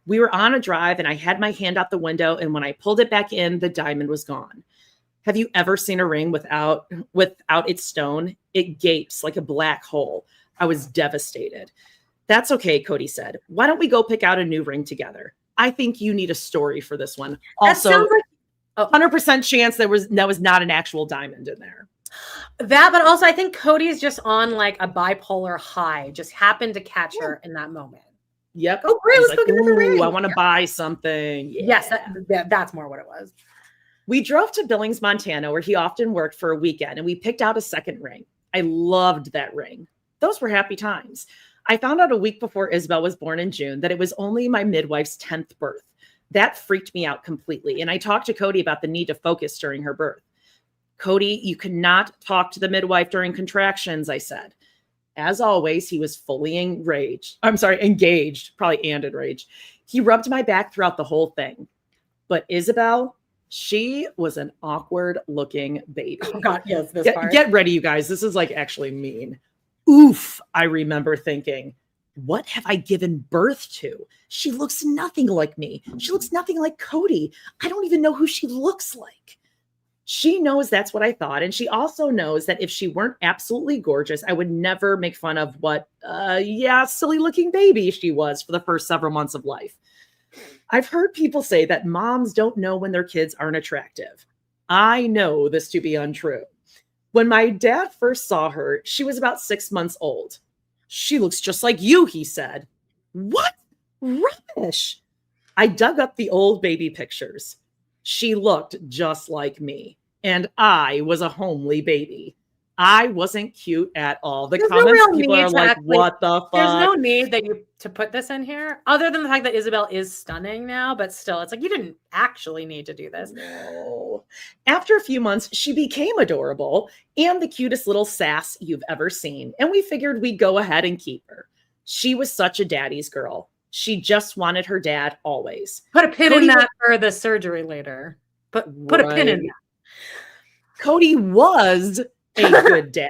We were on a drive and I had my hand out the window, and when I pulled it back in, the diamond was gone. Have you ever seen a ring without its stone? It gapes like a black hole. I was devastated. That's okay, Kody said. Why don't we go pick out a new ring together? I think you need a story for this one. Also, 100% chance that was not an actual diamond in there. That, but also I think Cody's just on like a bipolar high, just happened to catch her in that moment. Yep. Oh, great. Let's go get the ring. I want to buy something. Yeah. Yes, that's more what it was. We drove to Billings, Montana, where he often worked for a weekend, and we picked out a second ring. I loved that ring. Those were happy times. I found out a week before Isabel was born in June that it was only my midwife's 10th birth. That freaked me out completely, and I talked to Kody about the need to focus during her birth. Kody, you cannot talk to the midwife during contractions, I said. As always, he was fully engaged, probably and enraged. He rubbed my back throughout the whole thing. But Isabel, she was an awkward looking baby. Oh God, yes, get ready, you guys. This is like actually mean. Oof, I remember thinking, what have I given birth to? She looks nothing like me. She looks nothing like Kody. I don't even know who she looks like. She knows that's what I thought. And she also knows that if she weren't absolutely gorgeous, I would never make fun of what, silly looking baby she was for the first several months of life. I've heard people say that moms don't know when their kids aren't attractive. I know this to be untrue. When my dad first saw her, she was about 6 months old. She looks just like you, he said. What? Rubbish. I dug up the old baby pictures. She looked just like me. And I was a homely baby. I wasn't cute at all. The comments people are like, what the fuck? There's no need to put this in here, other than the fact that Isabel is stunning now, but still, it's like, you didn't actually need to do this. No. After a few months, she became adorable and the cutest little sass you've ever seen. And we figured we'd go ahead and keep her. She was such a daddy's girl. She just wanted her dad always. Put a pin in that for the surgery later. Put a pin in that. Kody was a good dad.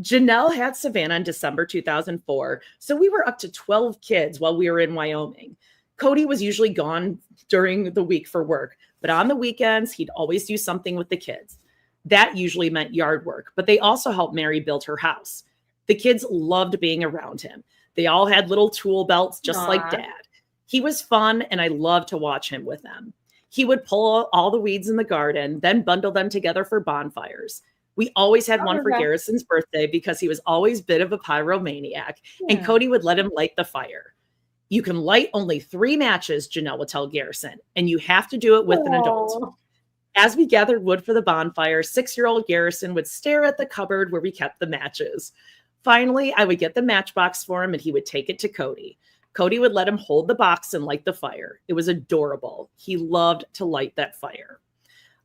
Janelle had Savannah in December 2004, so we were up to 12 kids while we were in Wyoming. Kody was usually gone during the week for work, but on the weekends, he'd always do something with the kids. That usually meant yard work, but they also helped Meri build her house. The kids loved being around him. They all had little tool belts just like Dad. He was fun, and I loved to watch him with them. He would pull all the weeds in the garden, then bundle them together for bonfires. We always had one for Garrison's birthday because he was always a bit of a pyromaniac, and Kody would let him light the fire. You can light only 3 matches, Janelle would tell Garrison, and you have to do it with an adult. As we gathered wood for the bonfire, 6-year-old Garrison would stare at the cupboard where we kept the matches. Finally, I would get the matchbox for him and he would take it to Kody. Kody would let him hold the box and light the fire. It was adorable. He loved to light that fire.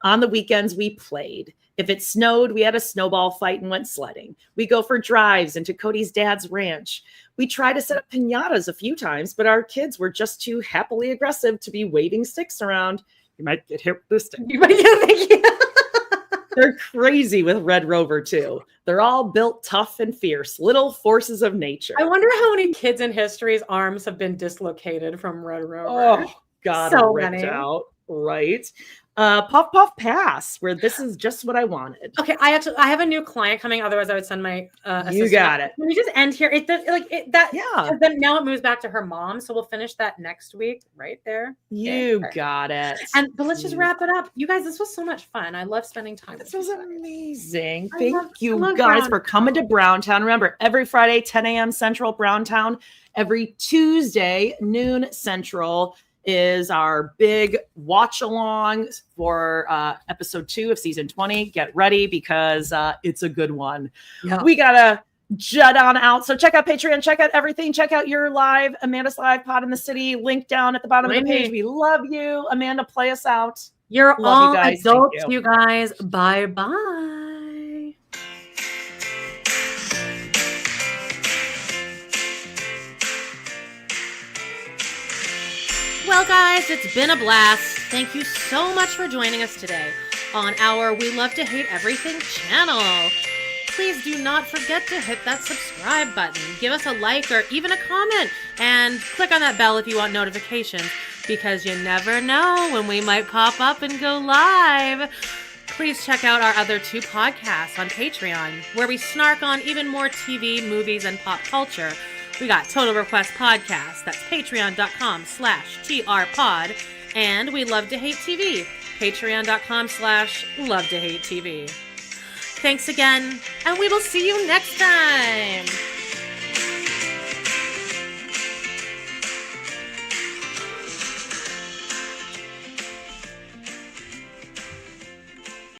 On the weekends, we played. If it snowed, we had a snowball fight and went sledding. We go for drives into Kody's dad's ranch. We tried to set up piñatas a few times, but our kids were just too happily aggressive to be waving sticks around. You might get hit with this stick. You might get They're crazy with Red Rover, too. They're all built tough and fierce, little forces of nature. I wonder how many kids in history's arms have been dislocated from Red Rover. Oh, God, so ripped out. Right. Puff Puff Pass, where this is just what I wanted. Okay, I have a new client coming. Otherwise, I would send my assistant. You got it. Can we just end here? Then now it moves back to her mom, so we'll finish that next week, right there. You got it. But let's just wrap it up, you guys. This was so much fun. I love spending time. This was amazing. Thank you guys for coming to Browntown. Remember, every Friday, 10 a.m. Central, Browntown. Every Tuesday, noon Central, is our big watch along for episode 2 of season 20. Get ready because it's a good one. Yeah. We gotta jet on out. So check out Patreon, check out everything, check out your live, Amanda's Live Pod in the City, link down at the bottom of the page. We love you. Amanda, play us out. You're all adults, you guys. Bye-bye. Well, guys, it's been a blast. Thank you so much for joining us today on our We Love to Hate Everything channel. Please do not forget to hit that subscribe button. Give us a like or even a comment, and click on that bell if you want notifications, because you never know when we might pop up and go live. Please check out our other 2 podcasts on Patreon, where we snark on even more TV, movies, and pop culture. We got Total Request Podcast. That's patreon.com/trpod. And We Love to Hate TV. Patreon.com/Love to Hate TV. Thanks again, and we will see you next time.